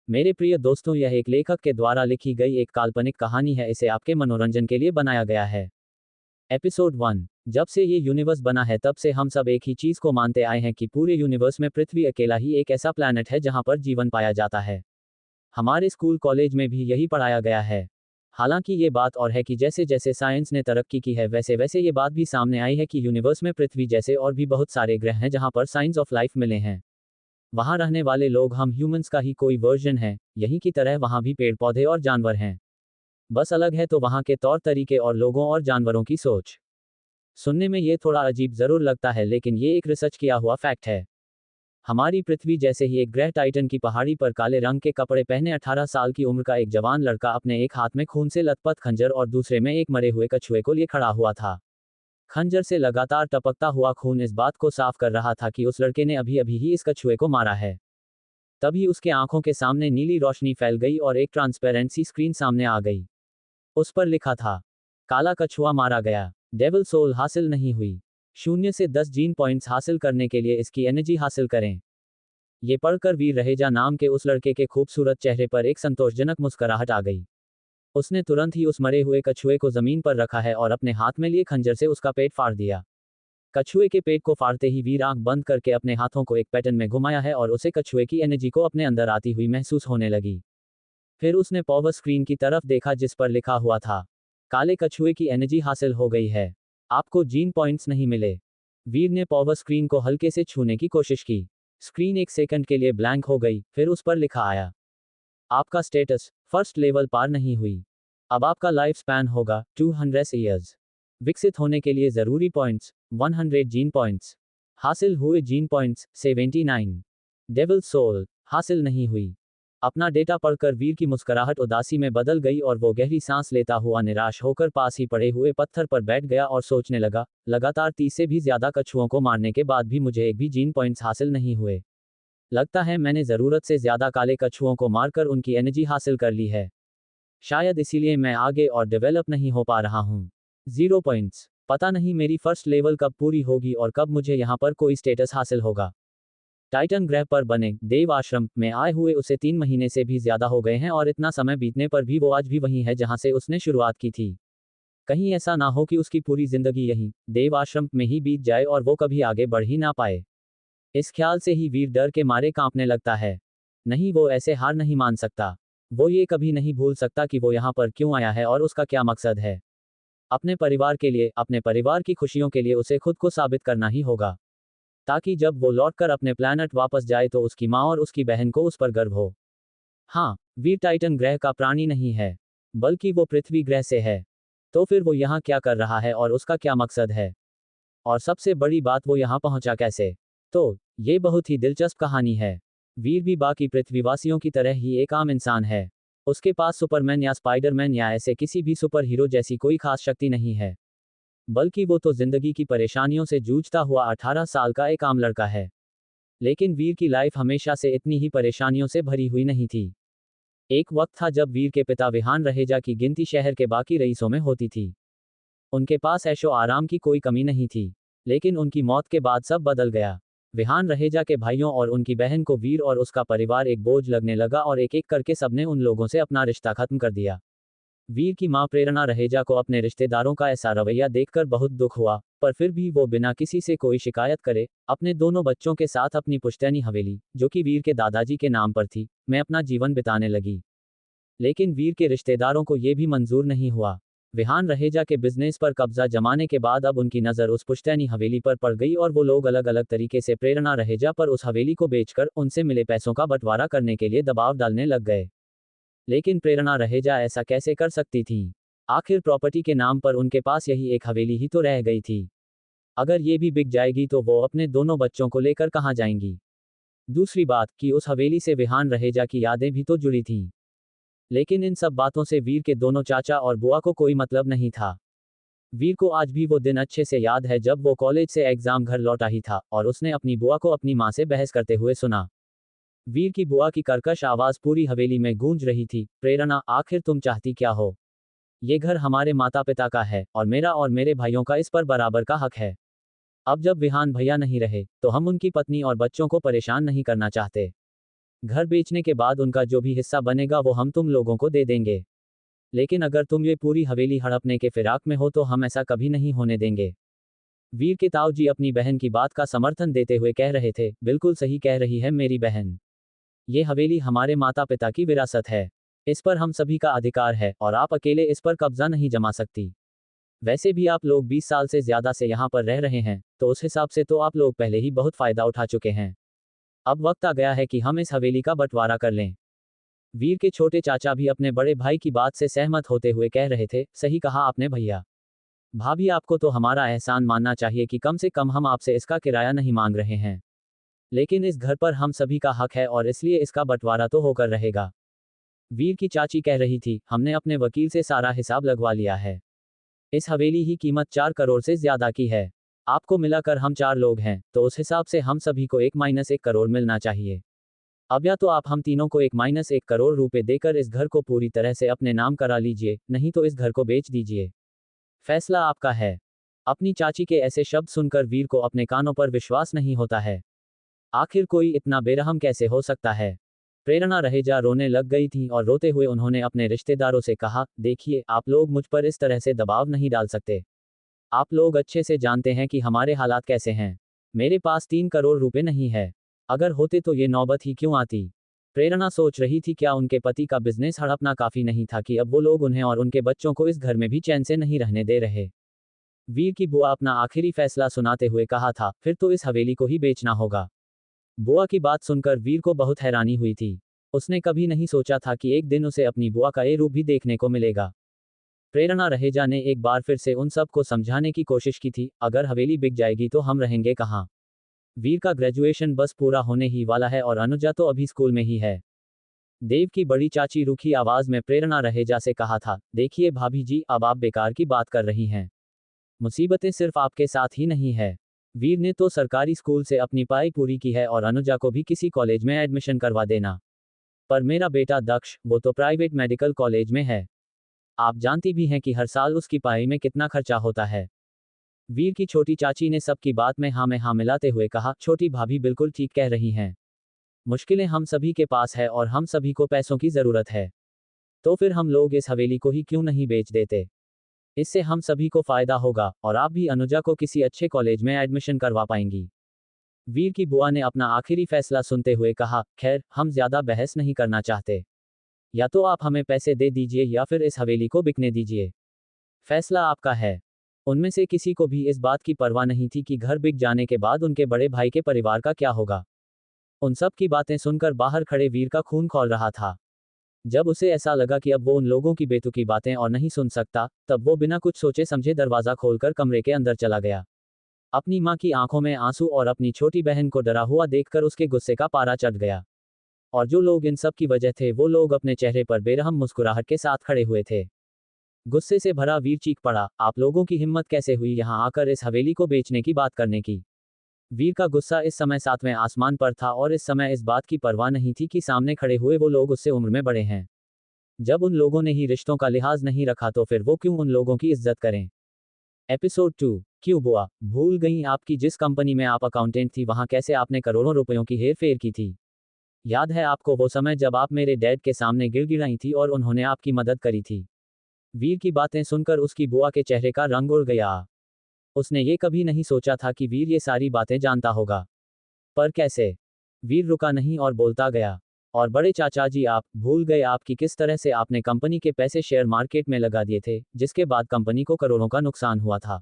मेरे प्रिय दोस्तों, यह एक लेखक के द्वारा लिखी गई एक काल्पनिक कहानी है। इसे आपके मनोरंजन के लिए बनाया गया है। एपिसोड 1। जब से ये यूनिवर्स बना है तब से हम सब एक ही चीज को मानते आए हैं कि पूरे यूनिवर्स में पृथ्वी अकेला ही एक ऐसा प्लैनेट है जहां पर जीवन पाया जाता है। हमारे स्कूल कॉलेज में भी यही पढ़ाया गया है। हालांकि ये बात और है कि जैसे जैसे साइंस ने तरक्की की है वैसे वैसे ये बात भी सामने आई है कि यूनिवर्स में पृथ्वी जैसे और भी बहुत सारे ग्रह हैं जहां पर साइंस ऑफ लाइफ मिले हैं। वहां रहने वाले लोग हम ह्यूमंस का ही कोई वर्जन है। यहीं की तरह वहां भी पेड़ पौधे और जानवर हैं। बस अलग है तो वहां के तौर तरीके और लोगों और जानवरों की सोच। सुनने में ये थोड़ा अजीब जरूर लगता है, लेकिन ये एक रिसर्च किया हुआ फैक्ट है। हमारी पृथ्वी जैसे ही एक ग्रह टाइटन की पहाड़ी पर काले रंग के कपड़े पहने 18 साल की उम्र का एक जवान लड़का अपने एक हाथ में खून से लथपथ खंजर और दूसरे में एक मरे हुए कछुए को लिए खड़ा हुआ था। खंजर से लगातार टपकता हुआ खून इस बात को साफ कर रहा था कि उस लड़के ने अभी अभी ही इस कछुए को मारा है। तभी उसके आंखों के सामने नीली रोशनी फैल गई और एक ट्रांसपेरेंसी स्क्रीन सामने आ गई। उस पर लिखा था, काला कछुआ मारा गया, डेविल सोल हासिल नहीं हुई। 0 से 10 जीन पॉइंट्स हासिल करने के लिए इसकी एनर्जी हासिल करें। ये पढ़कर वीर रहेजा नाम के उस लड़के के खूबसूरत चेहरे पर एक संतोषजनक मुस्कुराहट आ गई। उसने तुरंत ही उस मरे हुए कछुए को जमीन पर रखा है और अपने हाथ में लिए खंजर से उसका पेट फाड़ दिया। कछुए के पेट को फाड़ते ही वीर आंख बंद करके अपने हाथों को एक पैटर्न में घुमाया है और उसे कछुए की एनर्जी को अपने अंदर आती हुई महसूस होने लगी। फिर उसने पावर स्क्रीन की तरफ देखा जिस पर लिखा हुआ था, काले कछुए की एनर्जी हासिल हो गई है, आपको जीन पॉइंट्स नहीं मिले। वीर ने पावर स्क्रीन को हल्के से छूने की कोशिश की। स्क्रीन एक सेकंड के लिए ब्लैंक हो गई, फिर उस पर लिखा आया, आपका स्टेटस फर्स्ट लेवल पार नहीं हुई। अब आपका लाइफ स्पैन होगा 200 ईयर्स। विकसित होने के लिए जरूरी पॉइंट्स 100 जीन पॉइंट्स। हासिल हुए जीन पॉइंट्स 79। डेविल सोल हासिल नहीं हुई। अपना डेटा पढ़कर वीर की मुस्कुराहट उदासी में बदल गई और वो गहरी सांस लेता हुआ निराश होकर पास ही पड़े हुए पत्थर पर बैठ गया और सोचने लगा, लगातार 30 से भी ज्यादा कछुओं को मारने के बाद भी मुझे एक भी जीन पॉइंट्स हासिल नहीं हुए। लगता है मैंने जरूरत से ज्यादा काले कछुओं को मारकर उनकी एनर्जी हासिल कर ली है। शायद इसीलिए मैं आगे और डेवलप नहीं हो पा रहा हूँ। 0 पॉइंट्स। पता नहीं मेरी फर्स्ट लेवल कब पूरी होगी और कब मुझे यहाँ पर कोई स्टेटस हासिल होगा। टाइटन ग्रह पर बने देव आश्रम में आए हुए उसे 3 महीने से भी ज्यादा हो गए हैं और इतना समय बीतने पर भी वो आज भी वहीं है जहां से उसने शुरुआत की थी। कहीं ऐसा ना हो कि उसकी पूरी जिंदगी यहीं देव आश्रम में ही बीत जाए और वो कभी आगे बढ़ ही ना पाए। इस ख्याल से ही वीर डर के मारे कांपने लगता है। नहीं, वो ऐसे हार नहीं मान सकता। वो ये कभी नहीं भूल सकता कि वो यहाँ पर क्यों आया है और उसका क्या मकसद है। अपने परिवार के लिए, अपने परिवार की खुशियों के लिए उसे खुद को साबित करना ही होगा, ताकि जब वो लौटकर अपने प्लैनेट वापस जाए तो उसकी माँ और उसकी बहन को उस पर गर्व हो। हाँ, वीर टाइटन ग्रह का प्राणी नहीं है, बल्कि वो पृथ्वी ग्रह से है। तो फिर वो यहाँ क्या कर रहा है और उसका क्या मकसद है? और सबसे बड़ी बात, वो यहाँ पहुंचा कैसे? तो ये बहुत ही दिलचस्प कहानी है। वीर भी बाकी पृथ्वीवासियों की तरह ही एक आम इंसान है। उसके पास सुपरमैन या स्पाइडरमैन या ऐसे किसी भी सुपर हीरो जैसी कोई खास शक्ति नहीं है, बल्कि वो तो जिंदगी की परेशानियों से जूझता हुआ 18 साल का एक आम लड़का है। लेकिन वीर की लाइफ हमेशा से इतनी ही परेशानियों से भरी हुई नहीं थी। एक वक्त था जब वीर के पिता विहान रहेजा की गिनती शहर के बाकी रईसों में होती थी। उनके पास ऐशो आराम की कोई कमी नहीं थी। लेकिन उनकी मौत के बाद सब बदल गया। विहान रहेजा के भाइयों और उनकी बहन को वीर और उसका परिवार एक बोझ लगने लगा और एक एक करके सबने उन लोगों से अपना रिश्ता खत्म कर दिया। वीर की मां प्रेरणा रहेजा को अपने रिश्तेदारों का ऐसा रवैया देखकर बहुत दुख हुआ, पर फिर भी वो बिना किसी से कोई शिकायत करे अपने दोनों बच्चों के साथ अपनी पुश्तैनी हवेली, जो कि वीर के दादाजी के नाम पर थी, में अपना जीवन बिताने लगी। लेकिन वीर के रिश्तेदारों को ये भी मंजूर नहीं हुआ। विहान रहेजा के बिजनेस पर कब्जा जमाने के बाद अब उनकी नज़र उस पुश्तैनी हवेली पर पड़ गई और वो लोग अलग अलग तरीके से प्रेरणा रहेजा पर उस हवेली को बेचकर उनसे मिले पैसों का बंटवारा करने के लिए दबाव डालने लग गए। लेकिन प्रेरणा रहेजा ऐसा कैसे कर सकती थी? आखिर प्रॉपर्टी के नाम पर उनके पास यही एक हवेली ही तो रह गई थी। अगर ये भी बिक जाएगी तो वो अपने दोनों बच्चों को लेकर कहाँ जाएंगी? दूसरी बात कि उस हवेली से विहान रहेजा की यादें भी तो जुड़ी थीं। लेकिन इन सब बातों से वीर के दोनों चाचा और बुआ को कोई मतलब नहीं था। वीर को आज भी वो दिन अच्छे से याद है जब वो कॉलेज से एग्जाम घर लौटा ही था और उसने अपनी बुआ को अपनी माँ से बहस करते हुए सुना। वीर की बुआ की कर्कश आवाज पूरी हवेली में गूंज रही थी, प्रेरणा, आखिर तुम चाहती क्या हो? ये घर हमारे माता पिता का है और मेरा और मेरे भाइयों का इस पर बराबर का हक है। अब जब विहान भैया नहीं रहे तो हम उनकी पत्नी और बच्चों को परेशान नहीं करना चाहते। घर बेचने के बाद उनका जो भी हिस्सा बनेगा वो हम तुम लोगों को दे देंगे। लेकिन अगर तुम ये पूरी हवेली हड़पने के फिराक में हो तो हम ऐसा कभी नहीं होने देंगे। वीर के ताऊजी अपनी बहन की बात का समर्थन देते हुए कह रहे थे, बिल्कुल सही कह रही है मेरी बहन। ये हवेली हमारे माता पिता की विरासत है। इस पर हम सभी का अधिकार है और आप अकेले इस पर कब्जा नहीं जमा सकती। वैसे भी आप लोग 20 साल से ज्यादा से यहाँ पर रह रहे हैं, तो उस हिसाब से तो आप लोग पहले ही बहुत फायदा उठा चुके हैं। अब वक्त आ गया है कि हम इस हवेली का बंटवारा कर लें। वीर के छोटे चाचा भी अपने बड़े भाई की बात से सहमत होते हुए कह रहे थे, सही कहा आपने भैया। भाभी आपको तो हमारा एहसान मानना चाहिए कि कम से कम हम आपसे इसका किराया नहीं मांग रहे हैं। लेकिन इस घर पर हम सभी का हक है और इसलिए इसका बंटवारा तो होकर रहेगा। वीर की चाची कह रही थी, हमने अपने वकील से सारा हिसाब लगवा लिया है। इस हवेली की कीमत 4 करोड़ से ज्यादा की है। आपको मिलाकर हम 4 लोग हैं, तो उस हिसाब से हम सभी को 1-1 करोड़ मिलना चाहिए। अब या तो आप हम तीनों को 1-1 करोड़ रुपए देकर इस घर को पूरी तरह से अपने नाम करा लीजिए, नहीं तो इस घर को बेच दीजिए। फैसला आपका है। अपनी चाची के ऐसे शब्द सुनकर वीर को अपने कानों पर विश्वास नहीं होता है। आखिर कोई इतना बेरहम कैसे हो सकता है। प्रेरणा रहेजा रोने लग गई थी और रोते हुए उन्होंने अपने रिश्तेदारों से कहा, देखिए आप लोग मुझ पर इस तरह से दबाव नहीं डाल सकते। आप लोग अच्छे से जानते हैं कि हमारे हालात कैसे हैं। मेरे पास 3 करोड़ रुपए नहीं है। अगर होते तो ये नौबत ही क्यों आती। प्रेरणा सोच रही थी क्या उनके पति का बिजनेस हड़पना काफी नहीं था कि अब वो लोग उन्हें और उनके बच्चों को इस घर में भी चैन से नहीं रहने दे रहे। वीर की बुआ अपना आखिरी फैसला सुनाते हुए कहा था, फिर तो इस हवेली को ही बेचना होगा। बुआ की बात सुनकर वीर को बहुत हैरानी हुई थी। उसने कभी नहीं सोचा था कि एक दिन उसे अपनी बुआ का ये रूप भी देखने को मिलेगा। प्रेरणा रहेजा ने एक बार फिर से उन सब को समझाने की कोशिश की थी, अगर हवेली बिक जाएगी तो हम रहेंगे कहाँ। वीर का ग्रेजुएशन बस पूरा होने ही वाला है और अनुजा तो अभी स्कूल में ही है। देव की बड़ी चाची रूखी आवाज में प्रेरणा रहेजा से कहा था, देखिए भाभी जी, अब आप बेकार की बात कर रही हैं। मुसीबतें सिर्फ आपके साथ ही नहीं है। वीर ने तो सरकारी स्कूल से अपनी पढ़ाई पूरी की है और अनुजा को भी किसी कॉलेज में एडमिशन करवा देना। पर मेरा बेटा दक्ष, वो तो प्राइवेट मेडिकल कॉलेज में है। आप जानती भी हैं कि हर साल उसकी पढ़ाई में कितना खर्चा होता है। वीर की छोटी चाची ने सबकी बात में हाँ मिलाते हुए कहा, छोटी भाभी बिल्कुल ठीक कह रही हैं। मुश्किलें हम सभी के पास है और हम सभी को पैसों की जरूरत है। तो फिर हम लोग इस हवेली को ही क्यों नहीं बेच देते। इससे हम सभी को फायदा होगा और आप भी अनुजा को किसी अच्छे कॉलेज में एडमिशन करवा पाएंगी। वीर की बुआ ने अपना आखिरी फैसला सुनते हुए कहा, खैर हम ज्यादा बहस नहीं करना चाहते। या तो आप हमें पैसे दे दीजिए या फिर इस हवेली को बिकने दीजिए। फैसला आपका है। उनमें से किसी को भी इस बात की परवाह नहीं थी कि घर बिक जाने के बाद उनके बड़े भाई के परिवार का क्या होगा। उन सब की बातें सुनकर बाहर खड़े वीर का खून खौल रहा था। जब उसे ऐसा लगा कि अब वो उन लोगों की बेतुकी बातें और नहीं सुन सकता, तब वो बिना कुछ सोचे समझे दरवाजा खोलकर कमरे के अंदर चला गया। अपनी माँ की आंखों में आंसू और अपनी छोटी बहन को डरा हुआ देखकर उसके गुस्से का पारा चढ़ गया। और जो लोग इन सब की वजह थे वो लोग अपने चेहरे पर बेरहम मुस्कुराहट के साथ खड़े हुए थे। गुस्से से भरा वीर चीख पड़ा, आप लोगों की हिम्मत कैसे हुई यहाँ आकर इस हवेली को बेचने की बात करने की। वीर का गुस्सा इस समय 7वें आसमान पर था और इस समय इस बात की परवाह नहीं थी कि सामने खड़े हुए वो लोग उससे उम्र में बड़े हैं। जब उन लोगों ने ही रिश्तों का लिहाज नहीं रखा तो फिर वो क्यों उन लोगों की इज्जत करें। एपिसोड 2, क्यों बुआ, भूल गई आपकी जिस कंपनी में आप अकाउंटेंट थी वहां कैसे आपने करोड़ों रुपयों की हेर फेर की थी। याद है आपको वो समय जब आप मेरे डैड के सामने गिड़गिड़ाई थी और उन्होंने आपकी मदद करी थी। वीर की बातें सुनकर उसकी बुआ के चेहरे का रंग उड़ गया। उसने ये कभी नहीं सोचा था कि वीर ये सारी बातें जानता होगा। पर कैसे। वीर रुका नहीं और बोलता गया, और बड़े चाचा जी आप भूल गए आपकी किस तरह से आपने कंपनी के पैसे शेयर मार्केट में लगा दिए थे, जिसके बाद कंपनी को करोड़ों का नुकसान हुआ था।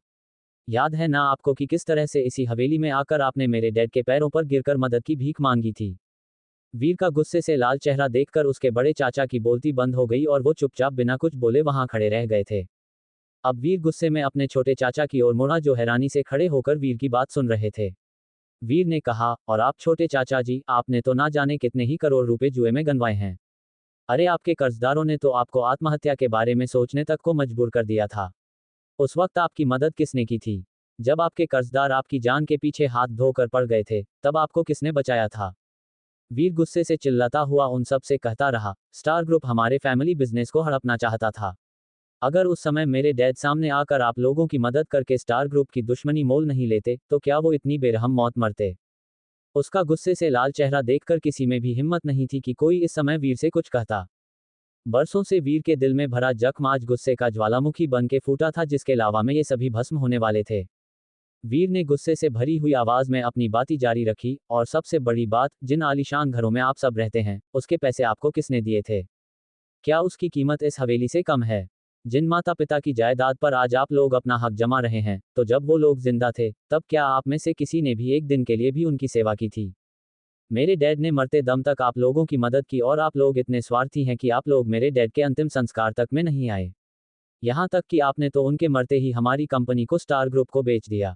याद है ना आपको कि किस तरह से इसी हवेली में आकर आपने मेरे डैड के पैरों पर गिरकर मदद की भीख मांगी थी। वीर का गुस्से से लाल चेहरा देखकर उसके बड़े चाचा की बोलती बंद हो गई और वो चुपचाप बिना कुछ बोले वहां खड़े रह गए थे। अब वीर गुस्से में अपने छोटे चाचा की ओर मुड़ा जो हैरानी से खड़े होकर वीर की बात सुन रहे थे। वीर ने कहा, और आप छोटे चाचा जी, आपने तो ना जाने कितने ही करोड़ रुपए जुए में गंवाए हैं। अरे आपके कर्जदारों ने तो आपको आत्महत्या के बारे में सोचने तक को मजबूर कर दिया था। उस वक्त आपकी मदद किसने की थी। जब आपके कर्जदार आपकी जान के पीछे हाथ धोकर पड़ गए थे, तब आपको किसने बचाया था। वीर गुस्से से चिल्लाता हुआ उन सब से कहता रहा, स्टार ग्रुप हमारे फैमिली बिजनेस को हड़पना चाहता था। अगर उस समय मेरे डैड सामने आकर आप लोगों की मदद करके स्टार ग्रुप की दुश्मनी मोल नहीं लेते तो क्या वो इतनी बेरहम मौत मरते। उसका गुस्से से लाल चेहरा देखकर किसी में भी हिम्मत नहीं थी कि कोई इस समय वीर से कुछ कहता। बरसों से वीर के दिल में भरा जख्म आज गुस्से का ज्वालामुखी बन के फूटा था, जिसके लावा में ये सभी भस्म होने वाले थे। वीर ने गुस्से से भरी हुई आवाज में अपनी बातें जारी रखी, और सबसे बड़ी बात, जिन आलीशान घरों में आप सब रहते हैं, उसके पैसे आपको किसने दिए थे? क्या उसकी कीमत इस हवेली से कम है? जिन माता पिता की जायदाद पर आज आप लोग अपना हक जमा रहे हैं, तो जब वो लोग जिंदा थे, तब क्या आप में से किसी ने भी एक दिन के लिए भी उनकी सेवा की थी? मेरे डैड ने मरते दम तक आप लोगों की मदद की, और आप लोग इतने स्वार्थी हैं कि आप लोग मेरे डैड के अंतिम संस्कार तक में नहीं आए। यहाँ तक कि आपने तो उनके मरते ही हमारी कंपनी को स्टार ग्रुप को बेच दिया।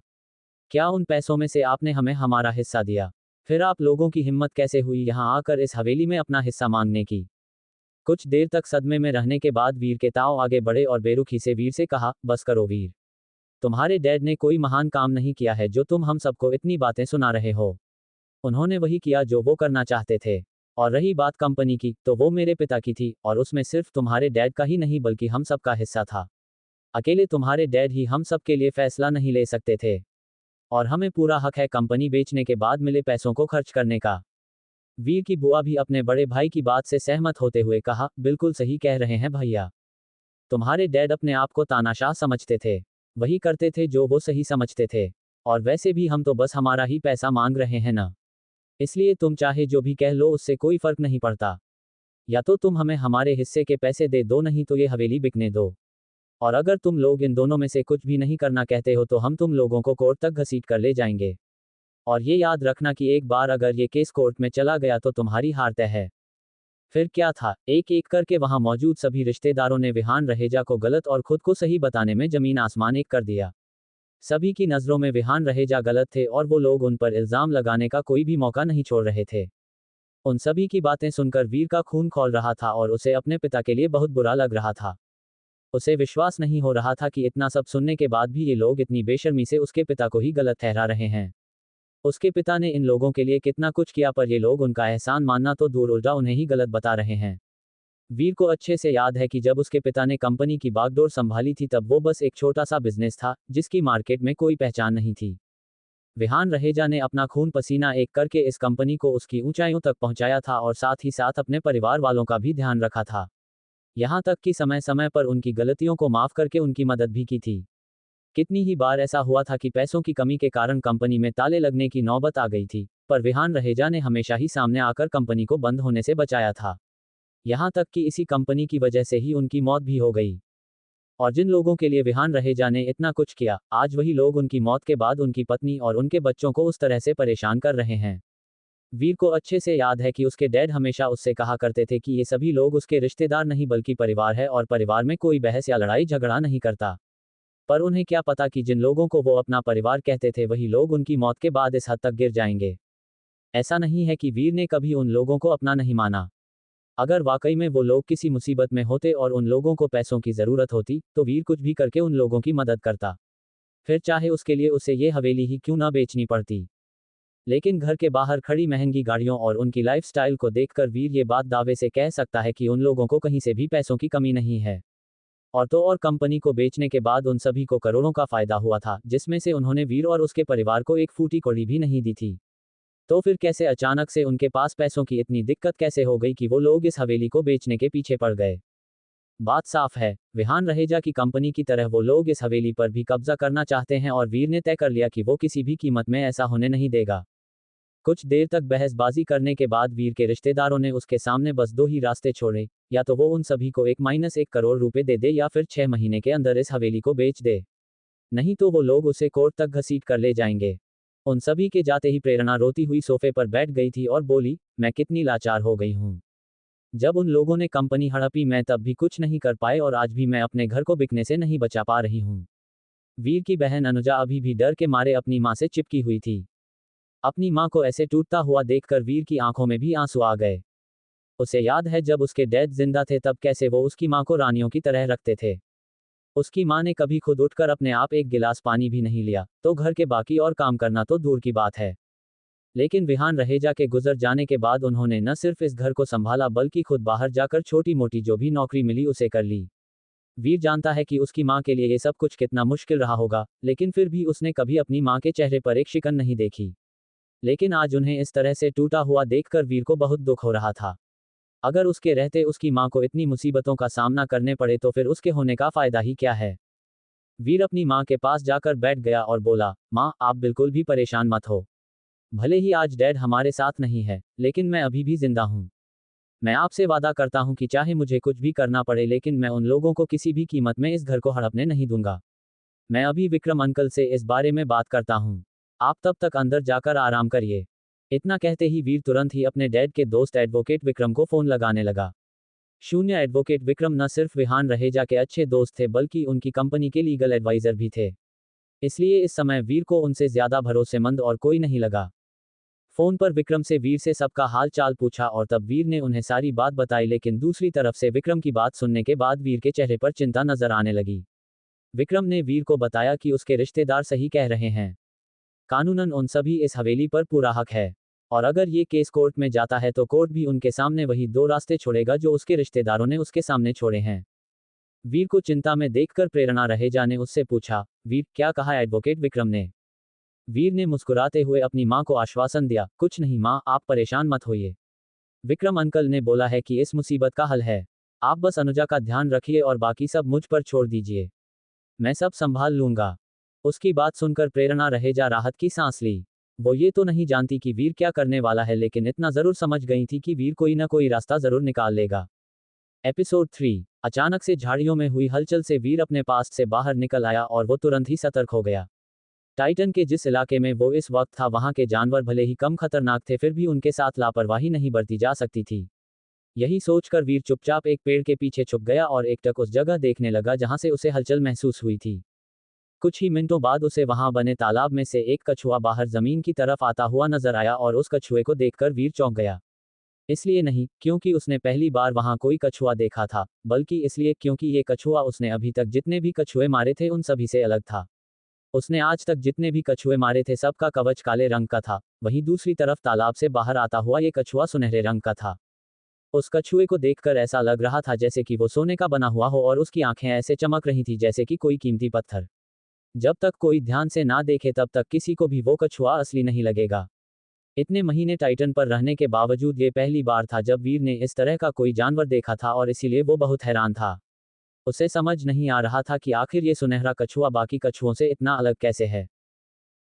क्या उन पैसों में से आपने हमें हमारा हिस्सा दिया? फिर आप लोगों की हिम्मत कैसे हुई यहाँ आकर इस हवेली में अपना हिस्सा मांगने की? कुछ देर तक सदमे में रहने के बाद वीर के ताऊ आगे बढ़े और बेरुखी से वीर से कहा, बस करो वीर। तुम्हारे डैड ने कोई महान काम नहीं किया है जो तुम हम सबको इतनी बातें सुना रहे हो। उन्होंने वही किया जो वो करना चाहते थे। और रही बात कंपनी की, तो वो मेरे पिता की थी, और उसमें सिर्फ तुम्हारे डैड का ही नहीं बल्कि हम सबका हिस्सा था। अकेले तुम्हारे डैड ही हम सब के लिए फैसला नहीं ले सकते थे। और हमें पूरा हक है कंपनी बेचने के बाद मिले पैसों को खर्च करने का। वीर की बुआ भी अपने बड़े भाई की बात से सहमत होते हुए कहा, बिल्कुल सही कह रहे हैं भैया। तुम्हारे डैड अपने आप को तानाशाह समझते थे। वही करते थे जो वो सही समझते थे। और वैसे भी हम तो बस हमारा ही पैसा मांग रहे हैं ना। इसलिए तुम चाहे जो भी कह लो, उससे कोई फर्क नहीं पड़ता। या तो तुम हमें हमारे हिस्से के पैसे दे दो, नहीं तो ये हवेली बिकने दो। और अगर तुम लोग इन दोनों में से कुछ भी नहीं करना कहते हो, तो हम तुम लोगों को कोर्ट तक घसीट कर ले जाएंगे। और ये याद रखना कि एक बार अगर ये केस कोर्ट में चला गया तो तुम्हारी हार तय है। फिर क्या था, एक एक करके वहां मौजूद सभी रिश्तेदारों ने विहान रहेजा को गलत और खुद को सही बताने में जमीन आसमान एक कर दिया। सभी की नज़रों में विहान रहेजा गलत थे, और वो लोग उन पर इल्ज़ाम लगाने का कोई भी मौका नहीं छोड़ रहे थे। उन सभी की बातें सुनकर वीर का खून खौल रहा था, और उसे अपने पिता के लिए बहुत बुरा लग रहा था। उसे विश्वास नहीं हो रहा था कि इतना सब सुनने के बाद भी ये लोग इतनी बेशर्मी से उसके पिता को ही गलत ठहरा रहे हैं। उसके पिता ने इन लोगों के लिए कितना कुछ किया, पर ये लोग उनका एहसान मानना तो दूर, उल्टा उन्हें ही गलत बता रहे हैं। वीर को अच्छे से याद है कि जब उसके पिता ने कंपनी की बागडोर संभाली थी, तब वो बस एक छोटा सा बिजनेस था, जिसकी मार्केट में कोई पहचान नहीं थी। विहान रहेजा ने अपना खून पसीना एक करके इस कंपनी को उसकी ऊंचाइयों तक पहुंचाया था, और साथ ही साथ अपने परिवार वालों का भी ध्यान रखा था। यहाँ तक कि समय समय पर उनकी गलतियों को माफ करके उनकी मदद भी की थी। कितनी ही बार ऐसा हुआ था कि पैसों की कमी के कारण कंपनी में ताले लगने की नौबत आ गई थी, पर विहान रहेजा ने हमेशा ही सामने आकर कंपनी को बंद होने से बचाया था। यहाँ तक कि इसी कंपनी की वजह से ही उनकी मौत भी हो गई। और जिन लोगों के लिए विहान रहेजा ने इतना कुछ किया, आज वही लोग उनकी मौत के बाद उनकी पत्नी और उनके बच्चों को उस तरह से परेशान कर रहे हैं। वीर को अच्छे से याद है कि उसके डैड हमेशा उससे कहा करते थे कि ये सभी लोग उसके रिश्तेदार नहीं बल्कि परिवार है, और परिवार में कोई बहस या लड़ाई झगड़ा नहीं करता। पर उन्हें क्या पता कि जिन लोगों को वो अपना परिवार कहते थे, वही लोग उनकी मौत के बाद इस हद तक गिर जाएंगे। ऐसा नहीं है कि वीर ने कभी उन लोगों को अपना नहीं माना। अगर वाकई में वो लोग किसी मुसीबत में होते और उन लोगों को पैसों की ज़रूरत होती, तो वीर कुछ भी करके उन लोगों की मदद करता। फिर चाहे उसके लिए उसे ये हवेली ही क्यों ना बेचनी पड़ती। लेकिन घर के बाहर खड़ी महंगी गाड़ियों और उनकी लाइफस्टाइल को देखकर वीर ये बात दावे से कह सकता है कि उन लोगों को कहीं से भी पैसों की कमी नहीं है। और तो और कंपनी को बेचने के बाद उन सभी को करोड़ों का फायदा हुआ था, जिसमें से उन्होंने वीर और उसके परिवार को एक फूटी कौड़ी भी नहीं दी थी। तो फिर कैसे अचानक से उनके पास पैसों की इतनी दिक्कत कैसे हो गई कि वो लोग इस हवेली को बेचने के पीछे पड़ गए? बात साफ है, विहान रहेजा की कंपनी की तरह वो लोग इस हवेली पर भी कब्जा करना चाहते हैं, और वीर ने तय कर लिया कि वो किसी भी कीमत में ऐसा होने नहीं देगा। कुछ देर तक बहसबाजी करने के बाद वीर के रिश्तेदारों ने उसके सामने बस दो ही रास्ते छोड़े, या तो वो उन सभी को 1 करोड़ रुपए दे दे, या फिर 6 महीने के अंदर इस हवेली को बेच दे। नहीं तो वो लोग उसे कोर्ट तक घसीट कर ले जाएंगे। उन सभी के जाते ही प्रेरणा रोती हुई सोफे पर बैठ गई थी और बोली, मैं कितनी लाचार हो गई हूँ। जब उन लोगों ने कंपनी हड़पी, मैं तब भी कुछ नहीं कर पाए, और आज भी मैं अपने घर को बिकने से नहीं बचा पा रही हूँ। वीर की बहन अनुजा अभी भी डर के मारे अपनी माँ से चिपकी हुई थी। अपनी माँ को ऐसे टूटता हुआ देखकर वीर की आंखों में भी आंसू आ गए। उसे याद है जब उसके डैड जिंदा थे, तब कैसे वो उसकी माँ को रानियों की तरह रखते थे। उसकी माँ ने कभी खुद उठकर अपने आप एक गिलास पानी भी नहीं लिया, तो घर के बाकी और काम करना तो दूर की बात है। लेकिन विहान रहेजा के गुजर जाने के बाद उन्होंने न सिर्फ इस घर को संभाला, बल्कि खुद बाहर जाकर छोटी मोटी जो भी नौकरी मिली उसे कर ली। वीर जानता है कि उसकी माँ के लिए ये सब कुछ कितना मुश्किल रहा होगा, लेकिन फिर भी उसने कभी अपनी माँ के चेहरे पर एक शिकन नहीं देखी। लेकिन आज उन्हें इस तरह से टूटा हुआ देखकर वीर को बहुत दुख हो रहा था। अगर उसके रहते उसकी माँ को इतनी मुसीबतों का सामना करने पड़े तो फिर उसके होने का फायदा ही क्या है। वीर अपनी माँ के पास जाकर बैठ गया और बोला, माँ आप बिल्कुल भी परेशान मत हो। भले ही आज डैड हमारे साथ नहीं है, लेकिन मैं अभी भी जिंदा हूँ। मैं आपसे वादा करता हूँ कि चाहे मुझे कुछ भी करना पड़े लेकिन मैं उन लोगों को किसी भी कीमत में इस घर को हड़पने नहीं दूंगा। मैं अभी विक्रम अंकल से इस बारे में बात करता हूँ। आप तब तक अंदर जाकर आराम करिए। इतना कहते ही वीर तुरंत ही अपने डैड के दोस्त एडवोकेट विक्रम को फोन लगाने लगा। शून्य एडवोकेट विक्रम न सिर्फ विहान रहेजा के अच्छे दोस्त थे बल्कि उनकी कंपनी के लीगल एडवाइजर भी थे। इसलिए इस समय वीर को उनसे ज्यादा भरोसेमंद और कोई नहीं लगा। फोन पर विक्रम से वीर से सबका हाल चाल पूछा और तब वीर ने उन्हें सारी बात बताई, लेकिन दूसरी तरफ से विक्रम की बात सुनने के बाद वीर के चेहरे पर चिंता नजर आने लगी। विक्रम ने वीर को बताया कि उसके रिश्तेदार सही कह रहे हैं। कानूनन उन सभी इस हवेली पर पूरा हक है, और अगर ये केस कोर्ट में जाता है तो कोर्ट भी उनके सामने वही दो रास्ते छोड़ेगा जो उसके रिश्तेदारों ने उसके सामने छोड़े हैं। वीर को चिंता में देखकर प्रेरणा रहेजा ने उससे पूछा, वीर क्या कहा एडवोकेट विक्रम ने। वीर ने मुस्कुराते हुए अपनी मां को आश्वासन दिया, कुछ नहीं मां, आप परेशान मत होइए। विक्रम अंकल ने बोला है कि इस मुसीबत का हल है। आप बस अनुजा का ध्यान रखिए और बाकी सब मुझ पर छोड़ दीजिए। मैं सब संभाल लूंगा। उसकी बात सुनकर प्रेरणा रहेजा राहत की सांस ली। वो ये तो नहीं जानती कि वीर क्या करने वाला है, लेकिन इतना जरूर समझ गई थी कि वीर कोई ना कोई रास्ता जरूर निकाल लेगा। एपिसोड 3। अचानक से झाड़ियों में हुई हलचल से वीर अपने पास से बाहर निकल आया और वो तुरंत ही सतर्क हो गया। टाइटन के जिस इलाके में वो इस वक्त था वहां के जानवर भले ही कम खतरनाक थे फिर भी उनके साथ लापरवाही नहीं बरती जा सकती थी। यही सोचकर वीर चुपचाप एक पेड़ के पीछे छुप गया और एकटक उस जगह देखने लगा जहां से उसे हलचल महसूस हुई थी। कुछ ही मिनटों बाद उसे वहां बने तालाब में से एक कछुआ बाहर जमीन की तरफ आता हुआ नजर आया और उस कछुए को देखकर वीर चौंक गया। इसलिए नहीं क्योंकि उसने पहली बार वहां कोई कछुआ देखा था, बल्कि इसलिए क्योंकि ये कछुआ उसने अभी तक जितने भी कछुए मारे थे उन सभी से अलग था। उसने आज तक जितने भी कछुए मारे थे सबका कवच काले रंग का था, वहीं दूसरी तरफ तालाब से बाहर आता हुआ ये कछुआ सुनहरे रंग का था। उस कछुए को देखकर ऐसा लग रहा था जैसे कि वो सोने का बना हुआ हो और उसकी आंखें ऐसे चमक रही थी जैसे कि कोई कीमती पत्थर। जब तक कोई ध्यान से ना देखे तब तक किसी को भी वो कछुआ असली नहीं लगेगा। इतने महीने टाइटन पर रहने के बावजूद ये पहली बार था जब वीर ने इस तरह का कोई जानवर देखा था और इसीलिए वो बहुत हैरान था। उसे समझ नहीं आ रहा था कि आखिर ये सुनहरा कछुआ बाकी कछुओं से इतना अलग कैसे है।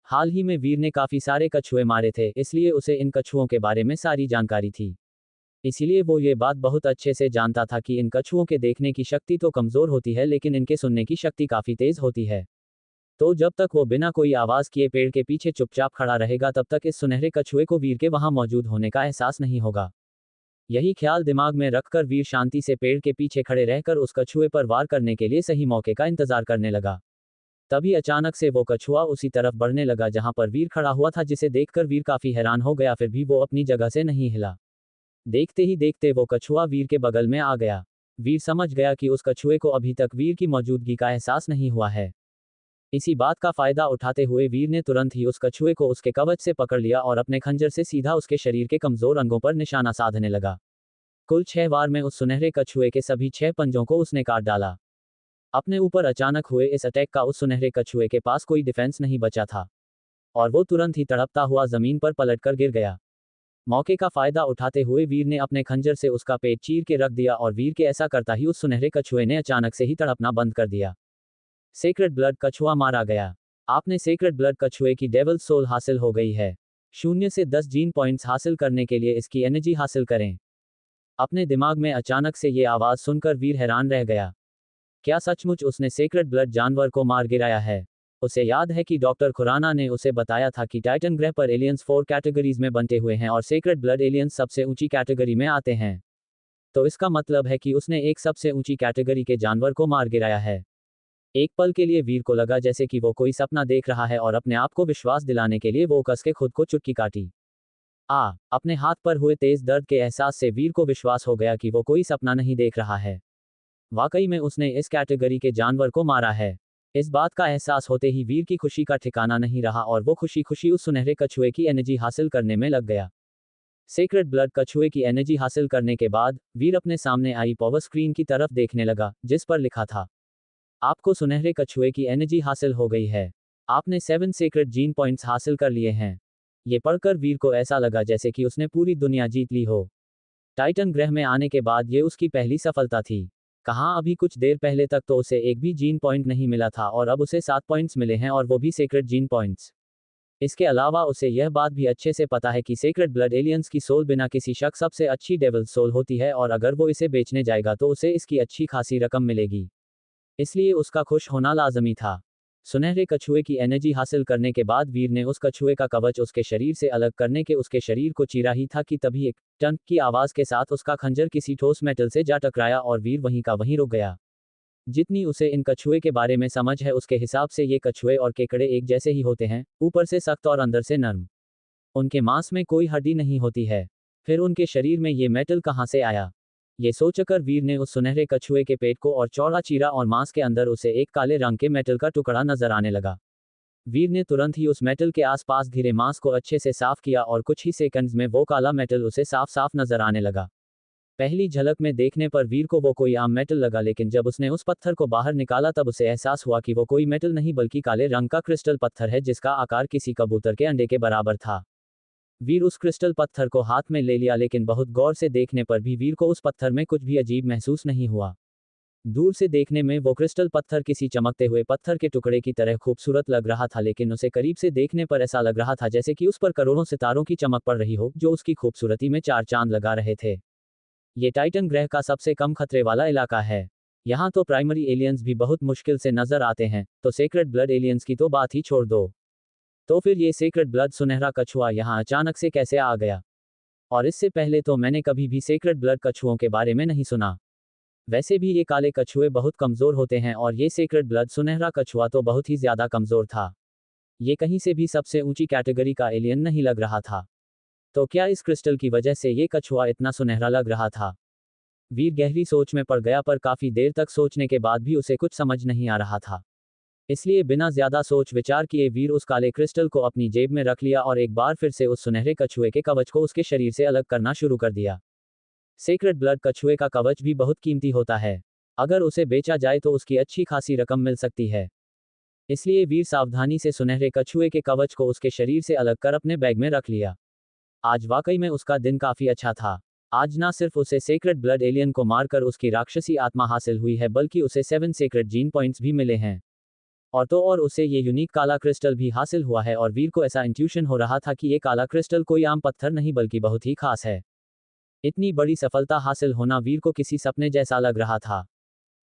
हाल ही में वीर ने काफी सारे कछुए मारे थे, इसलिए उसे इन कछुओं के बारे में सारी जानकारी थी। इसीलिए वो ये बात बहुत अच्छे से जानता था कि इन कछुओं के देखने की शक्ति तो कमजोर होती है लेकिन इनके सुनने की शक्ति काफी तेज होती है। तो जब तक वो बिना कोई आवाज किए पेड़ के पीछे चुपचाप खड़ा रहेगा तब तक इस सुनहरे कछुए को वीर के वहां मौजूद होने का एहसास नहीं होगा। यही ख्याल दिमाग में रखकर वीर शांति से पेड़ के पीछे खड़े रहकर उस कछुए पर वार करने के लिए सही मौके का इंतजार करने लगा। तभी अचानक से वो कछुआ उसी तरफ बढ़ने लगा जहां पर वीर खड़ा हुआ था, जिसे देखकर वीर काफी हैरान हो गया, फिर भी वो अपनी जगह से नहीं हिला। देखते ही देखते वो कछुआ वीर के बगल में आ गया। वीर समझ गया कि उस कछुए को अभी तक वीर की मौजूदगी का एहसास नहीं हुआ है। इसी बात का फायदा उठाते हुए वीर ने तुरंत ही उस कछुए को उसके कवच से पकड़ लिया और अपने खंजर से सीधा उसके शरीर के कमजोर अंगों पर निशाना साधने लगा। कुल 6 बार में उस सुनहरे कछुए के सभी 6 पंजों को उसने काट डाला। अपने ऊपर अचानक हुए इस अटैक का उस सुनहरे कछुए के पास कोई डिफेंस नहीं बचा था और वो तुरंत ही तड़पता हुआ जमीन पर पलटकर गिर गया। मौके का फायदा उठाते हुए वीर ने अपने खंजर से उसका पेट चीर के रख दिया और वीर के ऐसा करता ही उस सुनहरे कछुए ने अचानक से ही तड़पना बंद कर दिया। सेक्रेड ब्लड कछुआ मारा गया। आपने सेक्रेड ब्लड कछुए की डेविल सोल हासिल हो गई है। 0 से 10 जीन पॉइंट्स हासिल करने के लिए इसकी एनर्जी हासिल करें। अपने दिमाग में अचानक से ये आवाज सुनकर वीर हैरान रह गया। क्या सचमुच उसने सेक्रेड ब्लड जानवर को मार गिराया है? उसे याद है कि डॉक्टर खुराना ने उसे बताया था कि टाइटन ग्रह पर एलियंस 4 कैटेगरीज में बंटे हुए हैं और सेक्रेड ब्लड एलियंस सबसे ऊंची कैटेगरी में आते हैं। तो इसका मतलब है कि उसने एक सबसे ऊंची कैटेगरी के जानवर को मार गिराया है। एक पल के लिए वीर को लगा जैसे कि वो कोई सपना देख रहा है और अपने आप को विश्वास दिलाने के लिए वो कस के खुद को चुटकी काटी। अपने हाथ पर हुए तेज दर्द के एहसास से वीर को विश्वास हो गया कि वो कोई सपना नहीं देख रहा है। वाकई में उसने इस कैटेगरी के जानवर को मारा है। इस बात का एहसास होते ही वीर की खुशी का ठिकाना नहीं रहा और वो खुशी खुशी उस सुनहरे कछुए की एनर्जी हासिल करने में लग गया। सेक्रेड ब्लड कछुए की एनर्जी हासिल करने के बाद वीर अपने सामने आई पावर स्क्रीन की तरफ देखने लगा, जिस पर लिखा था, आपको सुनहरे कछुए की एनर्जी हासिल हो गई है। आपने 7 सेक्रेड जीन पॉइंट्स हासिल कर लिए हैं। ये पढ़कर वीर को ऐसा लगा जैसे कि उसने पूरी दुनिया जीत ली हो। टाइटन ग्रह में आने के बाद ये उसकी पहली सफलता थी। कहाँ अभी कुछ देर पहले तक तो उसे एक भी जीन पॉइंट नहीं मिला था और अब उसे 7 पॉइंट्स मिले हैं और वो भी सीक्रेट जीन पॉइंट्स। इसके अलावा उसे यह बात भी अच्छे से पता है कि सीक्रेट ब्लड एलियंस की सोल बिना किसी शक सबसे अच्छी डेविल सोल होती है और अगर वो इसे बेचने जाएगा तो उसे इसकी अच्छी खासी रकम मिलेगी। इसलिए उसका खुश होना लाजमी था। सुनहरे कछुए की एनर्जी हासिल करने के बाद वीर ने उस कछुए का कवच उसके शरीर से अलग करने के उसके शरीर को चीरा ही था कि तभी एक टन की आवाज के साथ उसका खंजर किसी ठोस मेटल से जा टकराया और वीर वहीं का वहीं रुक गया। जितनी उसे इन कछुए के बारे में समझ है उसके हिसाब से ये कछुए और केकड़े एक जैसे ही होते हैं, ऊपर से सख्त और अंदर से नर्म। उनके मांस में कोई हड्डी नहीं होती है। फिर उनके शरीर में ये मेटल कहाँ से आया? ये सोचकर वीर ने उस सुनहरे कछुए के पेट को और चौड़ा चीरा और मांस के अंदर उसे एक काले रंग के मेटल का टुकड़ा नजर आने लगा। वीर ने तुरंत ही उस मेटल के आसपास घिरे मांस को अच्छे से साफ किया और कुछ ही सेकंड्स में वो काला मेटल उसे साफ साफ नजर आने लगा। पहली झलक में देखने पर वीर को वो कोई आम मेटल लगा, लेकिन जब उसने उस पत्थर को बाहर निकाला तब उसे एहसास हुआ कि वो कोई मेटल नहीं बल्कि काले रंग का क्रिस्टल पत्थर है जिसका आकार किसी कबूतर के अंडे के बराबर था। वीर उस क्रिस्टल पत्थर को हाथ में ले लिया, लेकिन बहुत गौर से देखने पर भी वीर को उस पत्थर में कुछ भी अजीब महसूस नहीं हुआ। दूर से देखने में वो क्रिस्टल पत्थर किसी चमकते हुए पत्थर के टुकड़े की तरह खूबसूरत लग रहा था, लेकिन उसे करीब से देखने पर ऐसा लग रहा था जैसे कि उस पर करोड़ों सितारों की चमक पड़ रही हो जो उसकी खूबसूरती में चार चांद लगा रहे थे। ये टाइटन ग्रह का सबसे कम खतरे वाला इलाका है। यहाँ तो प्राइमरी एलियंस भी बहुत मुश्किल से नजर आते हैं, तो सेक्रेट ब्लड एलियंस की तो बात ही छोड़ दो। तो फिर ये सेक्रेट ब्लड सुनहरा कछुआ यहाँ अचानक से कैसे आ गया? और इससे पहले तो मैंने कभी भी सेक्रेट ब्लड कछुओं के बारे में नहीं सुना। वैसे भी ये काले कछुए बहुत कमजोर होते हैं और ये सेक्रेट ब्लड सुनहरा कछुआ तो बहुत ही ज्यादा कमजोर था। ये कहीं से भी सबसे ऊंची कैटेगरी का एलियन नहीं लग रहा था। तो क्या इस क्रिस्टल की वजह से ये कछुआ इतना सुनहरा लग रहा था? वीर गहरी सोच में पड़ गया, पर काफी देर तक सोचने के बाद भी उसे कुछ समझ नहीं आ रहा था। इसलिए बिना ज्यादा सोच विचार किए वीर उस काले क्रिस्टल को अपनी जेब में रख लिया और एक बार फिर से उस सुनहरे कछुए के कवच को उसके शरीर से अलग करना शुरू कर दिया। सेक्रेट ब्लड कछुए का कवच भी बहुत कीमती होता है। अगर उसे बेचा जाए तो उसकी अच्छी खासी रकम मिल सकती है। इसलिए वीर सावधानी से सुनहरे कछुए के कवच को उसके शरीर से अलग कर अपने बैग में रख लिया। आज वाकई में उसका दिन काफी अच्छा था। आज ना सिर्फ उसे सेक्रेट ब्लड एलियन को मारकर उसकी राक्षसी आत्मा हासिल हुई है, बल्कि उसे 7 सेक्रेट जीन पॉइंट्स भी मिले हैं। और तो और उसे ये यूनिक काला क्रिस्टल भी हासिल हुआ है और वीर को ऐसा इंट्यूशन हो रहा था कि ये काला क्रिस्टल कोई आम पत्थर नहीं बल्कि बहुत ही खास है। इतनी बड़ी सफलता हासिल होना वीर को किसी सपने जैसा लग रहा था।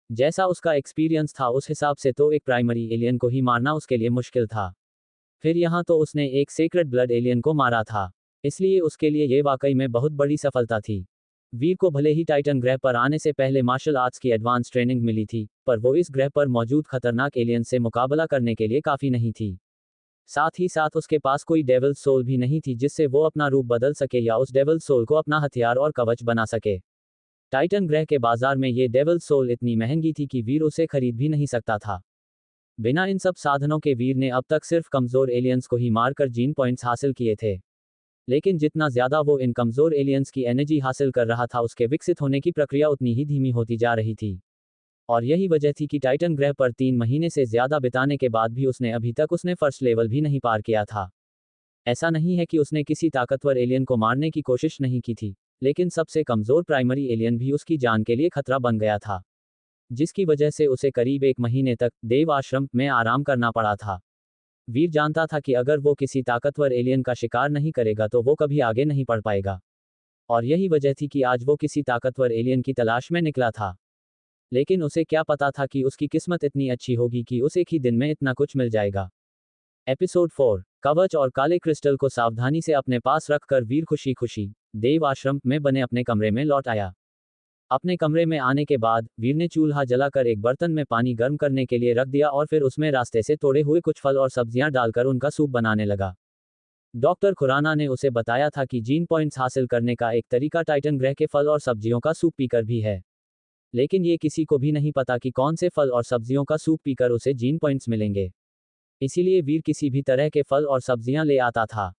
जैसा उसका एक्सपीरियंस था उस हिसाब से तो एक प्राइमरी एलियन को ही मारना उसके लिए मुश्किल था। फिर यहाँ तो उसने एक सेक्रेट ब्लड एलियन को मारा था, इसलिए उसके लिए ये वाकई में बहुत बड़ी सफलता थी। वीर को भले ही टाइटन ग्रह पर आने से पहले मार्शल आर्ट्स की एडवांस ट्रेनिंग मिली थी, पर वो इस ग्रह पर मौजूद खतरनाक एलियन से मुकाबला करने के लिए काफी नहीं थी। साथ ही साथ उसके पास कोई डेविल सोल भी नहीं थी जिससे वो अपना रूप बदल सके या उस डेविल सोल को अपना हथियार और कवच बना सके। टाइटन ग्रह के बाजार में ये डेविल सोल इतनी महंगी थी कि वीर उसे खरीद भी नहीं सकता था। बिना इन सब साधनों के वीर ने अब तक सिर्फ कमजोर एलियंस को ही मारकर जीन पॉइंट्स हासिल किए थे। लेकिन जितना ज्यादा वो इन कमजोर एलियंस की एनर्जी हासिल कर रहा था उसके विकसित होने की प्रक्रिया उतनी ही धीमी होती जा रही थी। और यही वजह थी कि टाइटन ग्रह पर 3 महीने से ज्यादा बिताने के बाद भी उसने अभी तक उसने फर्स्ट लेवल भी नहीं पार किया था। ऐसा नहीं है कि उसने किसी ताकतवर एलियन को मारने की कोशिश नहीं की थी, लेकिन सबसे कमजोर प्राइमरी एलियन भी उसकी जान के लिए खतरा बन गया था, जिसकी वजह से उसे करीब 1 महीने तक देव आश्रम में आराम करना पड़ा था। वीर जानता था कि अगर वो किसी ताकतवर एलियन का शिकार नहीं करेगा तो वो कभी आगे नहीं बढ़ पाएगा। और यही वजह थी कि आज वो किसी ताकतवर एलियन की तलाश में निकला था। लेकिन उसे क्या पता था कि उसकी किस्मत इतनी अच्छी होगी कि उसे एक ही दिन में इतना कुछ मिल जाएगा। एपिसोड 4 कवच और काले क्रिस्टल को सावधानी से अपने पास रखकर वीर खुशी खुशी देव आश्रम में बने अपने कमरे में लौट आया। अपने कमरे में आने के बाद वीर ने चूल्हा जलाकर एक बर्तन में पानी गर्म करने के लिए रख दिया और फिर उसमें रास्ते से तोड़े हुए कुछ फल और सब्जियां डालकर उनका सूप बनाने लगा। डॉक्टर खुराना ने उसे बताया था कि जीन पॉइंट्स हासिल करने का एक तरीका टाइटन ग्रह के फल और सब्जियों का सूप पीकर भी है, लेकिन ये किसी को भी नहीं पता कि कौन से फल और सब्जियों का सूप पीकर उसे जीन पॉइंट्स मिलेंगे। इसीलिए वीर किसी भी तरह के फल और सब्जियां ले आता था।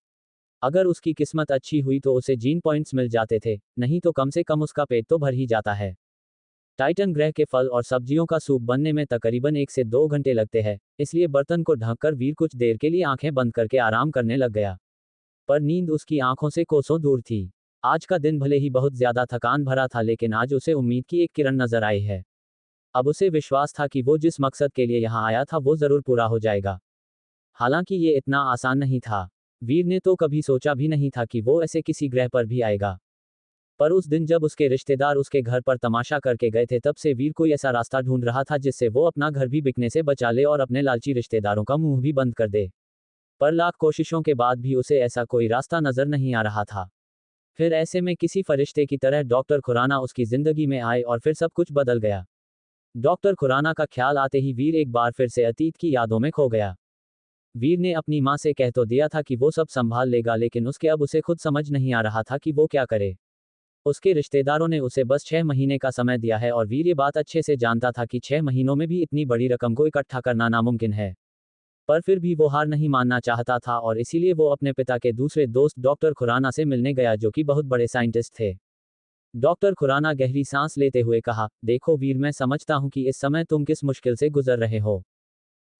अगर उसकी किस्मत अच्छी हुई तो उसे जीन पॉइंट्स मिल जाते थे, नहीं तो कम से कम उसका पेट तो भर ही जाता है। टाइटन ग्रह के फल और सब्जियों का सूप बनने में तकरीबन 1 से 2 घंटे लगते हैं, इसलिए बर्तन को ढककर वीर कुछ देर के लिए आंखें बंद करके आराम करने लग गया। पर नींद उसकी आंखों से कोसों दूर थी। आज का दिन भले ही बहुत ज्यादा थकान भरा था, लेकिन आज उसे उम्मीद की एक किरण नजर आई है। अब उसे विश्वास था कि वो जिस मकसद के लिए यहाँ आया था वो जरूर पूरा हो जाएगा। हालांकि ये इतना आसान नहीं था। वीर ने तो कभी सोचा भी नहीं था कि वो ऐसे किसी ग्रह पर भी आएगा। पर उस दिन जब उसके रिश्तेदार उसके घर पर तमाशा करके गए थे, तब से वीर कोई ऐसा रास्ता ढूंढ रहा था जिससे वो अपना घर भी बिकने से बचा ले और अपने लालची रिश्तेदारों का मुंह भी बंद कर दे। पर लाख कोशिशों के बाद भी उसे ऐसा कोई रास्ता नजर नहीं आ रहा था। फिर ऐसे में किसी फरिश्ते की तरह डॉक्टर खुराना उसकी जिंदगी में आए और फिर सब कुछ बदल गया। डॉक्टर खुराना का ख्याल आते ही वीर एक बार फिर से अतीत की यादों में खो गया। वीर ने अपनी माँ से कह तो दिया था कि वो सब संभाल लेगा, लेकिन उसके अब उसे खुद समझ नहीं आ रहा था कि वो क्या करे। उसके रिश्तेदारों ने उसे बस 6 महीने का समय दिया है और वीर ये बात अच्छे से जानता था कि 6 महीनों में भी इतनी बड़ी रकम को इकट्ठा करना नामुमकिन है। पर फिर भी वो हार नहीं मानना चाहता था और इसीलिए वो अपने पिता के दूसरे दोस्त डॉक्टर खुराना से मिलने गया, जो कि बहुत बड़े साइंटिस्ट थे। डॉक्टर खुराना गहरी सांस लेते हुए कहा, देखो वीर, मैं समझता हूं कि इस समय तुम किस मुश्किल से गुजर रहे हो।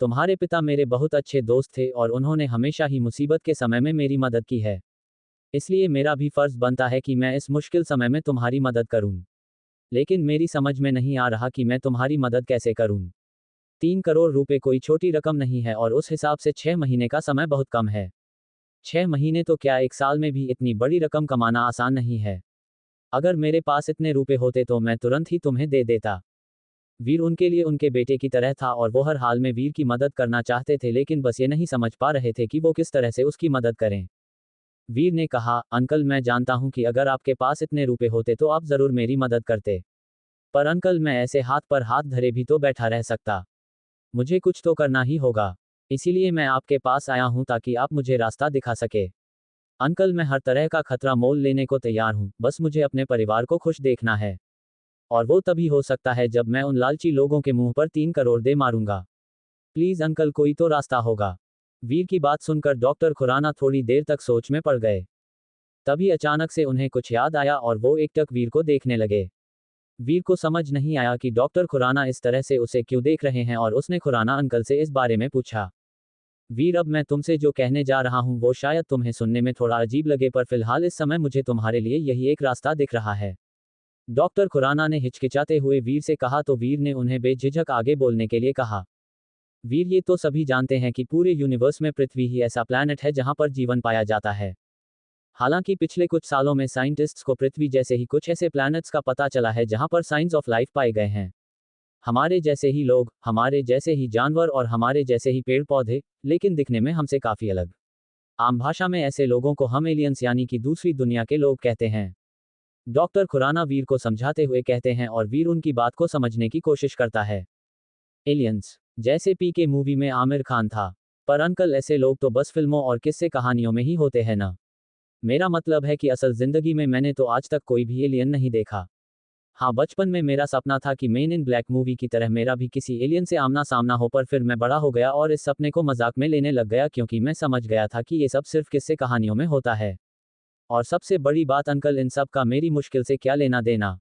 तुम्हारे पिता मेरे बहुत अच्छे दोस्त थे और उन्होंने हमेशा ही मुसीबत के समय में मेरी मदद की है। इसलिए मेरा भी फर्ज बनता है कि मैं इस मुश्किल समय में तुम्हारी मदद करूं। लेकिन मेरी समझ में नहीं आ रहा कि मैं तुम्हारी मदद कैसे करूं। 3 करोड़ रुपए कोई छोटी रकम नहीं है और उस हिसाब से 6 महीने का समय बहुत कम है। 6 महीने तो क्या, 1 साल में भी इतनी बड़ी रकम कमाना आसान नहीं है। अगर मेरे पास इतने रुपए होते तो मैं तुरंत ही तुम्हें दे देता। वीर उनके लिए उनके बेटे की तरह था और वो हर हाल में वीर की मदद करना चाहते थे, लेकिन बस ये नहीं समझ पा रहे थे कि वो किस तरह से उसकी मदद करें। वीर ने कहा, अंकल, मैं जानता हूं कि अगर आपके पास इतने रुपए होते तो आप जरूर मेरी मदद करते। पर अंकल, मैं ऐसे हाथ पर हाथ धरे भी तो बैठा रह सकता। मुझे कुछ तो करना ही होगा। इसीलिए मैं आपके पास आया हूं ताकि आप मुझे रास्ता दिखा सके। अंकल, मैं हर तरह का खतरा मोल लेने को तैयार हूं, बस मुझे अपने परिवार को खुश देखना है। और वो तभी हो सकता है जब मैं उन लालची लोगों के मुंह पर 3 करोड़ दे मारूंगा। प्लीज अंकल, कोई तो रास्ता होगा। वीर की बात सुनकर डॉक्टर खुराना थोड़ी देर तक सोच में पड़ गए। तभी अचानक से उन्हें कुछ याद आया और वो एकटक वीर को देखने लगे। वीर को समझ नहीं आया कि डॉक्टर खुराना इस तरह से उसे क्यों देख रहे हैं और उसने खुराना अंकल से इस बारे में पूछा। वीर, अब मैं तुमसे जो कहने जा रहा हूं वो शायद तुम्हें सुनने में थोड़ा अजीब लगे, पर फिलहाल इस समय मुझे तुम्हारे लिए यही एक रास्ता दिख रहा है। डॉक्टर खुराना ने हिचकिचाते हुए वीर से कहा तो वीर ने उन्हें बेझिझक आगे बोलने के लिए कहा। वीर, ये तो सभी जानते हैं कि पूरे यूनिवर्स में पृथ्वी ही ऐसा प्लैनेट है जहां पर जीवन पाया जाता है। हालांकि पिछले कुछ सालों में साइंटिस्ट्स को पृथ्वी जैसे ही कुछ ऐसे प्लैनेट्स का पता चला है जहां पर साइंस ऑफ लाइफ पाए गए हैं। हमारे जैसे ही लोग, हमारे जैसे ही जानवर और हमारे जैसे ही पेड़ पौधे, लेकिन दिखने में हमसे काफी अलग। आम भाषा में ऐसे लोगों को हम एलियंस यानी कि दूसरी दुनिया के लोग कहते हैं। डॉक्टर खुराना वीर को समझाते हुए कहते हैं और वीर उनकी बात को समझने की कोशिश करता है। एलियंस, जैसे पीके मूवी में आमिर खान था। पर अंकल, ऐसे लोग तो बस फिल्मों और किस्से कहानियों में ही होते हैं ना। मेरा मतलब है कि असल जिंदगी में मैंने तो आज तक कोई भी एलियन नहीं देखा। हाँ, बचपन में मेरा सपना था कि मेन इन ब्लैक मूवी की तरह मेरा भी किसी एलियन से आमना सामना हो, पर फिर मैं बड़ा हो गया और इस सपने को मजाक में लेने लग गया क्योंकि मैं समझ गया था कि ये सब सिर्फ किस्से कहानियों में होता है। और सबसे बड़ी बात अंकल, इन सब का मेरी मुश्किल से क्या लेना देना।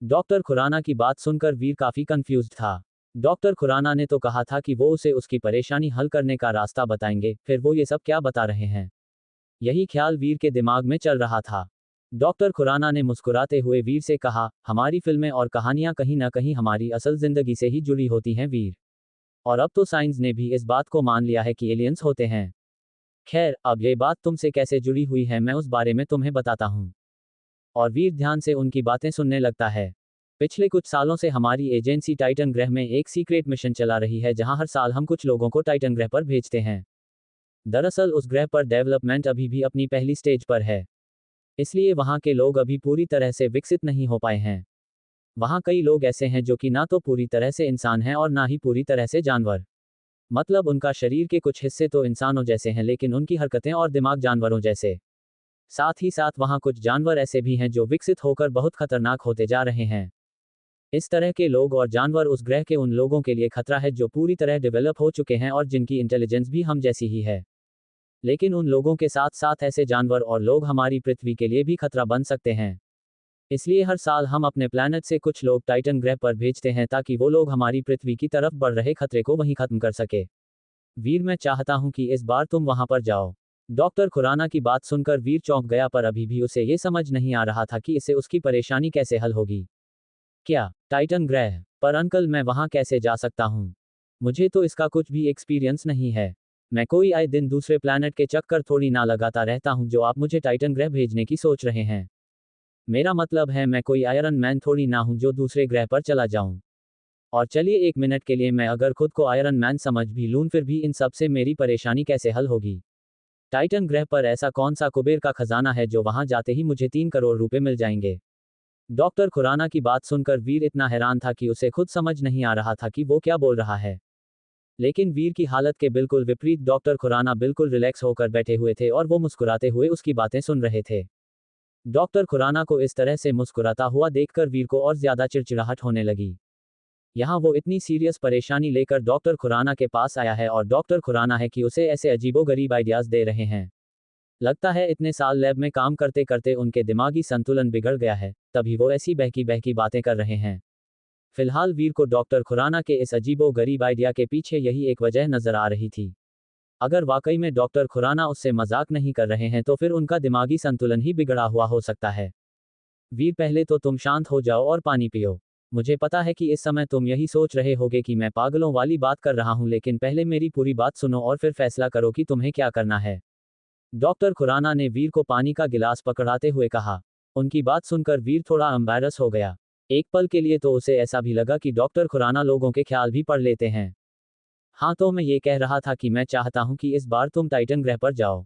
डॉक्टर खुराना की बात सुनकर वीर काफी कंफ्यूज्ड था। डॉक्टर खुराना ने तो कहा था कि वो उसे उसकी परेशानी हल करने का रास्ता बताएंगे, फिर वो ये सब क्या बता रहे हैं। यही ख्याल वीर के दिमाग में चल रहा था। डॉक्टर खुराना ने मुस्कुराते हुए वीर से कहा, हमारी फिल्में और कहानियां कहीं ना कहीं हमारी असल जिंदगी से ही जुड़ी होती हैं वीर। और अब तो साइंस ने भी इस बात को मान लिया है कि एलियंस होते हैं। खैर, अब ये बात तुमसे कैसे जुड़ी हुई है मैं उस बारे में तुम्हें बताता हूँ। और वीर ध्यान से उनकी बातें सुनने लगता है। पिछले कुछ सालों से हमारी एजेंसी टाइटन ग्रह में एक सीक्रेट मिशन चला रही है जहां हर साल हम कुछ लोगों को टाइटन ग्रह पर भेजते हैं। दरअसल उस ग्रह पर डेवलपमेंट अभी भी अपनी पहली स्टेज पर है। इसलिए वहां के लोग अभी पूरी तरह से विकसित नहीं हो पाए हैं। वहां कई लोग ऐसे हैं जो कि ना तो पूरी तरह से इंसान हैं और ना ही पूरी तरह से जानवर। मतलब उनका शरीर के कुछ हिस्से तो इंसानों जैसे हैं लेकिन उनकी हरकतें और दिमाग जानवरों जैसे। साथ ही साथ वहां कुछ जानवर ऐसे भी हैं जो विकसित होकर बहुत खतरनाक होते जा रहे हैं। इस तरह के लोग और जानवर उस ग्रह के उन लोगों के लिए खतरा है जो पूरी तरह डेवलप हो चुके हैं और जिनकी इंटेलिजेंस भी हम जैसी ही है। लेकिन उन लोगों के साथ साथ ऐसे जानवर और लोग हमारी पृथ्वी के लिए भी खतरा बन सकते हैं। इसलिए हर साल हम अपने प्लैनेट से कुछ लोग टाइटन ग्रह पर भेजते हैं ताकि वो लोग हमारी पृथ्वी की तरफ बढ़ रहे खतरे को वहीं खत्म कर सके। वीर, मैं चाहता हूं कि इस बार तुम वहां पर जाओ। डॉक्टर खुराना की बात सुनकर वीर चौंक गया, पर अभी भी उसे ये समझ नहीं आ रहा था कि इससे उसकी परेशानी कैसे हल होगी। क्या टाइटन ग्रह पर अंकल, मैं वहां कैसे जा सकता हूँ? मुझे तो इसका कुछ भी एक्सपीरियंस नहीं है। मैं कोई आए दिन दूसरे प्लैनेट के चक्कर थोड़ी ना लगाता रहता हूँ जो आप मुझे टाइटन ग्रह भेजने की सोच रहे हैं। मेरा मतलब है, मैं कोई आयरन मैन थोड़ी ना हूँ जो दूसरे ग्रह पर चला जाऊं। और चलिए, एक मिनट के लिए मैं अगर खुद को आयरन मैन समझ भी लूं, फिर भी इन सब से मेरी परेशानी कैसे हल होगी? टाइटन ग्रह पर ऐसा कौन सा कुबेर का खजाना है जो वहां जाते ही मुझे 3 करोड़ रुपए मिल जाएंगे? डॉक्टर खुराना की बात सुनकर वीर इतना हैरान था कि उसे खुद समझ नहीं आ रहा था कि वो क्या बोल रहा है। लेकिन वीर की हालत के बिल्कुल विपरीत डॉक्टर खुराना बिल्कुल रिलैक्स होकर बैठे हुए थे और वो मुस्कुराते हुए उसकी बातें सुन रहे थे। डॉक्टर खुराना को इस तरह से मुस्कुराता हुआ देखकर वीर को और ज्यादा चिड़चिड़ाहट होने लगी। यहाँ वो इतनी सीरियस परेशानी लेकर डॉक्टर खुराना के पास आया है और डॉक्टर खुराना है कि उसे ऐसे अजीबोगरीब आइडियाज दे रहे हैं। लगता है इतने साल लैब में काम करते करते उनके दिमागी संतुलन बिगड़ गया है, तभी वो ऐसी बहकी बहकी बातें कर रहे हैं। फिलहाल वीर को डॉक्टर खुराना के इस अजीबोगरीब आइडिया के पीछे यही एक वजह नजर आ रही थी। अगर वाकई में डॉक्टर खुराना उससे मजाक नहीं कर रहे हैं तो फिर उनका दिमागी संतुलन ही बिगड़ा हुआ हो सकता है। वीर, पहले तो तुम शांत हो जाओ और पानी पियो। मुझे पता है कि इस समय तुम यही सोच रहे होगे कि मैं पागलों वाली बात कर रहा हूं, लेकिन पहले मेरी पूरी बात सुनो और फिर फैसला करो कि तुम्हें क्या करना है। डॉक्टर खुराना ने वीर को पानी का गिलास पकड़ाते हुए कहा। उनकी बात सुनकर वीर थोड़ा एम्बैरस हो गया। एक पल के लिए तो उसे ऐसा भी लगा कि डॉक्टर खुराना लोगों के ख्याल भी पढ़ लेते हैं। हाँ, तो मैं ये कह रहा था कि मैं चाहता हूं कि इस बार तुम टाइटन ग्रह पर जाओ।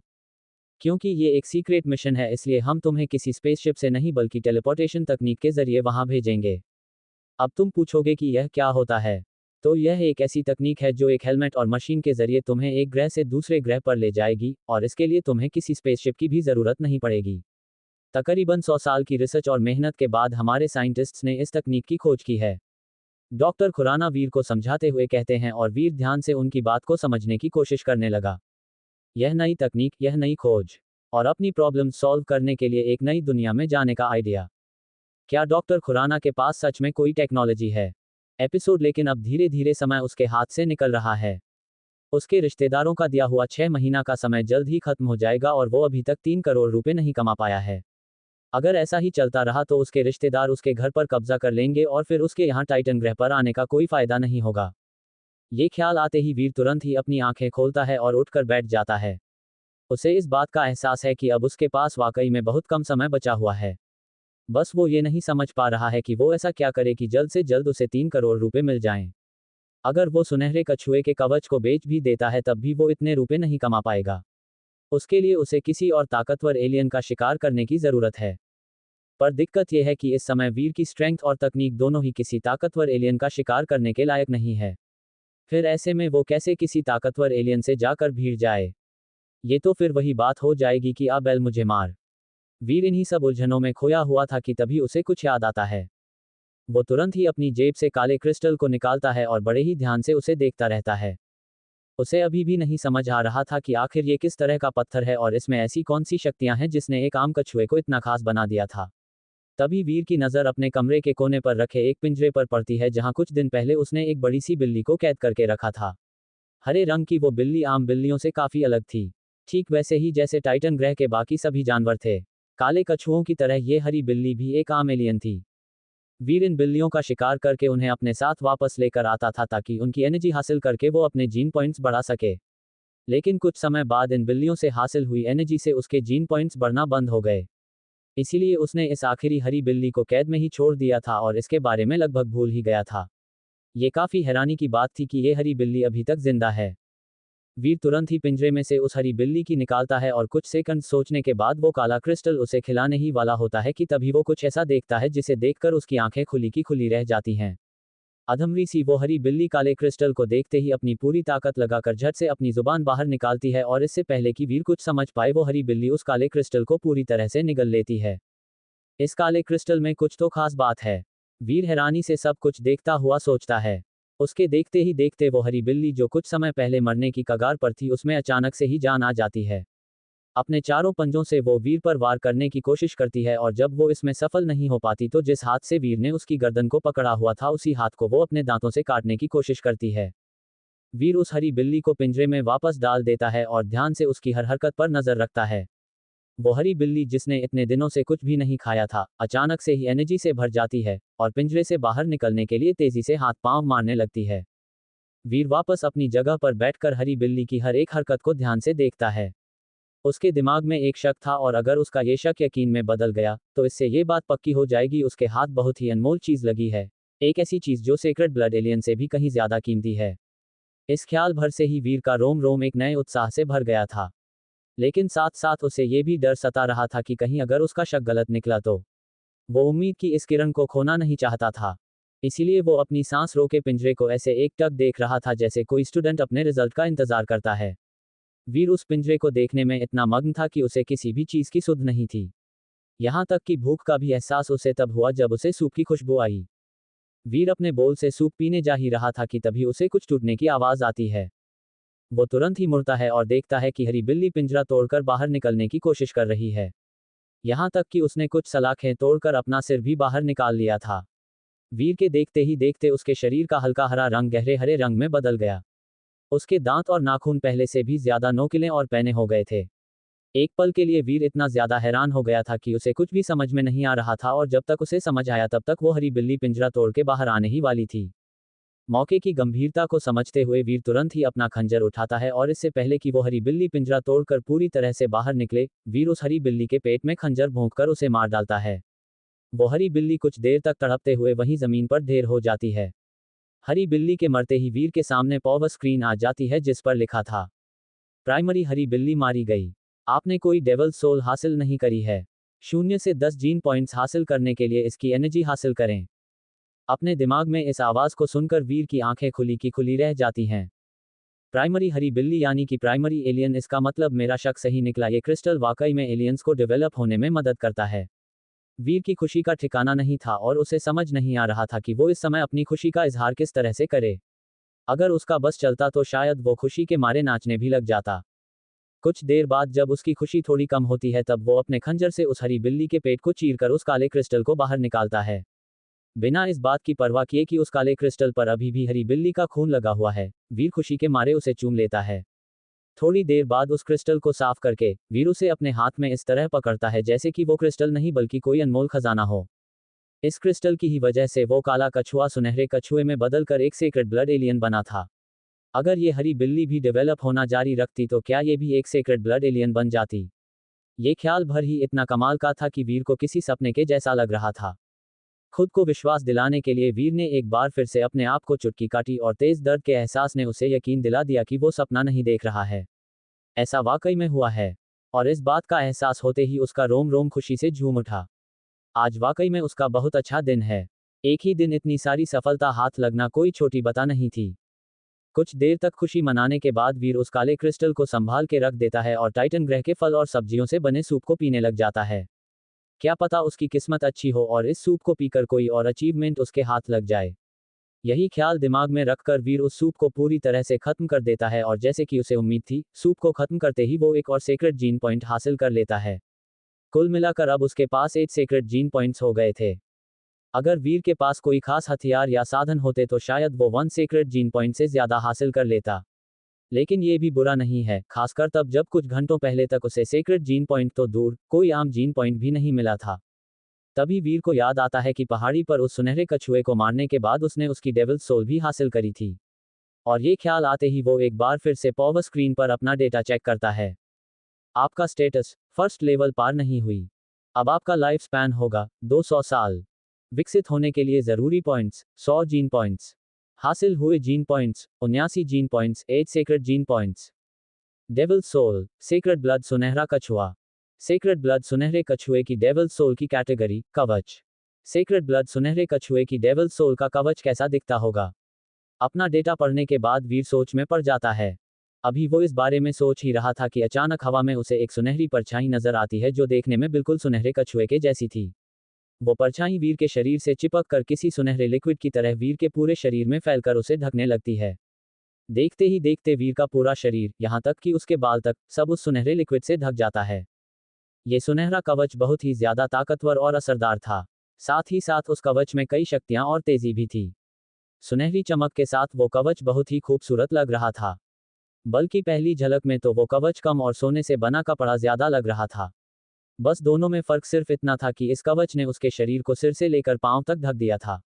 क्योंकि ये एक सीक्रेट मिशन है, इसलिए हम तुम्हें किसी स्पेसशिप से नहीं बल्कि टेलीपोर्टेशन तकनीक के जरिए वहां भेजेंगे। अब तुम पूछोगे कि यह क्या होता है? तो यह एक ऐसी तकनीक है जो एक हेलमेट और मशीन के जरिए तुम्हें एक ग्रह से दूसरे ग्रह पर ले जाएगी, और इसके लिए तुम्हें किसी स्पेसशिप की भी जरूरत नहीं पड़ेगी। तकरीबन 100 साल की रिसर्च और मेहनत के बाद हमारे साइंटिस्ट्स ने इस तकनीक की खोज की है। डॉक्टर खुराना वीर को समझाते हुए कहते हैं और वीर ध्यान से उनकी बात को समझने की कोशिश करने लगा। यह नई तकनीक, यह नई खोज, और अपनी प्रॉब्लम सॉल्व करने के लिए एक नई दुनिया में जाने का आइडिया। क्या डॉक्टर खुराना के पास सच में कोई टेक्नोलॉजी है? एपिसोड लेकिन अब धीरे धीरे समय उसके हाथ से निकल रहा है। उसके रिश्तेदारों का दिया हुआ 6 महीना का समय जल्द ही खत्म हो जाएगा और वो अभी तक 3 करोड़ रुपए नहीं कमा पाया है। अगर ऐसा ही चलता रहा तो उसके रिश्तेदार उसके घर पर कब्जा कर लेंगे और फिर उसके यहाँ टाइटन ग्रह पर आने का कोई फायदा नहीं होगा। ये ख्याल आते ही वीर तुरंत ही अपनी आंखें खोलता है और उठकर बैठ जाता है। उसे इस बात का एहसास है कि अब उसके पास वाकई में बहुत कम समय बचा हुआ है। बस वो ये नहीं समझ पा रहा है कि वो ऐसा क्या करे कि जल्द से जल्द उसे 3 करोड़ रुपए मिल जाएं। अगर वो सुनहरे कछुए के कवच को बेच भी देता है तब भी वो इतने रुपए नहीं कमा पाएगा। उसके लिए उसे किसी और ताकतवर एलियन का शिकार करने की जरूरत है। पर दिक्कत यह है कि इस समय वीर की स्ट्रेंथ और तकनीक दोनों ही किसी ताकतवर एलियन का शिकार करने के लायक नहीं है। फिर ऐसे में वो कैसे किसी ताकतवर एलियन से जाकर भिड़ जाए? ये तो फिर वही बात हो जाएगी कि आ बैल मुझे मार। वीर इन्हीं सब उलझनों में खोया हुआ था कि तभी उसे कुछ याद आता है। वो तुरंत ही अपनी जेब से काले क्रिस्टल को निकालता है और बड़े ही ध्यान से उसे देखता रहता है। उसे अभी भी नहीं समझ आ रहा था कि आखिर ये किस तरह का पत्थर है और इसमें ऐसी कौन सी शक्तियां हैं जिसने एक आम कछुए को इतना खास बना दिया था। तभी वीर की नज़र अपने कमरे के कोने पर रखे एक पिंजरे पर पड़ती है जहां कुछ दिन पहले उसने एक बड़ी सी बिल्ली को कैद करके रखा था। हरे रंग की वो बिल्ली आम बिल्लियों से काफी अलग थी, ठीक वैसे ही जैसे टाइटन ग्रह के बाकी सभी जानवर थे। काले कछुओं की तरह ये हरी बिल्ली भी एक आम एलियन थी। वीर इन बिल्लियों का शिकार करके उन्हें अपने साथ वापस लेकर आता था ताकि उनकी एनर्जी हासिल करके वो अपने जीन पॉइंट्स बढ़ा सके। लेकिन कुछ समय बाद इन बिल्लियों से हासिल हुई एनर्जी से उसके जीन पॉइंट्स बढ़ना बंद हो गए। इसीलिए उसने इस आखिरी हरी बिल्ली को कैद में ही छोड़ दिया था और इसके बारे में लगभग भूल ही गया था। ये काफी हैरानी की बात थी कि ये हरी बिल्ली अभी तक जिंदा है। वीर तुरंत ही पिंजरे में से उस हरी बिल्ली की निकालता है और कुछ सेकंड सोचने के बाद वो काला क्रिस्टल उसे खिलाने ही वाला होता है कि तभी वो कुछ ऐसा देखता है जिसे देखकर उसकी आंखें खुली की खुली रह जाती हैं। अधमरी सी वो हरी बिल्ली काले क्रिस्टल को देखते ही अपनी पूरी ताकत लगाकर झट से अपनी जुबान बाहर निकालती है और इससे पहले कि वीर कुछ समझ पाए वो हरी बिल्ली उस काले क्रिस्टल को पूरी तरह से निगल लेती है। इस काले क्रिस्टल में कुछ तो खास बात है। वीर हैरानी से सब कुछ देखता हुआ सोचता है। उसके देखते ही देखते वो हरी बिल्ली जो कुछ समय पहले मरने की कगार पर थी उसमें अचानक से ही जान आ जाती है। अपने चारों पंजों से वो वीर पर वार करने की कोशिश करती है और जब वो इसमें सफल नहीं हो पाती तो जिस हाथ से वीर ने उसकी गर्दन को पकड़ा हुआ था उसी हाथ को वो अपने दांतों से काटने की कोशिश करती है। वीर उस हरी बिल्ली को पिंजरे में वापस डाल देता है और ध्यान से उसकी हर हरकत पर नजर रखता है। वो हरी बिल्ली जिसने इतने दिनों से कुछ भी नहीं खाया था, अचानक से ही एनर्जी से भर जाती है और पिंजरे से बाहर निकलने के लिए तेजी से हाथ पांव मारने लगती है। वीर वापस अपनी जगह पर बैठकर हरी बिल्ली की हर एक हरकत को ध्यान से देखता है। उसके दिमाग में एक शक था और अगर उसका ये शक यकीन में बदल गया तो इससे ये बात पक्की हो जाएगी उसके हाथ बहुत ही अनमोल चीज लगी है, एक ऐसी चीज जो सेक्रेड ब्लड एलियन से भी कहीं ज्यादा कीमती है। इस ख्याल भर से ही वीर का रोम रोम एक नए उत्साह से भर गया था। लेकिन साथ साथ उसे ये भी डर सता रहा था कि कहीं अगर उसका शक गलत निकला तो। वो उम्मीद की इस किरण को खोना नहीं चाहता था। इसीलिए वो अपनी सांस रोके पिंजरे को ऐसे एकटक देख रहा था जैसे कोई स्टूडेंट अपने रिजल्ट का इंतजार करता है। वीर उस पिंजरे को देखने में इतना मग्न था कि उसे किसी भी चीज की सुध नहीं थी। यहां तक कि भूख का भी एहसास उसे तब हुआ जब उसे सूप की खुशबू आई। वीर अपने बोल से सूप पीने जा ही रहा था कि तभी उसे कुछ टूटने की आवाज आती है। वो तुरंत ही मुड़ता है और देखता है कि हरी बिल्ली पिंजरा तोड़कर बाहर निकलने की कोशिश कर रही है। यहां तक कि उसने कुछ सलाखें तोड़कर अपना सिर भी बाहर निकाल लिया था। वीर के देखते ही देखते उसके शरीर का हल्का हरा रंग गहरे हरे रंग में बदल गया। उसके दांत और नाखून पहले से भी ज्यादा नोकीले और पैने हो गए थे। एक पल के लिए वीर इतना ज्यादा हैरान हो गया था कि उसे कुछ भी समझ में नहीं आ रहा था और जब तक उसे समझ आया तब तक वो हरी बिल्ली पिंजरा तोड़ के बाहर आने ही वाली थी। मौके की गंभीरता को समझते हुए वीर तुरंत ही अपना खंजर उठाता है और इससे पहले कि वो हरी बिल्ली पिंजरा तोड़कर पूरी तरह से बाहर निकले, वीर उस हरी बिल्ली के पेट में खंजर भोंककर उसे मार डालता है। वो हरी बिल्ली कुछ देर तक तड़पते हुए वहीं जमीन पर ढेर हो जाती है। हरी बिल्ली के मरते ही वीर के सामने पॉवर स्क्रीन आ जाती है जिस पर लिखा था, प्राइमरी हरी बिल्ली मारी गई। आपने कोई डेवल सोल हासिल नहीं करी है। 0 से 10 जीन पॉइंट्स हासिल करने के लिए इसकी एनर्जी हासिल करें। अपने दिमाग में इस आवाज को सुनकर वीर की आंखें खुली की खुली रह जाती हैं। प्राइमरी हरी बिल्ली यानी कि प्राइमरी एलियन, इसका मतलब मेरा शक सही निकला, ये क्रिस्टल वाकई में एलियंस को डेवलप होने में मदद करता है। वीर की खुशी का ठिकाना नहीं था और उसे समझ नहीं आ रहा था कि वो इस समय अपनी खुशी का इजहार किस तरह से करे। अगर उसका बस चलता तो शायद वो खुशी के मारे नाचने भी लग जाता। कुछ देर बाद जब उसकी खुशी थोड़ी कम होती है तब वो अपने खंजर से उस हरी बिल्ली के पेट को चीरकर उस काले क्रिस्टल को बाहर निकालता है। बिना इस बात की परवाह किए कि उस काले क्रिस्टल पर अभी भी हरी बिल्ली का खून लगा हुआ है, वीर खुशी के मारे उसे चूम लेता है। थोड़ी देर बाद उस क्रिस्टल को साफ करके वीर उसे अपने हाथ में इस तरह पकड़ता है जैसे कि वो क्रिस्टल नहीं बल्कि कोई अनमोल खजाना हो। इस क्रिस्टल की ही वजह से वो काला कछुआ सुनहरे कछुए में बदलकर एक सेक्रेड ब्लड एलियन बना था। अगर ये हरी बिल्ली भी डेवलप होना जारी रखती तो क्या ये भी एक सेक्रेड ब्लड एलियन बन जाती। ये ख्याल भर ही इतना कमाल का था कि वीर को किसी सपने के जैसा लग रहा था। खुद को विश्वास दिलाने के लिए वीर ने एक बार फिर से अपने आप को चुटकी काटी और तेज दर्द के एहसास ने उसे यकीन दिला दिया कि वो सपना नहीं देख रहा है, ऐसा वाकई में हुआ है। और इस बात का एहसास होते ही उसका रोम रोम खुशी से झूम उठा। आज वाकई में उसका बहुत अच्छा दिन है। एक ही दिन इतनी सारी सफलता हाथ लगना कोई छोटी बात नहीं थी। कुछ देर तक खुशी मनाने के बाद वीर उस काले क्रिस्टल को संभाल के रख देता है और टाइटन ग्रह के फल और सब्जियों से बने सूप को पीने लग जाता है। क्या पता उसकी किस्मत अच्छी हो और इस सूप को पीकर कोई और अचीवमेंट उसके हाथ लग जाए। यही ख्याल दिमाग में रखकर वीर उस सूप को पूरी तरह से खत्म कर देता है और जैसे कि उसे उम्मीद थी, सूप को खत्म करते ही वो एक और सेक्रेट जीन पॉइंट हासिल कर लेता है। कुल मिलाकर अब उसके पास 8 सेक्रेट जीन पॉइंट्स हो गए थे। अगर वीर के पास कोई खास हथियार या साधन होते तो शायद वो 1 सेक्रेट जीन पॉइंट से ज्यादा हासिल कर लेता। लेकिन ये भी बुरा नहीं है, खासकर तब जब कुछ घंटों पहले तक उसे सेक्रेट जीन पॉइंट तो दूर, कोई आम जीन पॉइंट भी नहीं मिला था। तभी वीर को याद आता है कि पहाड़ी पर उस सुनहरे कछुए को मारने के बाद उसने उसकी डेविल सोल भी हासिल करी थी। और ये ख्याल आते ही वो एक बार फिर से पॉवर स्क्रीन पर अपना डेटा चेक करता है। आपका स्टेटस फर्स्ट लेवल पार नहीं हुई। अब आपका लाइफ स्पैन होगा 200 साल। विकसित होने के लिए जरूरी पॉइंट्स 100 जीन पॉइंट्स। हासिल हुए gene points 79 gene points, 8 secret gene points. Devil soul secret blood सुनहरा कछुआ। सेक्रेट ब्लड सुनहरे कछुए की डेविल सोल की कैटेगरी कवच। सेक्रेट ब्लड सुनहरे कछुए की डेविल सोल का कवच कैसा दिखता होगा। अपना डेटा पढ़ने के बाद वीर सोच में पड़ जाता है। अभी वो इस बारे में सोच ही रहा था कि अचानक हवा में उसे एक सुनहरी परछाई नजर आती है जो देखने में बिल्कुल सुनहरे कछुए के जैसी थी। वो परछाई वीर के शरीर से चिपक कर किसी सुनहरे लिक्विड की तरह वीर के पूरे शरीर में फैलकर उसे ढकने लगती है। देखते ही देखते वीर का पूरा शरीर, यहाँ तक कि उसके बाल तक, सब उस सुनहरे लिक्विड से ढक जाता है। ये सुनहरा कवच बहुत ही ज्यादा ताकतवर और असरदार था। साथ ही साथ उस कवच में कई शक्तियां और तेजी भी थी। सुनहरी चमक के साथ वो कवच बहुत ही खूबसूरत लग रहा था। बल्कि पहली झलक में तो वो कवच कम और सोने से बना कपड़ा ज्यादा लग रहा था। बस दोनों में फर्क सिर्फ इतना था कि इस कवच ने उसके शरीर को सिर से लेकर पांव तक ढक दिया था।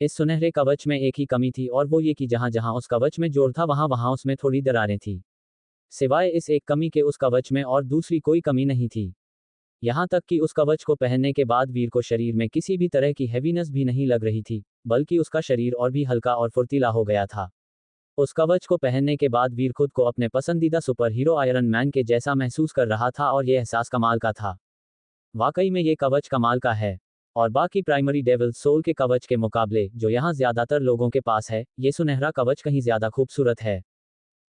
इस सुनहरे कवच में एक ही कमी थी और वो ये कि जहां जहां उस कवच में जोड़ था वहां वहां उसमें थोड़ी दरारें थी। सिवाय इस एक कमी के उस कवच में और दूसरी कोई कमी नहीं थी। यहाँ तक कि उस कवच को पहनने के बाद वीर को शरीर में किसी भी तरह की हैवीनेस भी नहीं लग रही थी, बल्कि उसका शरीर और भी हल्का और फुर्तीला हो गया था। उस कवच को पहनने के बाद वीर खुद को अपने पसंदीदा सुपर हीरो आयरन मैन के जैसा महसूस कर रहा था और ये एहसास कमाल का था। वाकई में ये कवच कमाल का है। और बाकी प्राइमरी डेविल सोल के कवच के मुकाबले जो यहाँ ज्यादातर लोगों के पास है, ये सुनहरा कवच कहीं ज्यादा खूबसूरत है।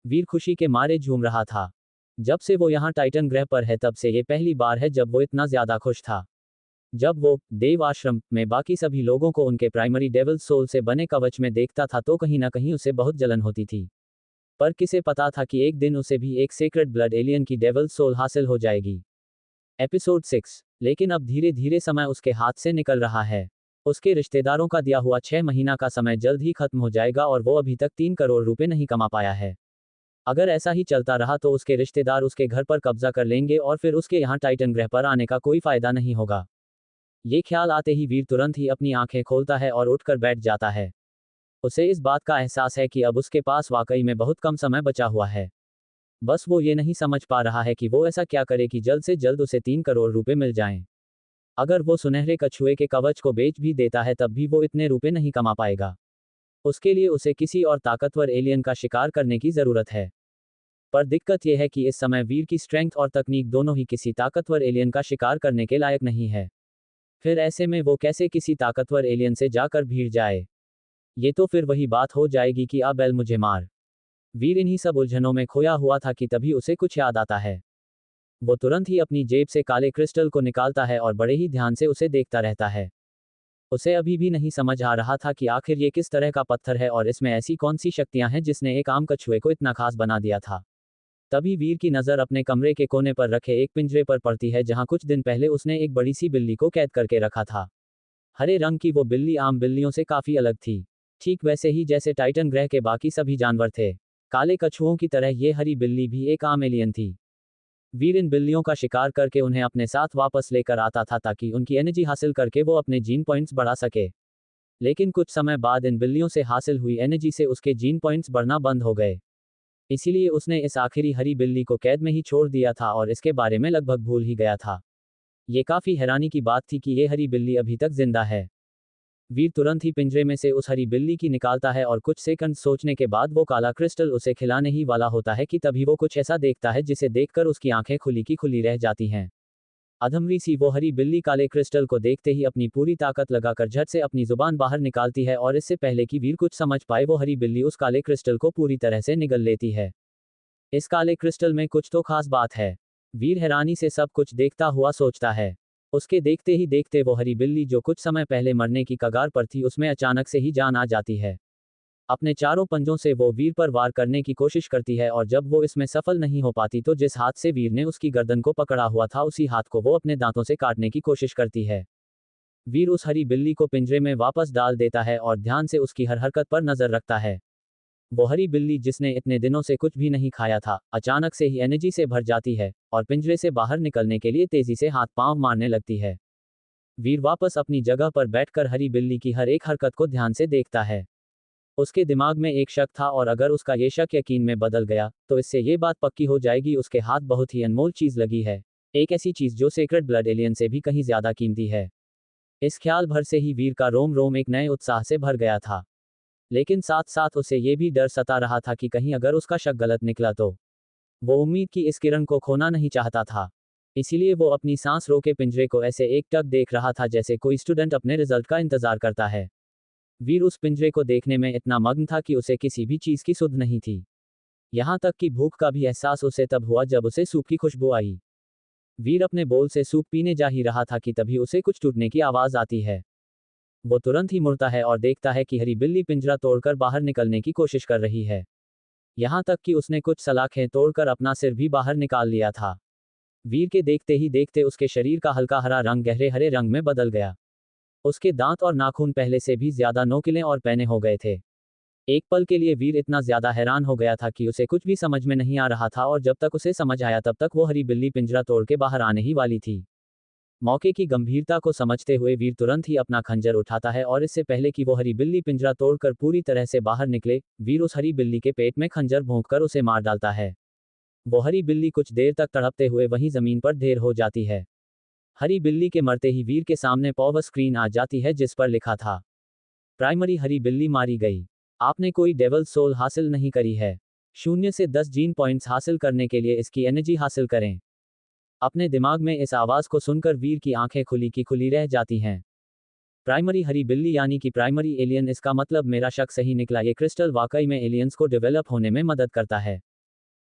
वीर खुशी के मारे झूम रहा था। जब से वो यहाँ टाइटन ग्रह पर है तब से ये पहली बार है जब वो इतना ज्यादा खुश था। जब वो देव आश्रम में बाकी सभी लोगों को उनके प्राइमरी डेविल सोल से बने कवच में देखता था तो कहीं ना कहीं उसे बहुत जलन होती थी। पर किसे पता था कि एक दिन उसे भी एक सेक्रेड ब्लड एलियन की डेविल सोल हासिल हो जाएगी। एपिसोड 6। लेकिन अब धीरे धीरे समय उसके हाथ से निकल रहा है। उसके रिश्तेदारों का दिया हुआ 6 महीना का समय जल्द ही खत्म हो जाएगा और वो अभी तक 3 करोड़ रुपए नहीं कमा पाया है। अगर ऐसा ही चलता रहा तो उसके रिश्तेदार उसके घर पर कब्जा कर लेंगे और फिर उसके यहाँ टाइटन ग्रह पर आने का कोई फायदा नहीं होगा। ये ख्याल आते ही वीर तुरंत ही अपनी आंखें खोलता है और उठकर बैठ जाता है। उसे इस बात का एहसास है कि अब उसके पास वाकई में बहुत कम समय बचा हुआ है। बस वो ये नहीं समझ पा रहा है कि वो ऐसा क्या करे कि जल्द से जल्द उसे 3 करोड़ रुपए मिल जाएं। अगर वो सुनहरे कछुए के कवच को बेच भी देता है तब भी वो इतने रुपए नहीं कमा पाएगा। उसके लिए उसे किसी और ताकतवर एलियन का शिकार करने की जरूरत है। पर दिक्कत यह है कि इस समय वीर की स्ट्रेंथ और तकनीक दोनों ही किसी ताकतवर एलियन का शिकार करने के लायक नहीं है। फिर ऐसे में वो कैसे किसी ताकतवर एलियन से जाकर भिड़ जाए? ये तो फिर वही बात हो जाएगी कि आ बैल मुझे मार। वीर इन्हीं सब उलझनों में खोया हुआ था कि तभी उसे कुछ याद आता है। वो तुरंत ही अपनी जेब से काले क्रिस्टल को निकालता है और बड़े ही ध्यान से उसे देखता रहता है। उसे अभी भी नहीं समझ आ रहा था कि आखिर ये किस तरह का पत्थर है और इसमें ऐसी कौन सी शक्तियां हैं जिसने एक आम कछुए को इतना खास बना दिया था। तभी वीर की नज़र अपने कमरे के कोने पर रखे एक पिंजरे पर पड़ती है जहां कुछ दिन पहले उसने एक बड़ी सी बिल्ली को कैद करके रखा था। हरे रंग की वो बिल्ली आम बिल्लियों से काफी अलग थी, ठीक वैसे ही जैसे टाइटन ग्रह के बाकी सभी जानवर थे। काले कछुओं की तरह ये हरी बिल्ली भी एक आम एलियन थी। वीर इन बिल्लियों का शिकार करके उन्हें अपने साथ वापस लेकर आता था ताकि उनकी एनर्जी हासिल करके वो अपने जीन पॉइंट्स बढ़ा सके। लेकिन कुछ समय बाद इन बिल्लियों से हासिल हुई एनर्जी से उसके जीन पॉइंट्स बढ़ना बंद हो गए। इसीलिए उसने इस आखिरी हरी बिल्ली को कैद में ही छोड़ दिया था और इसके बारे में लगभग भूल ही गया था। ये काफी हैरानी की बात थी कि ये हरी बिल्ली अभी तक जिंदा है। वीर तुरंत ही पिंजरे में से उस हरी बिल्ली की निकालता है और कुछ सेकंड सोचने के बाद वो काला क्रिस्टल उसे खिलाने ही वाला होता है कि तभी वो कुछ ऐसा देखता है जिसे देखकर उसकी आंखें खुली की खुली रह जाती हैं। अधमरी सी वो हरी बिल्ली काले क्रिस्टल को देखते ही अपनी पूरी ताकत लगाकर झट से अपनी जुबान बाहर निकालती है और इससे पहले कि वीर कुछ समझ पाए वो हरी बिल्ली उस काले क्रिस्टल को पूरी तरह से निगल लेती है। इस काले क्रिस्टल में कुछ तो खास बात है। वीर हैरानी से सब कुछ देखता हुआ सोचता है। उसके देखते ही देखते वो हरी बिल्ली जो कुछ समय पहले मरने की कगार पर थी उसमें अचानक से ही जान आ जाती है। अपने चारों पंजों से वो वीर पर वार करने की कोशिश करती है और जब वो इसमें सफल नहीं हो पाती तो जिस हाथ से वीर ने उसकी गर्दन को पकड़ा हुआ था उसी हाथ को वो अपने दांतों से काटने की कोशिश करती है। वीर उस हरी बिल्ली को पिंजरे में वापस डाल देता है और ध्यान से उसकी हर हरकत पर नजर रखता है। वो हरी बिल्ली जिसने इतने दिनों से कुछ भी नहीं खाया था अचानक से ही एनर्जी से भर जाती है और पिंजरे से बाहर निकलने के लिए तेजी से हाथ पांव मारने लगती है। वीर वापस अपनी जगह पर बैठकर हरी बिल्ली की हर एक हरकत को ध्यान से देखता है। उसके दिमाग में एक शक था और अगर उसका ये शक यकीन में बदल गया तो इससे ये बात पक्की हो जाएगी उसके हाथ बहुत ही अनमोल चीज लगी है, एक ऐसी चीज जो सेक्रेड ब्लड एलियन से भी कहीं ज्यादा कीमती है। इस ख्याल भर से ही वीर का रोम रोम एक नए उत्साह से भर गया था। लेकिन साथ साथ उसे ये भी डर सता रहा था कि कहीं अगर उसका शक गलत निकला तो। वो उम्मीद की इस किरण को खोना नहीं चाहता था। इसीलिए वो अपनी सांस रोके पिंजरे को ऐसे एकटक देख रहा था जैसे कोई स्टूडेंट अपने रिजल्ट का इंतजार करता है। वीर उस पिंजरे को देखने में इतना मग्न था कि उसे किसी भी चीज की सुध नहीं थी। यहाँ तक कि भूख का भी एहसास उसे तब हुआ जब उसे सूप की खुशबू आई। वीर अपने बोल से सूप पीने जा ही रहा था कि तभी उसे कुछ टूटने की आवाज आती है। वो तुरंत ही मुड़ता है और देखता है कि हरी बिल्ली पिंजरा तोड़कर बाहर निकलने की कोशिश कर रही है। यहाँ तक कि उसने कुछ सलाखें तोड़कर अपना सिर भी बाहर निकाल लिया था। वीर के देखते ही देखते उसके शरीर का हल्का हरा रंग गहरे हरे रंग में बदल गया। उसके दांत और नाखून पहले से भी ज्यादा नोकीले और पैने हो गए थे। एक पल के लिए वीर इतना ज्यादा हैरान हो गया था कि उसे कुछ भी समझ में नहीं आ रहा था, और जब तक उसे समझ आया तब तक वो हरी बिल्ली पिंजरा तोड़ के बाहर आने ही वाली थी। मौके की गंभीरता को समझते हुए वीर तुरंत ही अपना खंजर उठाता है, और इससे पहले कि वो हरी बिल्ली पिंजरा तोड़कर पूरी तरह से बाहर निकले, वीर उस हरी बिल्ली के पेट में खंजर भोंककर उसे मार डालता है। वो हरी बिल्ली कुछ देर तक तड़पते हुए वहीं जमीन पर ढेर हो जाती है। हरी बिल्ली के मरते ही वीर के सामने पॉवर स्क्रीन आ जाती है जिस पर लिखा था, प्राइमरी हरी बिल्ली मारी गई। आपने कोई डेवल सोल हासिल नहीं करी है। 0 से 10 जीन पॉइंट्स हासिल करने के लिए इसकी एनर्जी हासिल करें। अपने दिमाग में इस आवाज को सुनकर वीर की आंखें खुली की खुली रह जाती हैं। प्राइमरी हरी बिल्ली यानी कि प्राइमरी एलियन, इसका मतलब मेरा शक सही निकला। ये क्रिस्टल वाकई में एलियंस को डेवलप होने में मदद करता है।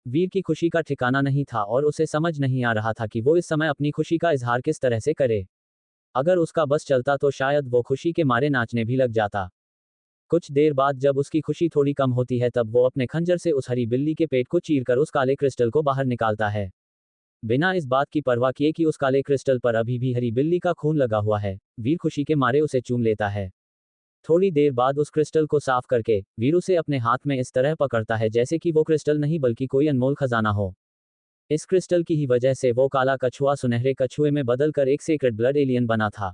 वीर की खुशी का ठिकाना नहीं था, और उसे समझ नहीं आ रहा था कि वो इस समय अपनी खुशी का इजहार किस तरह से करे। अगर उसका बस चलता तो शायद वो खुशी के मारे नाचने भी लग जाता। कुछ देर बाद जब उसकी खुशी थोड़ी कम होती है तब वो अपने खंजर से उस हरी बिल्ली के पेट को चीरकर उस काले क्रिस्टल को बाहर निकालता है। बिना इस बात की परवाह किए कि उस काले क्रिस्टल पर अभी भी हरी बिल्ली का खून लगा हुआ है, वीर खुशी के मारे उसे चूम लेता है। थोड़ी देर बाद उस क्रिस्टल को साफ करके वीर उसे अपने हाथ में इस तरह पकड़ता है जैसे कि वो क्रिस्टल नहीं बल्कि कोई अनमोल खजाना हो। इस क्रिस्टल की ही वजह से वो काला कछुआ सुनहरे कछुए में बदलकर एक सेक्रेड ब्लड एलियन बना था।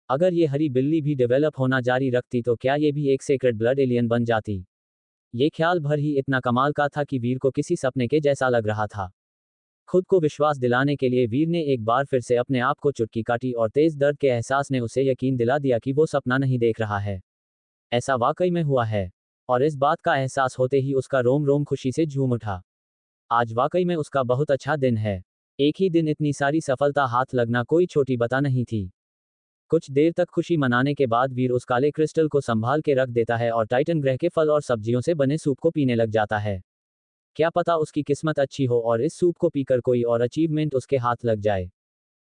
अगर ये हरी बिल्ली भी डेवलप होना जारी रखती तो क्या ये भी एक सेक्रेड ब्लड एलियन बन जाती। ये ख्याल भर ही इतना कमाल का था कि वीर को किसी सपने के जैसा लग रहा था। खुद को विश्वास दिलाने के लिए वीर ने एक बार फिर से अपने आप को चुटकी काटी, और तेज दर्द के एहसास ने उसे यकीन दिला दिया कि वो सपना नहीं देख रहा है। ऐसा वाकई में हुआ है। और इस बात का एहसास होते ही उसका रोम रोम खुशी से झूम उठा। आज वाकई में उसका बहुत अच्छा दिन है। एक ही दिन इतनी सारी सफलता हाथ लगना कोई छोटी बात नहीं थी। कुछ देर तक खुशी मनाने के बाद वीर उस काले क्रिस्टल को संभाल के रख देता है और टाइटन ग्रह के फल और सब्जियों से बने सूप को पीने लग जाता है। क्या पता उसकी किस्मत अच्छी हो और इस सूप को पीकर कोई और अचीवमेंट उसके हाथ लग जाए।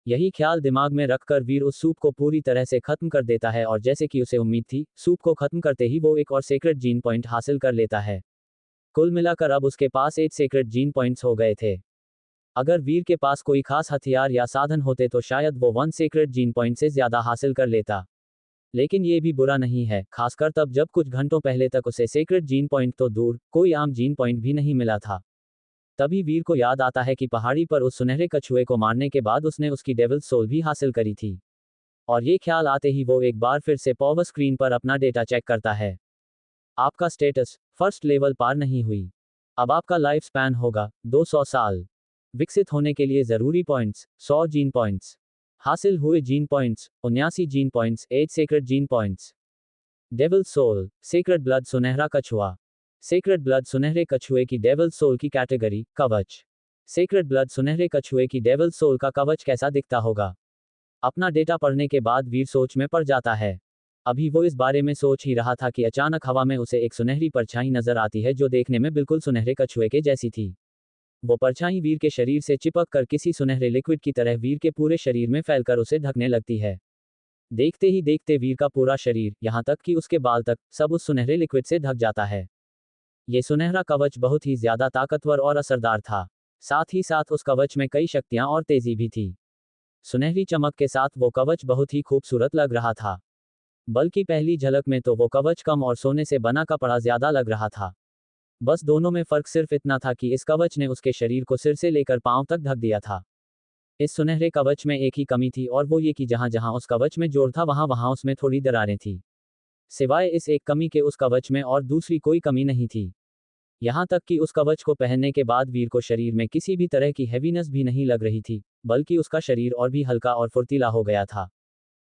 यही ख्याल दिमाग में रखकर वीर उस सूप को पूरी तरह से खत्म कर देता है, और जैसे कि उसे उम्मीद थी, सूप को खत्म करते ही वो एक और सेक्रेट जीन पॉइंट हासिल कर लेता है। कुल मिलाकर अब उसके पास 8 सेक्रेट जीन पॉइंट्स हो गए थे। अगर वीर के पास कोई खास हथियार या साधन होते तो शायद वो 1 सेक्रेट जीन पॉइंट से ज्यादा हासिल कर लेता। लेकिन ये भी बुरा नहीं है, खासकर तब जब कुछ घंटों पहले तक उसे सेक्रेट जीन पॉइंट तो दूर, कोई आम जीन पॉइंट भी नहीं मिला था। तभी वीर को याद आता है कि पहाड़ी पर उस सुनहरे कछुए को मारने के बाद उसने उसकी डेविल सोल भी हासिल करी थी। और ये ख्याल आते ही वो एक बार फिर से पॉवर स्क्रीन पर अपना डेटा चेक करता है। आपका स्टेटस फर्स्ट लेवल पार नहीं हुई। अब आपका लाइफ स्पैन होगा 200 साल। विकसित होने के लिए जरूरी पॉइंट्स 100 जीन पॉइंट्स। हासिल हुए gene points 79 gene points, 8 secret gene points. Devil soul secret blood सुनहरा कछुआ। सेक्रेट ब्लड सुनहरे कछुए की डेविल सोल की कैटेगरी कवच। सेक्रेट ब्लड सुनहरे कछुए की डेविल सोल का कवच कैसा दिखता होगा। अपना डेटा पढ़ने के बाद वीर सोच में पड़ जाता है। अभी वो इस बारे में सोच ही रहा था कि अचानक हवा में उसे एक सुनहरी परछाई नजर आती है जो देखने में बिल्कुल सुनहरे कछुए के जैसी थी। वो परछाई वीर के शरीर से चिपक कर किसी सुनहरे लिक्विड की तरह वीर के पूरे शरीर में फैलकर उसे ढकने लगती है। देखते ही देखते वीर का पूरा शरीर, यहाँ तक कि उसके बाल तक, सब उस सुनहरे लिक्विड से ढक जाता है। ये सुनहरा कवच बहुत ही ज्यादा ताकतवर और असरदार था। साथ ही साथ उस कवच में कई शक्तियां और तेजी भी थी। सुनहरी चमक के साथ वो कवच बहुत ही खूबसूरत लग रहा था। बल्कि पहली झलक में तो वो कवच कम और सोने से बना कपड़ा ज्यादा लग रहा था। बस दोनों में फर्क सिर्फ इतना था कि इस कवच ने उसके शरीर को सिर से लेकर पांव तक ढक दिया था। इस सुनहरे कवच में एक ही कमी थी, और वो ये कि जहां जहां उस कवच में जोड़ था वहां वहां उसमें थोड़ी दरारें थी। सिवाय इस एक कमी के उस कवच में और दूसरी कोई कमी नहीं थी। यहाँ तक कि उस कवच को पहनने के बाद वीर को शरीर में किसी भी तरह की हैवीनेस भी नहीं लग रही थी, बल्कि उसका शरीर और भी हल्का और फुर्तीला हो गया था।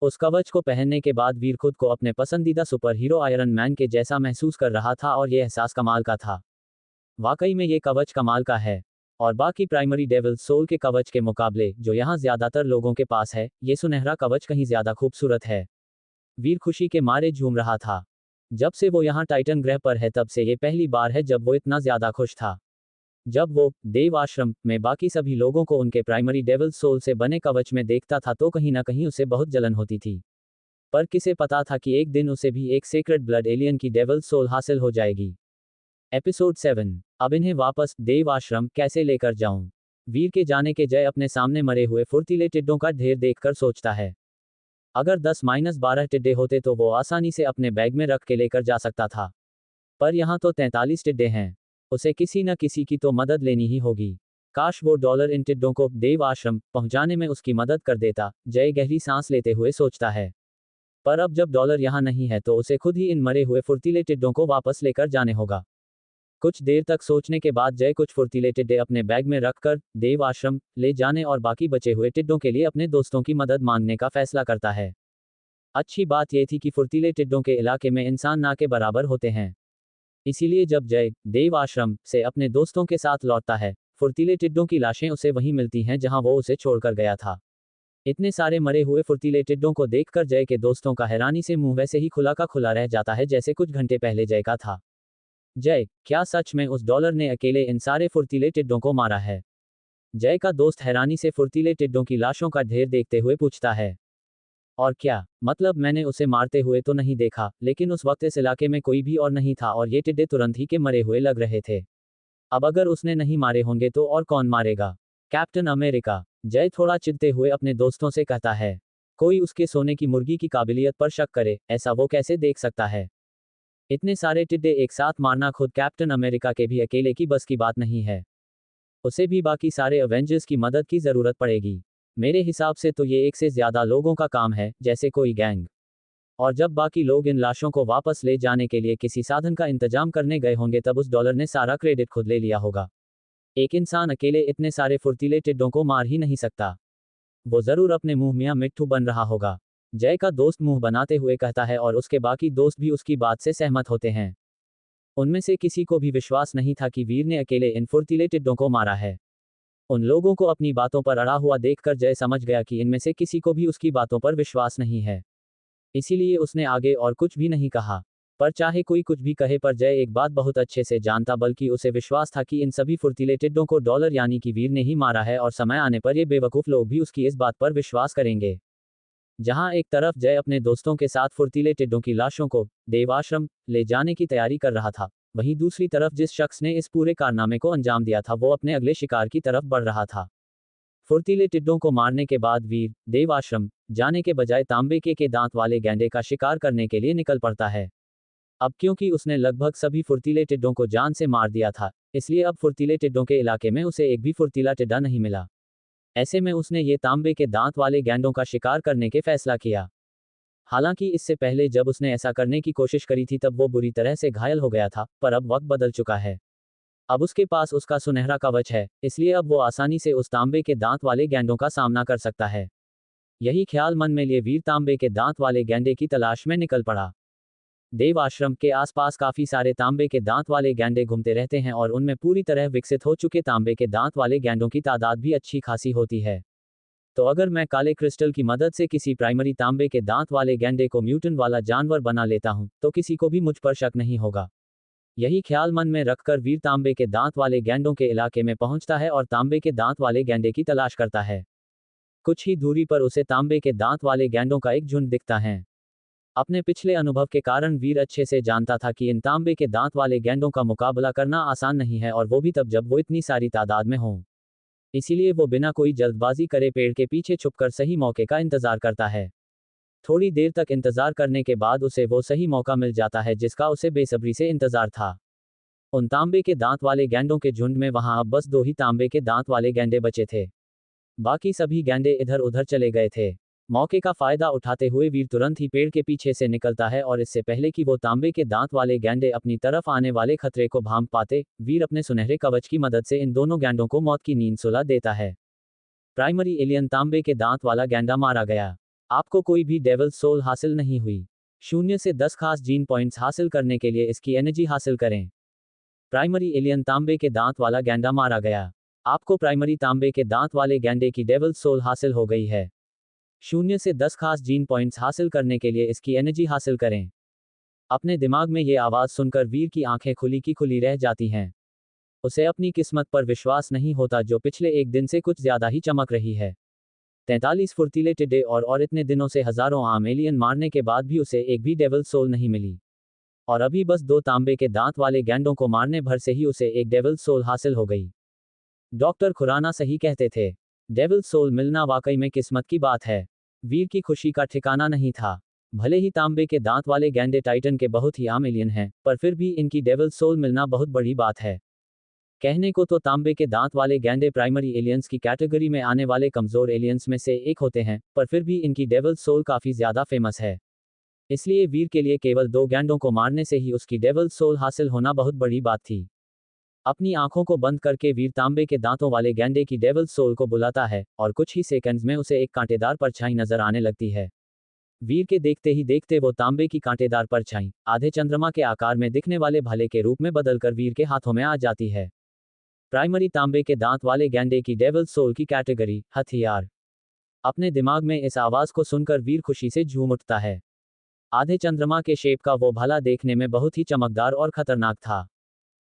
उस कवच को पहनने के बाद वीर खुद को अपने पसंदीदा सुपर हीरो आयरन मैन के जैसा महसूस कर रहा था, और ये एहसास कमाल का था। वाकई में ये कवच कमाल का है। और बाकी प्राइमरी डेविल सोल के कवच के मुकाबले, जो यहाँ ज्यादातर लोगों के पास है, ये सुनहरा कवच कहीं ज्यादा खूबसूरत है। वीर खुशी के मारे झूम रहा था। जब से वो यहाँ टाइटन ग्रह पर है तब से ये पहली बार है जब वो इतना ज्यादा खुश था। जब वो देव आश्रम में बाकी सभी लोगों को उनके प्राइमरी डेविल सोल से बने कवच में देखता था तो कहीं ना कहीं उसे बहुत जलन होती थी। पर किसे पता था कि एक दिन उसे भी एक सेक्रेट ब्लड एलियन की डेविल सोल हासिल हो जाएगी। एपिसोड 7। अब इन्हें वापस देव आश्रम कैसे लेकर जाऊं। वीर के जाने के जय अपने सामने मरे हुए फुर्तीले टिड्डों का ढेर देखकर सोचता है। अगर 10-12 टिड्डे होते तो वो आसानी से अपने बैग में रख के लेकर जा सकता था, पर यहाँ तो 43 टिड्डे हैं। उसे किसी न किसी की तो मदद लेनी ही होगी। काश वो डॉलर इन टिड्डों को देव आश्रम पहुंचाने में उसकी मदद कर देता, जय गहरी सांस लेते हुए सोचता है। पर अब जब डॉलर यहाँ नहीं है तो उसे खुद ही इन मरे हुए फुर्तीले टिड्डों को वापस लेकर जाने होगा। कुछ देर तक सोचने के बाद जय कुछ फुर्तीले टिड्डे अपने बैग में रखकर देव आश्रम ले जाने और बाकी बचे हुए टिड्डों के लिए अपने दोस्तों की मदद मांगने का फैसला करता है। अच्छी बात यह थी कि फुर्तीले टिड्डों के इलाके में इंसान ना के बराबर होते हैं। इसीलिए जब जय देव आश्रम से अपने दोस्तों के साथ लौटता है, फुर्तीले टिड्डों की लाशें उसे वहीं मिलती हैं जहां वो उसे छोड़कर गया था। इतने सारे मरे हुए फुर्तीले टिड्डों को देखकर जय के दोस्तों का हैरानी से मुंह वैसे ही खुला का खुला रह जाता है जैसे कुछ घंटे पहले जय का था। जय, क्या सच में उस डॉलर ने अकेले इन सारे फुर्तीले टिड्डों को मारा है? जय का दोस्त हैरानी से फुर्तीले टिड्डों की लाशों का ढेर देखते हुए पूछता है। और क्या मतलब, मैंने उसे मारते हुए तो नहीं देखा, लेकिन उस वक्त इस इलाके में कोई भी और नहीं था और ये टिड्डे तुरंत ही के मरे हुए लग रहे थे। अब अगर उसने नहीं मारे होंगे तो और कौन मारेगा? कैप्टन अमेरिका, जय थोड़ा चिढ़ते हुए अपने दोस्तों से कहता है। कोई उसके सोने की मुर्गी की काबिलियत पर शक करे, ऐसा वो कैसे देख सकता है? इतने सारे टिड्डे एक साथ मारना खुद कैप्टन अमेरिका के भी अकेले की बस की बात नहीं है। उसे भी बाकी सारे अवेंजर्स की मदद की जरूरत पड़ेगी। मेरे हिसाब से तो ये एक से ज्यादा लोगों का काम है, जैसे कोई गैंग। और जब बाकी लोग इन लाशों को वापस ले जाने के लिए किसी साधन का इंतजाम करने गए होंगे तब उस डॉलर ने सारा क्रेडिट खुद ले लिया होगा। एक इंसान अकेले इतने सारे फुर्तीले टिड्डों को मार ही नहीं सकता। वो जरूर अपने मुंह मियां मिट्ठू बन रहा होगा, जय का दोस्त मुंह बनाते हुए कहता है और उसके बाकी दोस्त भी उसकी बात से सहमत होते हैं। उनमें से किसी को भी विश्वास नहीं था कि वीर ने अकेले इन फुर्तीले टिड्डों को मारा है। उन लोगों को अपनी बातों पर अड़ा हुआ देखकर जय समझ गया कि इनमें से किसी को भी उसकी बातों पर विश्वास नहीं है। इसीलिए उसने आगे और कुछ भी नहीं कहा। पर चाहे कोई कुछ भी कहे, पर जय एक बात बहुत अच्छे से जानता, बल्कि उसे विश्वास था कि इन सभी फुर्तीले टिड्डों को डॉलर यानी कि वीर ने ही मारा है और समय आने पर ये बेवकूफ लोग भी उसकी इस बात पर विश्वास करेंगे। जहां एक तरफ जय अपने दोस्तों के साथ फुर्तीले टिड्डों की लाशों को देवाश्रम ले जाने की तैयारी कर रहा था, वहीं दूसरी तरफ जिस शख्स ने इस पूरे कारनामे को अंजाम दिया था वो अपने अगले शिकार की तरफ बढ़ रहा था। फुर्तीले टिड्डों को मारने के बाद वीर देवाश्रम जाने के बजाय तांबे के दांत वाले गैंडे का शिकार करने के लिए निकल पड़ता है। अब क्योंकि उसने लगभग सभी फुर्तीले टिड्डों को जान से मार दिया था, इसलिए अब फुर्तीले टिड्डों के इलाके में उसे एक भी फुर्तीला टिड्डा नहीं मिला। ऐसे में उसने ये तांबे के दांत वाले गैंडों का शिकार करने के फैसला किया। हालांकि इससे पहले जब उसने ऐसा करने की कोशिश करी थी तब वो बुरी तरह से घायल हो गया था, पर अब वक्त बदल चुका है। अब उसके पास उसका सुनहरा कवच है, इसलिए अब वो आसानी से उस तांबे के दांत वाले गैंडों का सामना कर सकता है। यही ख्याल मन में लिए वीर तांबे के दांत वाले गैंडे की तलाश में निकल पड़ा। देव आश्रम के आसपास काफी सारे तांबे के दांत वाले गैंडे घूमते रहते हैं और उनमें पूरी तरह विकसित हो चुके तांबे के दांत वाले गैंडों की तादाद भी अच्छी खासी होती है। तो अगर मैं काले क्रिस्टल की मदद से किसी प्राइमरी तांबे के दांत वाले गैंडे को म्यूटेंट वाला जानवर बना लेता हूं, तो किसी को भी मुझ पर शक नहीं होगा। यही ख्याल मन में रखकर वीर तांबे के दांत वाले गैंडों के इलाके में पहुंचता है और तांबे के दांत वाले गैंडे की तलाश करता है। कुछ ही दूरी पर उसे तांबे के दांत वाले गैंडों का एक झुंड दिखता है। अपने पिछले अनुभव के कारण वीर अच्छे से जानता था कि इन तांबे के दांत वाले गैंडों का मुकाबला करना आसान नहीं है, और वो भी तब जब वो इतनी सारी तादाद में हों। इसीलिए वो बिना कोई जल्दबाजी करे पेड़ के पीछे छुपकर सही मौके का इंतजार करता है। थोड़ी देर तक इंतजार करने के बाद उसे वो सही मौका मिल जाता है जिसका उसे बेसब्री से इंतजार था। उन तांबे के दांत वाले गैंडों के झुंड में वहां अब बस 2 ही तांबे के दांत वाले गैंडे बचे थे। बाकी सभी गैंडे इधर उधर चले गए थे। मौके का फायदा उठाते हुए वीर तुरंत ही पेड़ के पीछे से निकलता है और इससे पहले कि वो तांबे के दांत वाले गैंडे अपनी तरफ आने वाले खतरे को भांप पाते, वीर अपने सुनहरे कवच की मदद से इन दोनों गैंडों को मौत की नींद सुला देता है। प्राइमरी एलियन तांबे के दांत वाला गैंडा मारा गया। आपको कोई भी डेविल सोल हासिल नहीं हुई। 0 से 10 खास जीन पॉइंट्स हासिल करने के लिए इसकी एनर्जी हासिल करें। प्राइमरी एलियन तांबे के दांत वाला गैंडा मारा गया। आपको प्राइमरी तांबे के दांत वाले गैंडे की डेविल सोल हासिल हो गई है। 0 से 10 खास जीन पॉइंट्स हासिल करने के लिए इसकी एनर्जी हासिल करें। अपने दिमाग में ये आवाज सुनकर वीर की आंखें खुली की खुली रह जाती हैं। उसे अपनी किस्मत पर विश्वास नहीं होता जो पिछले एक दिन से कुछ ज्यादा ही चमक रही है। 43 फुर्तीले टिड्डे और इतने दिनों से हजारों आम एलियन मारने के बाद भी उसे एक भी डेविल सोल नहीं मिली। और अभी बस 2 तांबे के दांत वाले गैंडों को मारने भर से ही उसे एक डेविल सोल हासिल हो गई। डॉक्टर खुराना सही कहते थे। डेविल सोल मिलना वाकई में किस्मत की बात है। वीर की खुशी का ठिकाना नहीं था। भले ही तांबे के दांत वाले गैंडे टाइटन के बहुत ही आम एलियन हैं, पर फिर भी इनकी डेविल सोल मिलना बहुत बड़ी बात है। कहने को तो तांबे के दांत वाले गैंडे प्राइमरी एलियंस की कैटेगरी में आने वाले कमजोर एलियंस में से एक होते हैं, पर फिर भी इनकी डेविल सोल काफी ज्यादा फेमस है। इसलिए वीर के लिए केवल 2 गैंडों को मारने से ही उसकी डेविल सोल हासिल होना बहुत बड़ी बात थी। अपनी आंखों को बंद करके वीर तांबे के दांतों वाले गैंडे की डेविल सोल को बुलाता है, और कुछ ही सेकंड्स में उसे एक कांटेदार परछाई नजर आने लगती है। वीर के देखते ही देखते वो तांबे की कांटेदार परछाई आधे चंद्रमा के आकार में दिखने वाले भाले के रूप में बदलकर वीर के हाथों में आ जाती है। प्राइमरी तांबे के दांत वाले गैंडे की डेविल सोल की कैटेगरी हथियार। अपने दिमाग में इस आवाज को सुनकर वीर खुशी से झूम उठता है। आधे चंद्रमा के शेप का वो भाला देखने में बहुत ही चमकदार और खतरनाक था।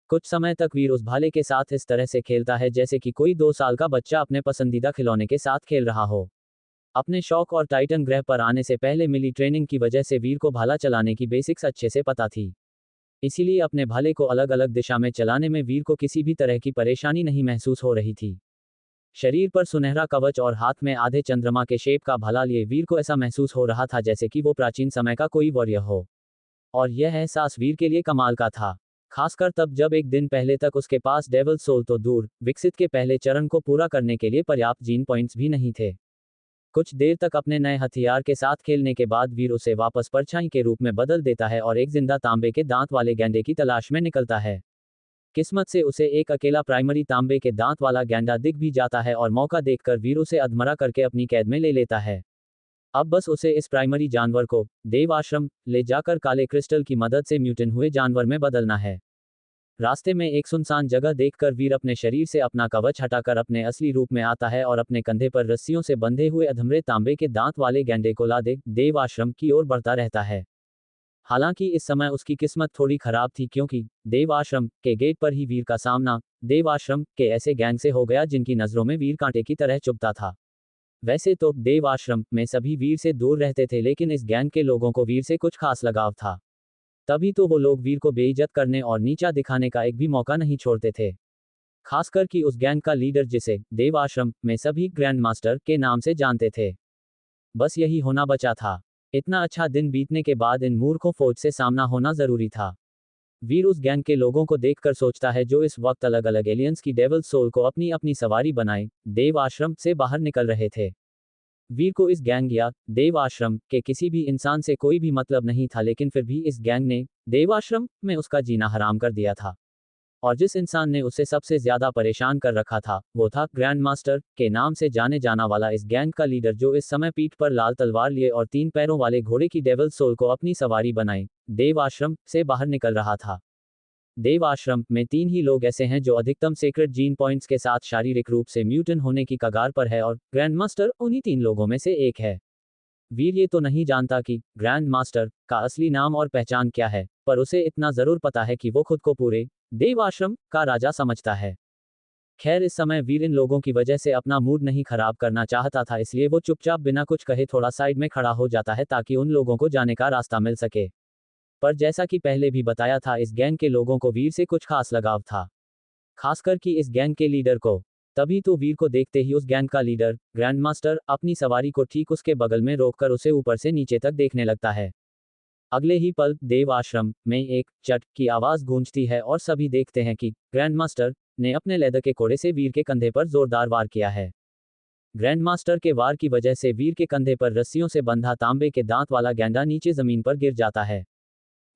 कुछ समय तक वीर उस भाले के साथ इस तरह से खेलता है जैसे कि कोई 2 साल का बच्चा अपने पसंदीदा खिलौने के साथ खेल रहा हो। अपने शौक और टाइटन ग्रह पर आने से पहले मिली ट्रेनिंग की वजह से वीर को भाला चलाने की बेसिक्स अच्छे से पता थी। इसीलिए अपने भाले को अलग अलग दिशा में चलाने में वीर को किसी भी तरह की परेशानी नहीं महसूस हो रही थी। शरीर पर सुनहरा कवच और हाथ में आधे चंद्रमा के शेप का भाला लिए वीर को ऐसा महसूस हो रहा था जैसे कि वो प्राचीन समय का कोई वॉरियर हो। और यह एहसास वीर के लिए कमाल का था, खासकर तब जब एक दिन पहले तक उसके पास डेविल सोल तो दूर, विकसित के पहले चरण को पूरा करने के लिए पर्याप्त जीन पॉइंट्स भी नहीं थे। कुछ देर तक अपने नए हथियार के साथ खेलने के बाद वीर उसे वापस परछाई के रूप में बदल देता है और एक जिंदा तांबे के दांत वाले गैंडे की तलाश में निकलता है। किस्मत से उसे एक अकेला प्राइमरी तांबे के दांत वाला गैंडा दिख भी जाता है और मौका देखकर वीर उसे अधमरा करके अपनी कैद में ले लेता है। अब बस उसे इस प्राइमरी जानवर को देव आश्रम ले जाकर काले क्रिस्टल की मदद से म्यूटेंट हुए जानवर में बदलना है। रास्ते में एक सुनसान जगह देखकर वीर अपने शरीर से अपना कवच हटाकर अपने असली रूप में आता है और अपने कंधे पर रस्सियों से बंधे हुए अधमरे तांबे के दांत वाले गैंडे को लादे देव आश्रम की ओर बढ़ता रहता है। हालांकि इस समय उसकी किस्मत थोड़ी खराब थी, क्योंकि देव आश्रम के गेट पर ही वीर का सामना देव आश्रम के ऐसे गैंग से हो गया जिनकी नजरों में वीर कांटे की तरह चुभता था। वैसे तो देव आश्रम में सभी वीर से दूर रहते थे, लेकिन इस गैंग के लोगों को वीर से कुछ खास लगाव था। तभी तो वो लोग वीर को बेइज्जत करने और नीचा दिखाने का एक भी मौका नहीं छोड़ते थे। खासकर कि उस गैंग का लीडर जिसे देव आश्रम में सभी ग्रैंड मास्टर के नाम से जानते थे। बस यही होना बचा था। इतना अच्छा दिन बीतने के बाद इन मूर्खों फौज से सामना होना जरूरी था। वीर उस गैंग के लोगों को देखकर सोचता है जो इस वक्त अलग अलग एलियंस की डेविल सोल को अपनी अपनी सवारी बनाए देव आश्रम से बाहर निकल रहे थे। वीर को इस गैंग या देव आश्रम के किसी भी इंसान से कोई भी मतलब नहीं था, लेकिन फिर भी इस गैंग ने देव आश्रम में उसका जीना हराम कर दिया था। और जिस इंसान ने उसे सबसे ज्यादा परेशान कर रखा था वो था ग्रैंड मास्टर के नाम से जाने जाना वाला इस गैंग का लीडर, जो इस समय पीठ पर लाल तलवार लिए और 3 पैरों वाले घोड़े की डेविल सोल को अपनी सवारी बनाए देव आश्रम से बाहर निकल रहा था। देव आश्रम में 3 ही लोग ऐसे हैं जो अधिकतम सीक्रेट जीन पॉइंट्स के साथ शारीरिक रूप से म्यूटेंट होने की कगार पर है, और ग्रैंड मास्टर उन्हीं 3 लोगों में से एक है। वीर ये तो नहीं जानता कि ग्रैंड मास्टर का असली नाम और पहचान क्या है, पर उसे इतना जरूर पता है कि वो खुद को पूरे देव आश्रम का राजा समझता है। खैर, इस समय वीर इन लोगों की वजह से अपना मूड नहीं खराब करना चाहता था, इसलिए वो चुपचाप बिना कुछ कहे थोड़ा साइड में खड़ा हो जाता है ताकि उन लोगों को जाने का रास्ता मिल सके। पर जैसा कि पहले भी बताया था, इस गैंग के लोगों को वीर से कुछ खास लगाव था, खासकर कि इस गैंग के लीडर को। तभी तो वीर को देखते ही उस गैंग का लीडर ग्रैंड मास्टर अपनी सवारी को ठीक उसके बगल में रोककर उसे ऊपर से नीचे तक देखने लगता है। अगले ही पल देव आश्रम में एक चट की आवाज गूंजती है और सभी देखते हैं कि ग्रैंड मास्टर ने अपने लेदर के कोड़े से वीर के कंधे पर जोरदार वार किया है। ग्रैंड मास्टर के वार की वजह से वीर के कंधे पर रस्सियों से बंधा तांबे के दांत वाला गैंडा नीचे जमीन पर गिर जाता है।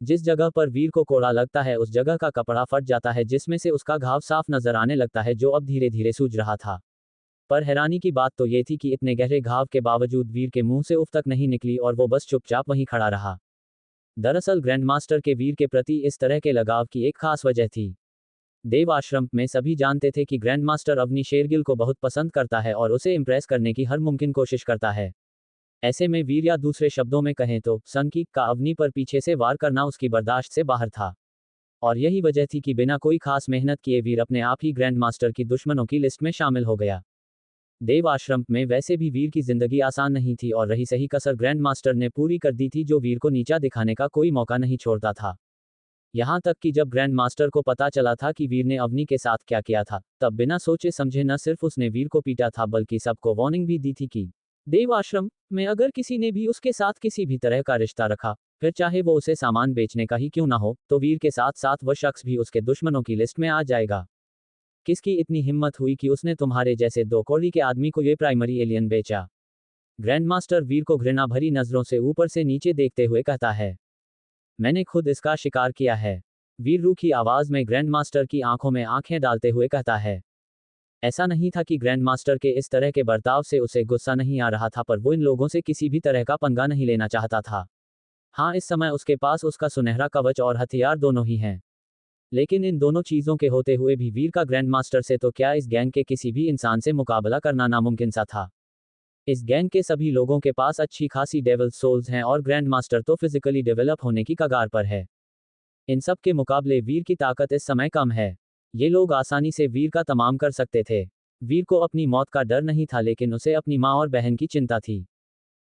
जिस जगह पर वीर को कोड़ा लगता है उस जगह का कपड़ा फट जाता है, जिसमें से उसका घाव साफ नजर आने लगता है जो अब धीरे धीरे सूज रहा था। पर हैरानी की बात तो ये थी कि इतने गहरे घाव के बावजूद वीर के मुंह से उफ तक नहीं निकली और वो बस चुपचाप वहीं खड़ा रहा। दरअसल ग्रैंड मास्टर के वीर के प्रति इस तरह के लगाव की एक खास वजह थी। देव आश्रम में सभी जानते थे कि ग्रैंड मास्टर अवनी शेरगिल को बहुत पसंद करता है और उसे इम्प्रेस करने की हर मुमकिन कोशिश करता है। ऐसे में वीर, या दूसरे शब्दों में कहें तो सनकी का अवनी पर पीछे से वार करना उसकी बर्दाश्त से बाहर था। और यही वजह थी कि बिना कोई खास मेहनत किए वीर अपने आप ही ग्रैंड मास्टर की दुश्मनों की लिस्ट में शामिल हो गया। देव आश्रम में वैसे भी वीर की जिंदगी आसान नहीं थी और रही सही कसर ग्रैंड मास्टर ने पूरी कर दी थी, जो वीर को नीचा दिखाने का कोई मौका नहीं छोड़ता था। यहाँ तक कि जब ग्रैंड मास्टर को पता चला था कि वीर ने अवनी के साथ क्या किया था, तब बिना सोचे समझे न सिर्फ उसने वीर को पीटा था बल्कि सबको वार्निंग भी दी थी कि देव आश्रम में अगर किसी ने भी उसके साथ किसी भी तरह का रिश्ता रखा, फिर चाहे वो उसे सामान बेचने का ही क्यों ना हो, तो वीर के साथ साथ वह शख्स भी उसके दुश्मनों की लिस्ट में आ जाएगा। किसकी इतनी हिम्मत हुई कि उसने तुम्हारे जैसे दो कौड़ी के आदमी को ये प्राइमरी एलियन बेचा? ग्रैंडमास्टर वीर को घृणा भरी नजरों से ऊपर से नीचे देखते हुए कहता है। मैंने खुद इसका शिकार किया है। वीर रूखी आवाज में ग्रैंडमास्टर की आंखों में आंखें डालते हुए कहता है। ऐसा नहीं था कि ग्रैंडमास्टर के इस तरह के बर्ताव से उसे गुस्सा नहीं आ रहा था, पर वो इन लोगों से किसी भी तरह का पंगा नहीं लेना चाहता था। हाँ, इस समय उसके पास उसका सुनहरा कवच और हथियार दोनों ही हैं। लेकिन इन दोनों चीजों के होते हुए भी वीर का ग्रैंडमास्टर से तो क्या, इस गैंग के किसी भी इंसान से मुकाबला करना नामुमकिन सा था। इस गैंग के सभी लोगों के पास अच्छी खासी डेविल सोल्स हैं और ग्रैंडमास्टर तो फिजिकली डेवलप होने की कगार पर है। इन सब के मुकाबले वीर की ताकत इस समय कम है। ये लोग आसानी से वीर का तमाम कर सकते थे। वीर को अपनी मौत का डर नहीं था, लेकिन उसे अपनी माँ और बहन की चिंता थी।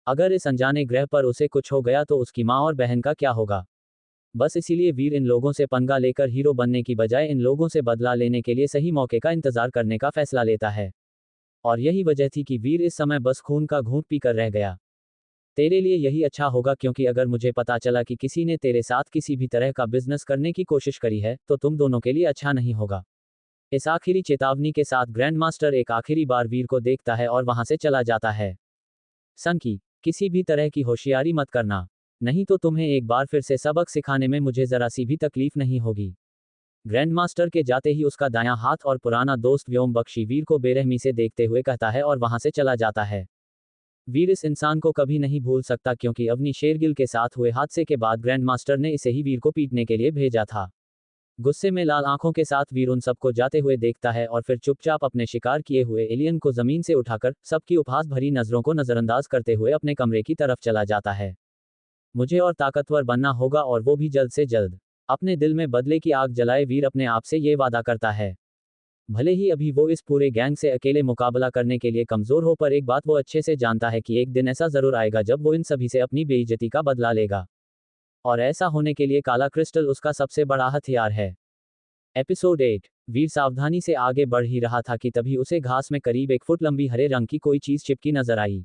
अगर इस अनजाने ग्रह पर उसे कुछ हो गया तो उसकी माँ और बहन का क्या होगा? बस इसीलिए वीर इन लोगों से पंगा लेकर हीरो बनने की बजाय इन लोगों से बदला लेने के लिए सही मौके का इंतजार करने का फैसला लेता है। और यही वजह थी कि वीर इस समय बस खून का घूंट पीकर रह गया। तेरे लिए यही अच्छा होगा, क्योंकि अगर मुझे पता चला कि किसी ने तेरे साथ किसी भी तरह का बिजनेस करने की कोशिश करी है, तो तुम दोनों के लिए अच्छा नहीं होगा। इस आखिरी चेतावनी के साथ ग्रैंडमास्टर एक आखिरी बार वीर को देखता है और वहां से चला जाता है। सनकी, किसी भी तरह की होशियारी मत करना, नहीं तो तुम्हें एक बार फिर से सबक सिखाने में मुझे जरा सी भी तकलीफ नहीं होगी। ग्रैंडमास्टर के जाते ही उसका दायां हाथ और पुराना दोस्त व्योम बख्शी वीर को बेरहमी से देखते हुए कहता है और वहां से चला जाता है। वीर इस इंसान को कभी नहीं भूल सकता, क्योंकि अवनी शेरगिल के साथ हुए हादसे के बाद ग्रैंडमास्टर ने इसे ही वीर को पीटने के लिए भेजा था। गुस्से में लाल आंखों के साथ वीर उन सबको जाते हुए देखता है और फिर चुपचाप अपने शिकार किए हुए एलियन को जमीन से उठाकर सबकी उपहास भरी नजरों को नजरअंदाज करते हुए अपने कमरे की तरफ चला जाता है। मुझे और ताकतवर बनना होगा, और वो भी जल्द से जल्द। अपने दिल में बदले की आग जलाए वीर अपने आप से ये वादा करता है। भले ही अभी वो इस पूरे गैंग से अकेले मुकाबला करने के लिए कमजोर हो, पर एक बात वो अच्छे से जानता है कि एक दिन ऐसा जरूर आएगा जब वो इन सभी से अपनी बेइज्जती का बदला लेगा। और ऐसा होने के लिए काला क्रिस्टल उसका सबसे बड़ा हथियार है। एपिसोड 8। वीर सावधानी से आगे बढ़ ही रहा था कि तभी उसे घास में करीब 1 फुट लंबी हरे रंग की कोई चीज चिपकी नजर आई।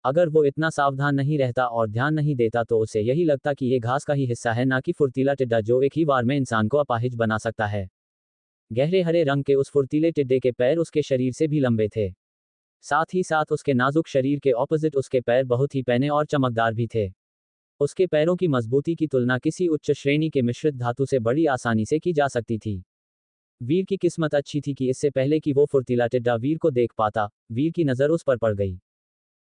अगर वो इतना सावधान नहीं रहता और ध्यान नहीं देता तो उसे यही लगता कि ये घास का ही हिस्सा है, ना कि फुर्तीला टिड्डा जो एक ही बार में इंसान को अपाहिज बना सकता है। गहरे हरे रंग के उस फुर्तीले टिड्डे के पैर उसके शरीर से भी लंबे थे। साथ ही साथ उसके नाजुक शरीर के ऑपोजिट उसके पैर बहुत ही पैने और चमकदार भी थे। उसके पैरों की मजबूती की तुलना किसी उच्च श्रेणी के मिश्रित धातु से बड़ी आसानी से की जा सकती थी। वीर की किस्मत अच्छी थी कि इससे पहले कि वो फुर्तीला टिड्डा वीर को देख पाता, वीर की नज़र उस पर पड़ गई।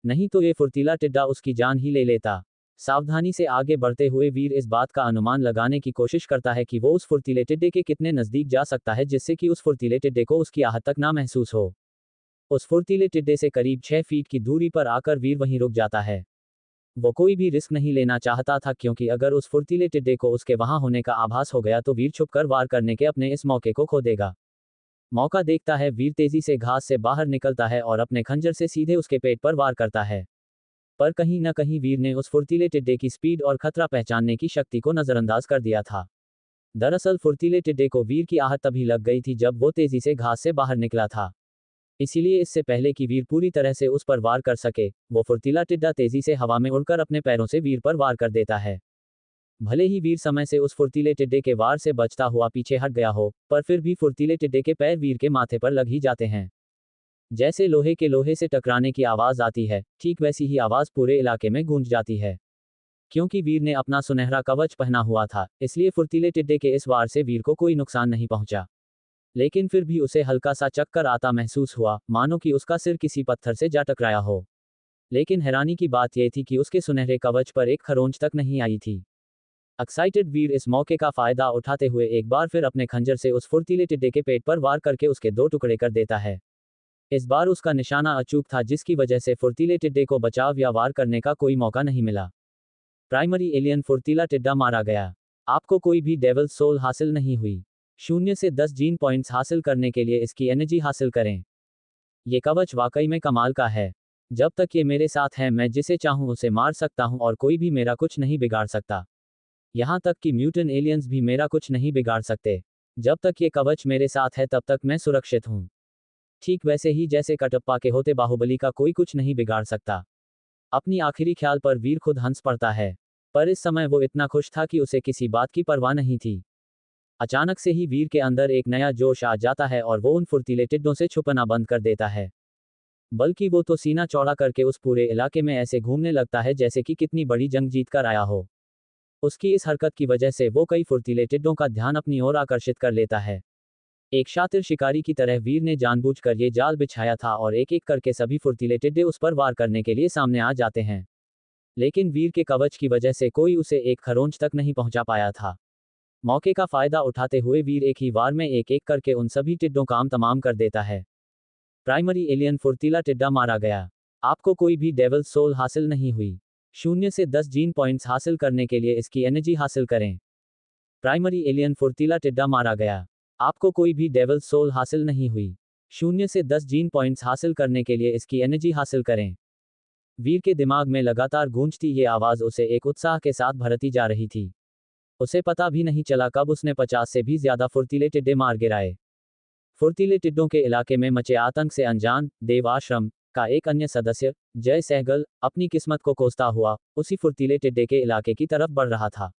नहीं तो ये फुर्तीला टिड्डा उसकी जान ही ले लेता। सावधानी से आगे बढ़ते हुए वीर इस बात का अनुमान लगाने की कोशिश करता है कि वो उस फुर्तीले टिड्डे के कितने नज़दीक जा सकता है, जिससे कि उस फुर्तीले टिड्डे को उसकी आहट तक ना महसूस हो। उस फुर्तीले टिड्डे से करीब 6 फीट की दूरी पर आकर वीर वहीं रुक जाता है। वो कोई भी रिस्क नहीं लेना चाहता था, क्योंकि अगर उस फुर्तीले टिड्डे को उसके वहां होने का आभास हो गया तो वीर छुपकर वार करने के अपने इस मौके को खो देगा। मौका देखता है वीर तेजी से घास से बाहर निकलता है और अपने खंजर से सीधे उसके पेट पर वार करता है। पर कहीं न कहीं वीर ने उस फुर्तीले टिड्डे की स्पीड और खतरा पहचानने की शक्ति को नजरअंदाज कर दिया था। दरअसल फुर्तीले टिड्डे को वीर की आहट तभी लग गई थी जब वो तेजी से घास से बाहर निकला था। इसीलिए इससे पहले कि वीर पूरी तरह से उस पर वार कर सके, वो फुर्तीला टिड्डा तेजी से हवा में उड़कर अपने पैरों से वीर पर वार कर देता है। भले ही वीर समय से उस फुर्तीले टिड्डे के वार से बचता हुआ पीछे हट गया हो, पर फिर भी फुर्तीले टिड्डे के पैर वीर के माथे पर लग ही जाते हैं। जैसे लोहे के लोहे से टकराने की आवाज आती है, ठीक वैसी ही आवाज पूरे इलाके में गूंज जाती है। क्योंकि वीर ने अपना सुनहरा कवच पहना हुआ था, इसलिए फुर्तीले टिड्डे के इस वार से वीर को कोई नुकसान नहीं पहुंचा। लेकिन फिर भी उसे हल्का सा चक्कर आता महसूस हुआ, मानो कि उसका सिर किसी पत्थर से जा टकराया हो। लेकिन हैरानी की बात यह थी कि उसके सुनहरे कवच पर एक खरोंच तक नहीं आई थी। एक्साइटेड वीर इस मौके का फायदा उठाते हुए एक बार फिर अपने खंजर से उस फुर्तीले टिड्डे के पेट पर वार करके उसके 2 टुकड़े कर देता है। इस बार उसका निशाना अचूक था, जिसकी वजह से फुर्तीले टिड्डे को बचाव या वार करने का कोई मौका नहीं मिला। प्राइमरी एलियन फुर्तीला टिड्डा मारा गया। आपको कोई भी डेविल सोल हासिल नहीं हुई। 0 से 10 जीन पॉइंट्स हासिल करने के लिए इसकी एनर्जी हासिल करें। ये कवच वाकई में कमाल का है। जब तक ये मेरे साथ है, मैं जिसे चाहूं उसे मार सकता हूं और कोई भी मेरा कुछ नहीं बिगाड़ सकता। यहां तक कि म्यूटेंट एलियंस भी मेरा कुछ नहीं बिगाड़ सकते। जब तक ये कवच मेरे साथ है तब तक मैं सुरक्षित हूं। ठीक वैसे ही जैसे कटप्पा के होते बाहुबली का कोई कुछ नहीं बिगाड़ सकता। अपनी आखिरी ख्याल पर वीर खुद हंस पड़ता है। पर इस समय वो इतना खुश था कि उसे किसी बात की परवाह नहीं थी। अचानक से ही वीर के अंदर एक नया जोश आ जाता है और वो उन फुर्तीले टिड्डों से छुपना बंद कर देता है। बल्कि वो तो सीना चौड़ा करके उस पूरे इलाके में ऐसे घूमने लगता है जैसे कि कितनी बड़ी जंग जीत कर आया हो। उसकी इस हरकत की वजह से वो कई फुर्तीले टिड्डों का ध्यान अपनी ओर आकर्षित कर लेता है। एक शातिर शिकारी की तरह वीर ने जानबूझकर ये जाल बिछाया था और एक एक करके सभी फुर्तीले टिड्डे उस पर वार करने के लिए सामने आ जाते हैं। लेकिन वीर के कवच की वजह से कोई उसे एक खरोंच तक नहीं पहुंचा पाया था। मौके का फायदा उठाते हुए वीर एक ही वार में एक एक करके उन सभी टिड्डों काम तमाम कर देता है। प्राइमरी एलियन फुर्तीला टिड्डा मारा गया। आपको कोई भी डेविल सोल हासिल नहीं हुई। 0 से 10 जीन पॉइंट्स हासिल करने के लिए इसकी एनर्जी हासिल करें। प्राइमरी एलियन फुर्तीला टिड्डा मारा गया। आपको कोई भी डेविल सोल हासिल नहीं हुई। 0 से 10 जीन पॉइंट्स हासिल करने के लिए इसकी एनर्जी हासिल करें। वीर के दिमाग में लगातार गूंजती ये आवाज उसे एक उत्साह के साथ भरती जा रही थी। उसे पता भी नहीं चला कब उसने 50 से भी ज्यादा फुर्तीले टिड्डे मार गिराए। फुर्तीले टिड्डों के इलाके में मचे आतंक से अनजान देव आश्रम का एक अन्य सदस्य जय सहगल अपनी किस्मत को कोसता हुआ उसी फुर्तीले टिड्डे के इलाके की तरफ बढ़ रहा था।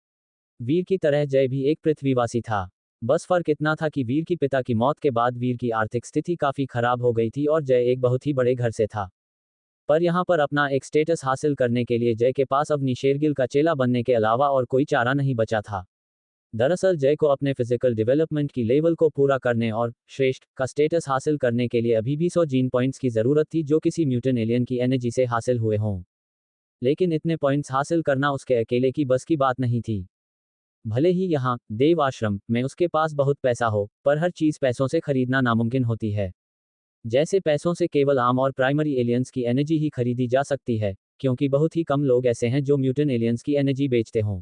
वीर की तरह जय भी एक पृथ्वीवासी था। बस फर्क इतना था कि वीर की पिता की मौत के बाद वीर की आर्थिक स्थिति काफी खराब हो गई थी और जय एक बहुत ही बड़े घर से था। पर यहाँ पर अपना एक स्टेटस हासिल करने के लिए जय के पास अवनी शेरगिल का चेला बनने के अलावा और कोई चारा नहीं बचा था। दरअसल जय को अपने फिजिकल डेवलपमेंट की लेवल को पूरा करने और श्रेष्ठ का स्टेटस हासिल करने के लिए अभी भी 100 जीन पॉइंट्स की जरूरत थी जो किसी म्यूटेंट एलियन की एनर्जी से हासिल हुए हों। लेकिन इतने पॉइंट्स हासिल करना उसके अकेले की बस की बात नहीं थी। भले ही यहाँ देव आश्रम में उसके पास बहुत पैसा हो, पर हर चीज पैसों से खरीदना नामुमकिन होती है। जैसे पैसों से केवल आम और प्राइमरी एलियंस की एनर्जी ही खरीदी जा सकती है, क्योंकि बहुत ही कम लोग ऐसे हैं जो म्यूटेंट एलियंस की एनर्जी बेचते हों।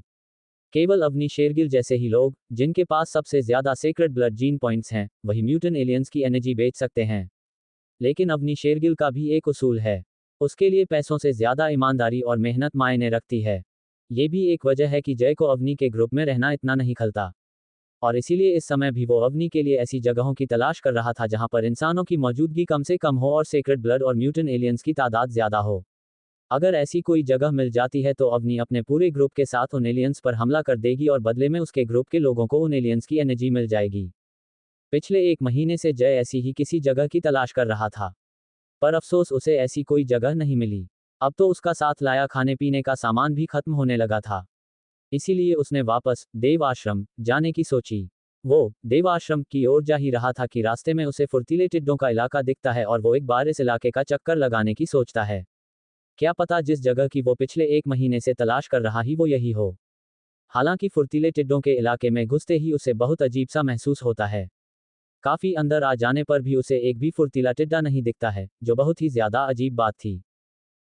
केवल अवनी शेरगिल जैसे ही लोग, जिनके पास सबसे ज्यादा सेक्रेट ब्लड जीन पॉइंट्स हैं, वही म्यूटेंट एलियंस की एनर्जी बेच सकते हैं। लेकिन अवनी शेरगिल का भी एक उसूल है। उसके लिए पैसों से ज्यादा ईमानदारी और मेहनत मायने रखती है। ये भी एक वजह है कि जय को अवनी के ग्रुप में रहना इतना नहीं खलता। और इसीलिए इस समय भी वो अवनी के लिए ऐसी जगहों की तलाश कर रहा था जहां पर इंसानों की मौजूदगी कम से कम हो और सेक्रेट ब्लड और म्यूटेंट एलियंस की तादाद ज्यादा हो। अगर ऐसी कोई जगह मिल जाती है तो अवनी अपने पूरे ग्रुप के साथ उन एलियंस पर हमला कर देगी और बदले में उसके ग्रुप के लोगों को उन एलियंस की एनर्जी मिल जाएगी। पिछले 1 महीने से जय ऐसी ही किसी जगह की तलाश कर रहा था, पर अफसोस उसे ऐसी कोई जगह नहीं मिली। अब तो उसका साथ लाया खाने पीने का सामान भी खत्म होने लगा था। इसीलिए उसने वापस देव आश्रम जाने की सोची। वो देव आश्रम की ओर जा ही रहा था कि रास्ते में उसे फुर्तीले टिड्डों का इलाका दिखता है और वो एक बार इस इलाके का चक्कर लगाने की सोचता है। क्या पता जिस जगह की वो पिछले 1 महीने से तलाश कर रहा ही वो यही हो। हालांकि फुर्तीले टिड्डों के इलाके में घुसते ही उसे बहुत अजीब सा महसूस होता है। काफी अंदर आ जाने पर भी उसे एक भी फुर्तीला टिड्डा नहीं दिखता है, जो बहुत ही ज्यादा अजीब बात थी।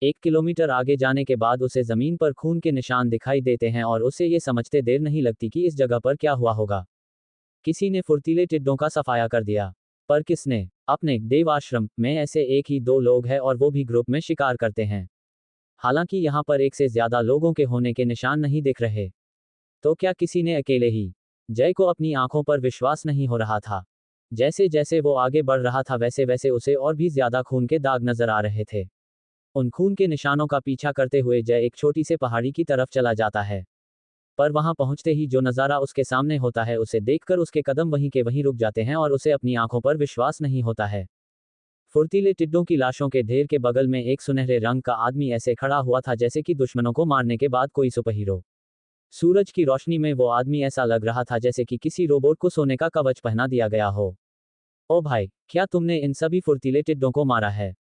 1 किलोमीटर आगे जाने के बाद उसे जमीन पर खून के निशान दिखाई देते हैं और उसे ये समझते देर नहीं लगती कि इस जगह पर क्या हुआ होगा। किसी ने फुर्तीले टिड्डों का सफाया कर दिया। पर किसने? अपने देव आश्रम में ऐसे एक ही 2 लोग हैं और वो भी ग्रुप में शिकार करते हैं। हालांकि यहाँ पर 1 से ज्यादा लोगों के होने के निशान नहीं दिख रहे। तो क्या किसी ने अकेले ही? जय को अपनी आंखों पर विश्वास नहीं हो रहा था। जैसे जैसे वो आगे बढ़ रहा था वैसे वैसे उसे और भी ज्यादा खून के दाग नजर आ रहे थे। उन खून के निशानों का पीछा करते हुए जय एक छोटी से पहाड़ी की तरफ चला जाता है। पर वहां पहुंचते ही जो नज़ारा उसके सामने होता है उसे देखकर उसके कदम वहीं के वहीं रुक जाते हैं और उसे अपनी आंखों पर विश्वास नहीं होता है। फुर्तीले टिड्डों की लाशों के ढेर के बगल में एक सुनहरे रंग का आदमी ऐसे खड़ा हुआ था जैसे कि दुश्मनों को मारने के बाद कोई सुपर हीरो। सूरज की रोशनी में वो आदमी ऐसा लग रहा था जैसे कि किसी रोबोट को सोने का कवच पहना दिया गया हो। ओ भाई, क्या तुमने इन सभी फुर्तीले टिड्डों को मारा है?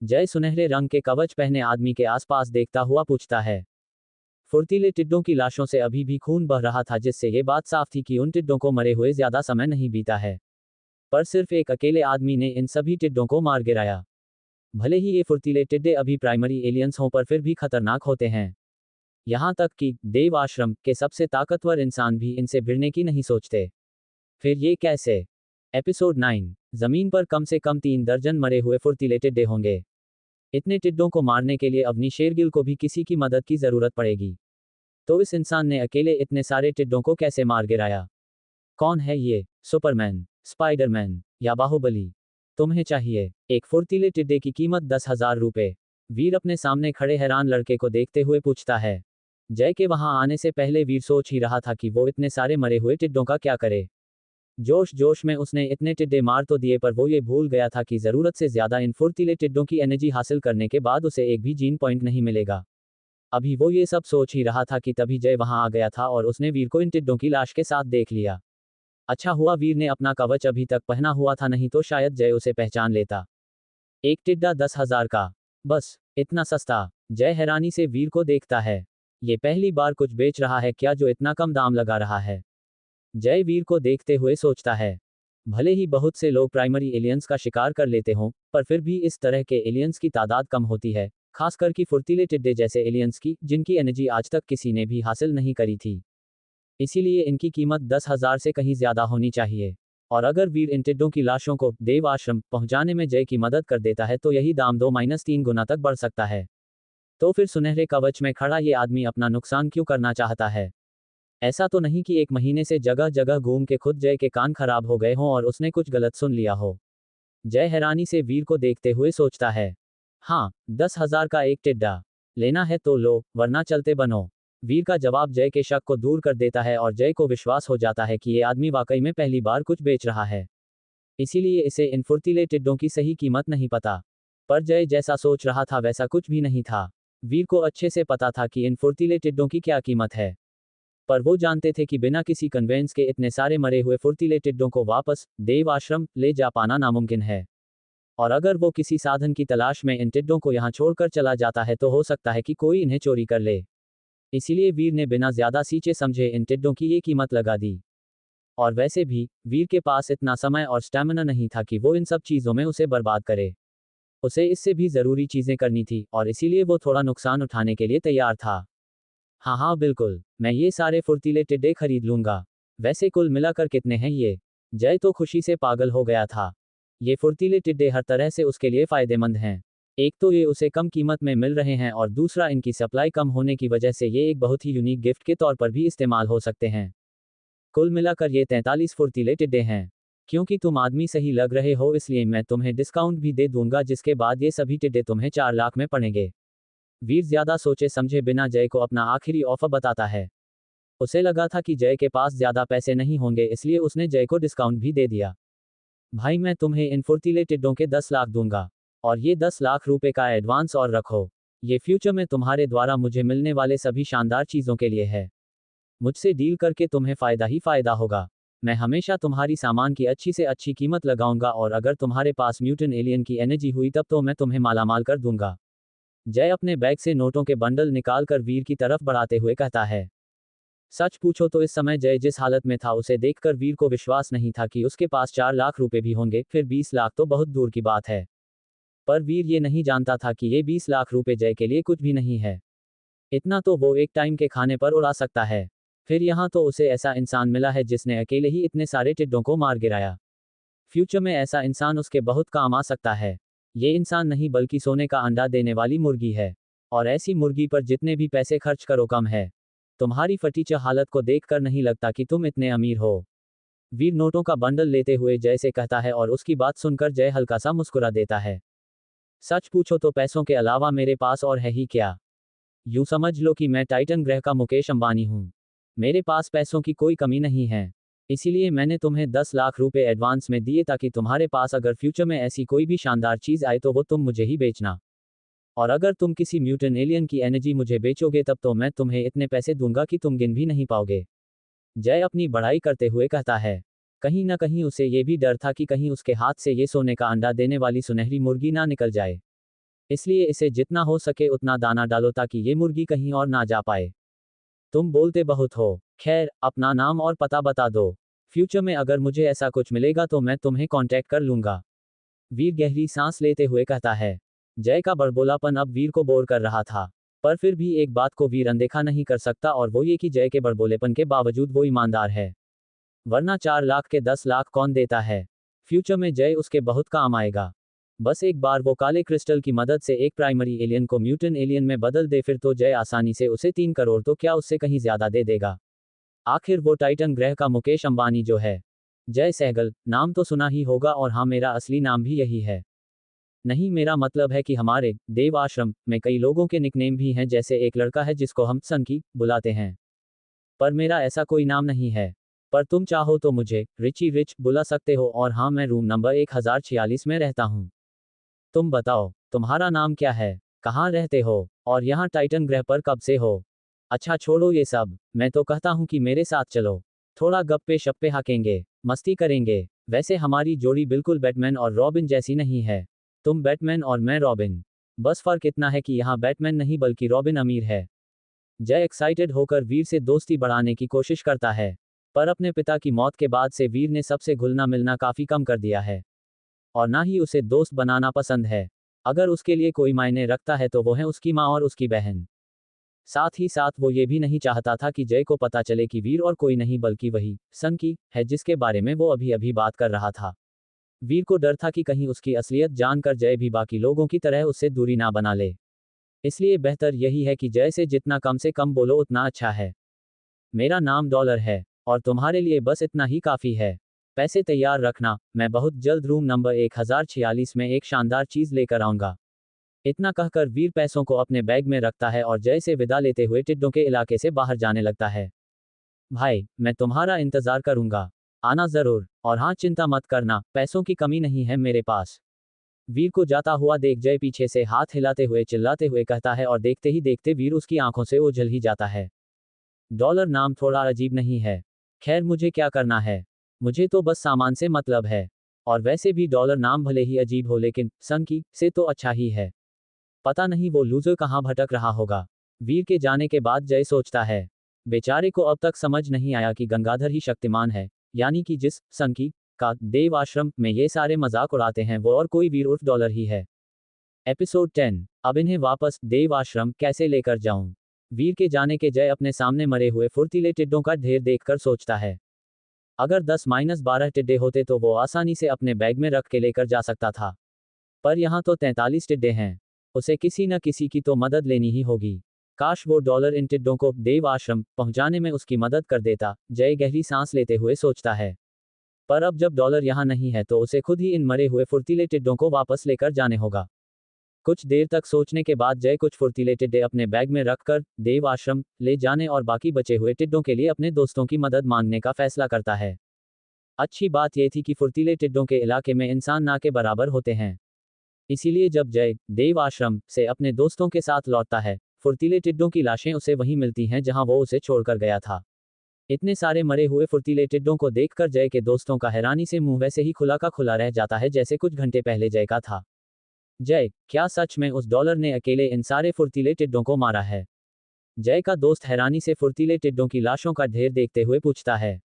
जय सुनहरे रंग के कवच पहने आदमी के आसपास देखता हुआ पूछता है। फुर्तीले टिड्डों की लाशों से अभी भी खून बह रहा था जिससे ये बात साफ थी कि उन टिड्डों को मरे हुए ज्यादा समय नहीं बीता है। पर सिर्फ एक अकेले आदमी ने इन सभी टिड्डों को मार गिराया। भले ही ये फुर्तीले टिड्डे अभी प्राइमरी एलियंस हों पर फिर भी खतरनाक होते हैं। यहाँ तक कि देव आश्रम के सबसे ताकतवर इंसान भी इनसे भिड़ने की नहीं सोचते। फिर ये कैसे? एपिसोड 9। जमीन पर कम से कम 3 दर्जन मरे हुए फुर्तीले टिड्डे होंगे। इतने टिड्डों को मारने के लिए अवनी शेरगिल को भी किसी की मदद की जरूरत पड़ेगी। तो इस इंसान ने अकेले इतने सारे टिड्डों को कैसे मार गिराया? कौन है ये? सुपरमैन, स्पाइडरमैन या बाहुबली? तुम्हें चाहिए एक फुर्तीले टिड्डे की कीमत 10,000 रुपए। वीर अपने सामने खड़े हैरान लड़के को देखते हुए पूछता है। जय के वहां आने से पहले वीर सोच ही रहा था कि वो इतने सारे मरे हुए टिड्डों का क्या करे। जोश जोश में उसने इतने टिड्डे मार तो दिए, पर वो ये भूल गया था कि जरूरत से ज्यादा इन फुर्तीले टिड्डों की एनर्जी हासिल करने के बाद उसे एक भी जीन पॉइंट नहीं मिलेगा। अभी वो ये सब सोच ही रहा था कि तभी जय वहां आ गया था और उसने वीर को इन टिड्डों की लाश के साथ देख लिया। अच्छा हुआ वीर ने अपना कवच अभी तक पहना हुआ था, नहीं तो शायद जय उसे पहचान लेता। एक टिड्डा 10,000 का, बस इतना सस्ता। जय हैरानी से वीर को देखता है। ये पहली बार कुछ बेच रहा है क्या जो इतना कम दाम लगा रहा है। जय वीर को देखते हुए सोचता है, भले ही बहुत से लोग प्राइमरी एलियंस का शिकार कर लेते हों, पर फिर भी इस तरह के एलियंस की तादाद कम होती है, खासकर कि फुर्तीले टिड्डे जैसे एलियंस की, जिनकी एनर्जी आज तक किसी ने भी हासिल नहीं करी थी। इसीलिए इनकी कीमत 10,000 से कहीं ज्यादा होनी चाहिए। और अगर वीर इन टिड्डों की लाशों को देव आश्रम पहुंचाने में जय की मदद कर देता है तो यही दाम 2-3 गुना तक बढ़ सकता है। तो फिर सुनहरे कवच में खड़ा ये आदमी अपना नुकसान क्यों करना चाहता है। ऐसा तो नहीं कि 1 महीने से जगह जगह घूम के खुद जय के कान खराब हो गए हों और उसने कुछ गलत सुन लिया हो। जय हैरानी से वीर को देखते हुए सोचता है, हाँ 10,000 का एक टिड्डा लेना है तो लो, वरना चलते बनो। वीर का जवाब जय के शक को दूर कर देता है और जय को विश्वास हो जाता है कि ये आदमी वाकई में पहली बार कुछ बेच रहा है। इसीलिए इसे इन फुर्तीले टिड्डों की सही कीमत नहीं पता। पर जय जैसा सोच रहा था वैसा कुछ भी नहीं था। वीर को अच्छे से पता था कि इन फुर्तीले टिड्डों की क्या कीमत है। पर वो जानते थे कि बिना किसी कन्वेंस के इतने सारे मरे हुए फुर्तीले टिड्डों को वापस देव आश्रम ले जा पाना नामुमकिन है। और अगर वो किसी साधन की तलाश में इन टिड्डों को यहाँ छोड़कर चला जाता है तो हो सकता है कि कोई इन्हें चोरी कर ले। इसीलिए वीर ने बिना ज्यादा सींचे समझे इन टिड्डों की ये कीमत लगा दी। और वैसे भी वीर के पास इतना समय और स्टैमिना नहीं था कि वो इन सब चीजों में उसे बर्बाद करे। उसे इससे भी जरूरी चीजें करनी थी और इसीलिए वो थोड़ा नुकसान उठाने के लिए तैयार था। हाँ हाँ बिल्कुल, मैं ये सारे फुर्तीले टिड्डे खरीद लूंगा। वैसे कुल मिलाकर कितने हैं ये। जय तो खुशी से पागल हो गया था। ये फुर्तीले टिड्डे हर तरह से उसके लिए फायदेमंद हैं। एक तो ये उसे कम कीमत में मिल रहे हैं और दूसरा इनकी सप्लाई कम होने की वजह से ये एक बहुत ही यूनिक गिफ्ट के तौर पर भी इस्तेमाल हो सकते हैं। कुल मिलाकर ये 43 फुर्तीले टिड्डे हैं। क्योंकि तुम आदमी सही लग रहे हो इसलिए मैं तुम्हें डिस्काउंट भी दे दूंगा, जिसके बाद ये सभी टिड्डे तुम्हें 4 लाख में पड़ेंगे। वीर ज्यादा सोचे समझे बिना जय को अपना आखिरी ऑफर बताता है। उसे लगा था कि जय के पास ज्यादा पैसे नहीं होंगे, इसलिए उसने जय को डिस्काउंट भी दे दिया। भाई मैं तुम्हें इन फुर्तीले टिड्डों के 10 लाख दूंगा। और ये 10 लाख रुपए का एडवांस और रखो। ये फ्यूचर में तुम्हारे द्वारा मुझे मिलने वाले सभी शानदार चीजों के लिए है। मुझसे डील करके तुम्हें फायदा ही फायदा होगा। मैं हमेशा तुम्हारी सामान की अच्छी से अच्छी कीमत लगाऊंगा और अगर तुम्हारे पास म्यूटेंट एलियन की एनर्जी हुई तब तो मैं तुम्हें मालामाल कर दूंगा। जय अपने बैग से नोटों के बंडल निकालकर वीर की तरफ बढ़ाते हुए कहता है। सच पूछो तो इस समय जय जिस हालत में था उसे देखकर वीर को विश्वास नहीं था कि उसके पास 4 लाख रुपए भी होंगे, फिर 20 लाख तो बहुत दूर की बात है। पर वीर ये नहीं जानता था कि ये 20 लाख रुपए जय के लिए कुछ भी नहीं है। इतना तो वो एक टाइम के खाने पर उड़ा सकता है। फिर यहाँ तो उसे ऐसा इंसान मिला है जिसने अकेले ही इतने सारे टिड्डों को मार गिराया। फ्यूचर में ऐसा इंसान उसके बहुत काम आ सकता है। ये इंसान नहीं बल्कि सोने का अंडा देने वाली मुर्गी है। और ऐसी मुर्गी पर जितने भी पैसे खर्च करो कम है। तुम्हारी फटीचर हालत को देखकर नहीं लगता कि तुम इतने अमीर हो। वीर नोटों का बंडल लेते हुए जय से कहता है और उसकी बात सुनकर जय हल्का सा मुस्कुरा देता है। सच पूछो तो पैसों के अलावा मेरे पास और है ही क्या। यूं समझ लो कि मैं टाइटन ग्रह का मुकेश अंबानी हूं। मेरे पास पैसों की कोई कमी नहीं है। इसीलिए मैंने तुम्हें 10 लाख रुपए एडवांस में दिए ताकि तुम्हारे पास अगर फ्यूचर में ऐसी कोई भी शानदार चीज आए तो वो तुम मुझे ही बेचना। और अगर तुम किसी म्यूटेंट एलियन की एनर्जी मुझे बेचोगे तब तो मैं तुम्हें इतने पैसे दूंगा कि तुम गिन भी नहीं पाओगे। जय अपनी बढ़ाई करते हुए कहता है। कहीं ना कहीं उसे ये भी डर था कि कहीं उसके हाथ से ये सोने का अंडा देने वाली सुनहरी मुर्गी ना निकल जाए। इसलिए इसे जितना हो सके उतना दाना डालो ताकि ये मुर्गी कहीं और ना जा पाए। तुम बोलते बहुत हो। खैर अपना नाम और पता बता दो। फ्यूचर में अगर मुझे ऐसा कुछ मिलेगा तो मैं तुम्हें कांटेक्ट कर लूंगा। वीर गहरी सांस लेते हुए कहता है। जय का बड़बोलापन अब वीर को बोर कर रहा था। पर फिर भी एक बात को वीर अनदेखा नहीं कर सकता और वो ये कि जय के बड़बोलेपन के बावजूद वो ईमानदार है। वरना 4 लाख के 10 लाख कौन देता है। फ्यूचर में जय उसके बहुत काम आएगा। बस एक बार वो काले क्रिस्टल की मदद से एक प्राइमरी एलियन को म्यूटेंट एलियन में बदल दे फिर तो जय आसानी से उसे 3 करोड़ तो क्या उससे कहीं ज्यादा दे देगा। आखिर वो टाइटन ग्रह का मुकेश अंबानी जो है। जय सहगल नाम तो सुना ही होगा और हाँ मेरा असली नाम भी यही है। नहीं, मेरा मतलब है कि हमारे देव आश्रम में कई लोगों के निकनेम भी हैं, जैसे एक लड़का है जिसको हम सनकी बुलाते हैं। पर मेरा ऐसा कोई नाम नहीं है। पर तुम चाहो तो मुझे रिची रिच बुला सकते हो, और हाँ, मैं रूम नंबर 1046 में रहता हूँ। तुम बताओ, तुम्हारा नाम क्या है, कहाँ रहते हो, और यहाँ टाइटन ग्रह पर कब से हो? अच्छा छोड़ो ये सब, मैं तो कहता हूँ कि मेरे साथ चलो। थोड़ा गप्पे शप्पे हाकेंगे, मस्ती करेंगे। वैसे हमारी जोड़ी बिल्कुल बैटमैन और रॉबिन जैसी नहीं है। तुम बैटमैन और मैं रॉबिन। बस फर्क इतना है कि यहाँ बैटमैन नहीं बल्कि रॉबिन अमीर है। जय एक्साइटेड होकर वीर से दोस्ती बढ़ाने की कोशिश करता है। पर अपने पिता की मौत के बाद से वीर ने सबसे घुलना मिलना काफी कम कर दिया है। और ना ही उसे दोस्त बनाना पसंद है। अगर उसके लिए कोई मायने रखता है तो वो है उसकी माँ और उसकी बहन। साथ ही साथ वो ये भी नहीं चाहता था कि जय को पता चले कि वीर और कोई नहीं बल्कि वही सनकी है जिसके बारे में वो अभी अभी बात कर रहा था। वीर को डर था कि कहीं उसकी असलियत जानकर जय भी बाकी लोगों की तरह उससे दूरी ना बना ले। इसलिए बेहतर यही है कि जय से जितना कम से कम बोलो उतना अच्छा है। मेरा नाम डॉलर है, और तुम्हारे लिए बस इतना ही काफी है। पैसे तैयार रखना, मैं बहुत जल्द रूम नंबर 1046 में एक शानदार चीज लेकर आऊंगा। इतना कहकर वीर पैसों को अपने बैग में रखता है और जय से विदा लेते हुए टिड्डों के इलाके से बाहर जाने लगता है। भाई, मैं तुम्हारा इंतजार करूंगा। आना जरूर, और हाँ, चिंता मत करना, पैसों की कमी नहीं है मेरे पास। वीर को जाता हुआ देख जय पीछे से हाथ हिलाते हुए चिल्लाते हुए कहता है, और देखते ही देखते वीर उसकी आंखों से ओझल ही जाता है। डॉलर नाम थोड़ा अजीब नहीं है? खैर, मुझे क्या करना है, मुझे तो बस सामान से मतलब है। और वैसे भी डॉलर नाम भले ही अजीब हो लेकिन सनकी से तो अच्छा ही है। पता नहीं वो लूजर कहाँ भटक रहा होगा। वीर के जाने के बाद जय सोचता है, बेचारे को अब तक समझ नहीं आया कि गंगाधर ही शक्तिमान है, यानी कि जिस सनकी का देव आश्रम में ये सारे मजाक उड़ाते हैं वो और कोई वीर उर्फ डॉलर ही है। एपिसोड 10। अब इन्हें वापस देव आश्रम कैसे लेकर जाऊं? वीर के जाने के जय अपने सामने मरे हुए फुर्तीले टिड्डों का ढेर देखकर सोचता है। अगर 10-12 टिड्डे होते तो वो आसानी से अपने बैग में रख के लेकर जा सकता था। पर यहाँ तो 43 टिड्डे हैं। उसे किसी न किसी की तो मदद लेनी ही होगी। काश वो डॉलर इन टिड्डों को देव आश्रम पहुंचाने में उसकी मदद कर देता, जय गहरी सांस लेते हुए सोचता है। पर अब जब डॉलर यहाँ नहीं है तो उसे खुद ही इन मरे हुए फुर्तीले टिड्डों को वापस लेकर जाने होगा। कुछ देर तक सोचने के बाद जय कुछ फुर्तीले टिड्डे अपने बैग में रखकर देव आश्रम ले जाने और बाकी बचे हुए टिड्डों के लिए अपने दोस्तों की मदद मांगने का फैसला करता है। अच्छी बात यह थी कि फुर्तीले टिड्डों के इलाके में इंसान ना के बराबर होते हैं। इसीलिए जब जय देव आश्रम से अपने दोस्तों के साथ लौटता है, फुर्तीले टिड्डों की लाशें उसे वहीं मिलती हैं जहां वो उसे छोड़कर गया था। इतने सारे मरे हुए फुर्तीले टिड्डों को देखकर जय के दोस्तों का हैरानी से मुंह वैसे ही खुला का खुला रह जाता है जैसे कुछ घंटे पहले जय का था। जय, क्या सच में उस डॉलर ने अकेले इन सारे फुर्तीले टिड्डों को मारा है? जय का दोस्त हैरानी से फुर्तीले टिड्डों की लाशों का ढेर देखते हुए पूछता है।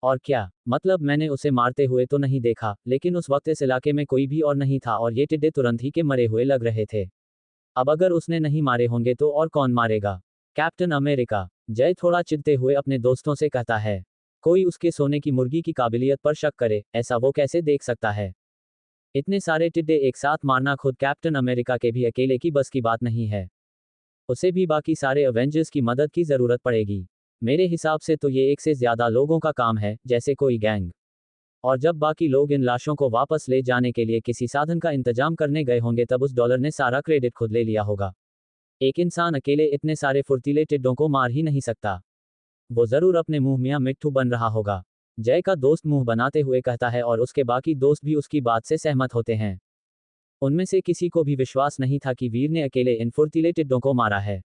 और क्या मतलब, मैंने उसे मारते हुए तो नहीं देखा, लेकिन उस वक्त इस इलाके में कोई भी और नहीं था और ये टिड्डे तुरंत ही के मरे हुए लग रहे थे। अब अगर उसने नहीं मारे होंगे तो और कौन मारेगा? Captain America. जय थोड़ा चिढ़ते हुए अपने दोस्तों से कहता है। कोई उसके सोने की मुर्गी की काबिलियत पर शक करे, ऐसा वो कैसे देख सकता है? इतने सारे टिड्डे एक साथ मारना खुद कैप्टन अमेरिका के भी अकेले की बस की बात नहीं है। उसे भी बाकी सारे अवेंजर्स की मदद की जरूरत पड़ेगी। मेरे हिसाब से तो ये एक से ज्यादा लोगों का काम है, जैसे कोई गैंग। और जब बाकी लोग इन लाशों को वापस ले जाने के लिए किसी साधन का इंतजाम करने गए होंगे तब उस डॉलर ने सारा क्रेडिट खुद ले लिया होगा। एक इंसान अकेले इतने सारे फुर्तीले टिड्डों को मार ही नहीं सकता। वो जरूर अपने मुंह मियां मिट्ठू बन रहा होगा। जय का दोस्त मुंह बनाते हुए कहता है, और उसके बाकी दोस्त भी उसकी बात से सहमत होते हैं। उनमें से किसी को भी विश्वास नहीं था कि वीर ने अकेले इन फुर्तीले टिड्डों को मारा है।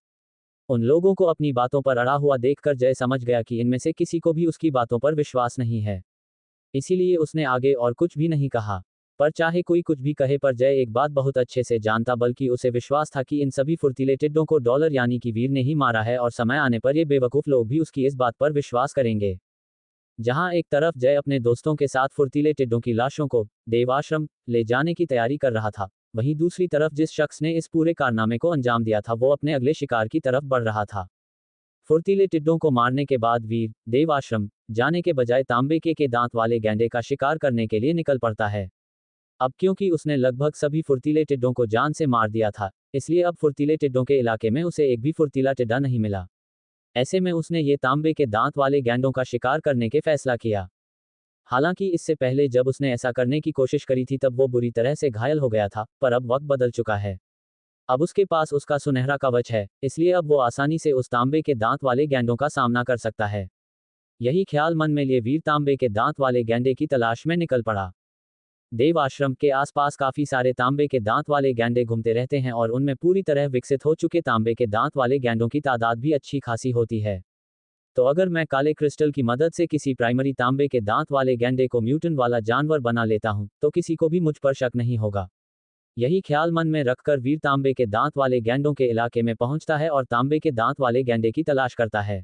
उन लोगों को अपनी बातों पर अड़ा हुआ देखकर जय समझ गया कि इनमें से किसी को भी उसकी बातों पर विश्वास नहीं है। इसीलिए उसने आगे और कुछ भी नहीं कहा। पर चाहे कोई कुछ भी कहे, पर जय एक बात बहुत अच्छे से जानता, बल्कि उसे विश्वास था कि इन सभी फुर्तीले टिड्डों को डॉलर यानी कि वीर ने ही मारा है, और समय आने पर ये बेवकूफ लोग भी उसकी इस बात पर विश्वास करेंगे। जहां एक तरफ जय अपने दोस्तों के साथ फुर्तीले टिड्डों की लाशों को देवाश्रम ले जाने की तैयारी कर रहा था, वहीं दूसरी तरफ जिस शख्स ने इस पूरे कारनामे को अंजाम दिया था वो अपने अगले शिकार की तरफ बढ़ रहा था। फुर्तीले टिड्डों को मारने के बाद वीर देव आश्रम जाने के बजाय तांबे के दांत वाले गैंडे का शिकार करने के लिए निकल पड़ता है। अब क्योंकि उसने लगभग सभी फुर्तीले टिड्डों को जान से मार दिया था, इसलिए अब फुर्तीले टिड्डों के इलाके में उसे एक भी फुर्तीला टिड्डा नहीं मिला। ऐसे में उसने ये तांबे के दांत वाले गैंडों का शिकार करने के फैसला किया। हालांकि इससे पहले जब उसने ऐसा करने की कोशिश करी थी तब वो बुरी तरह से घायल हो गया था, पर अब वक्त बदल चुका है। अब उसके पास उसका सुनहरा कवच है, इसलिए अब वो आसानी से उस तांबे के दांत वाले गैंडों का सामना कर सकता है। यही ख्याल मन में लिए वीर तांबे के दांत वाले गैंडे की तलाश में निकल पड़ा। देव आश्रम के आसपास काफी सारे तांबे के दांत वाले गैंडे घूमते रहते हैं और उनमें पूरी तरह विकसित हो चुके तांबे के दांत वाले गैंडों की तादाद भी अच्छी खासी होती है। तो अगर मैं काले क्रिस्टल की मदद से किसी प्राइमरी तांबे के दांत वाले गैंडे को म्यूटेंट वाला जानवर बना लेता हूं, तो किसी को भी मुझ पर शक नहीं होगा। यही ख्याल मन में रखकर वीर तांबे के दांत वाले गैंडों के इलाके में पहुंचता है और तांबे के दांत वाले गैंडे की तलाश करता है।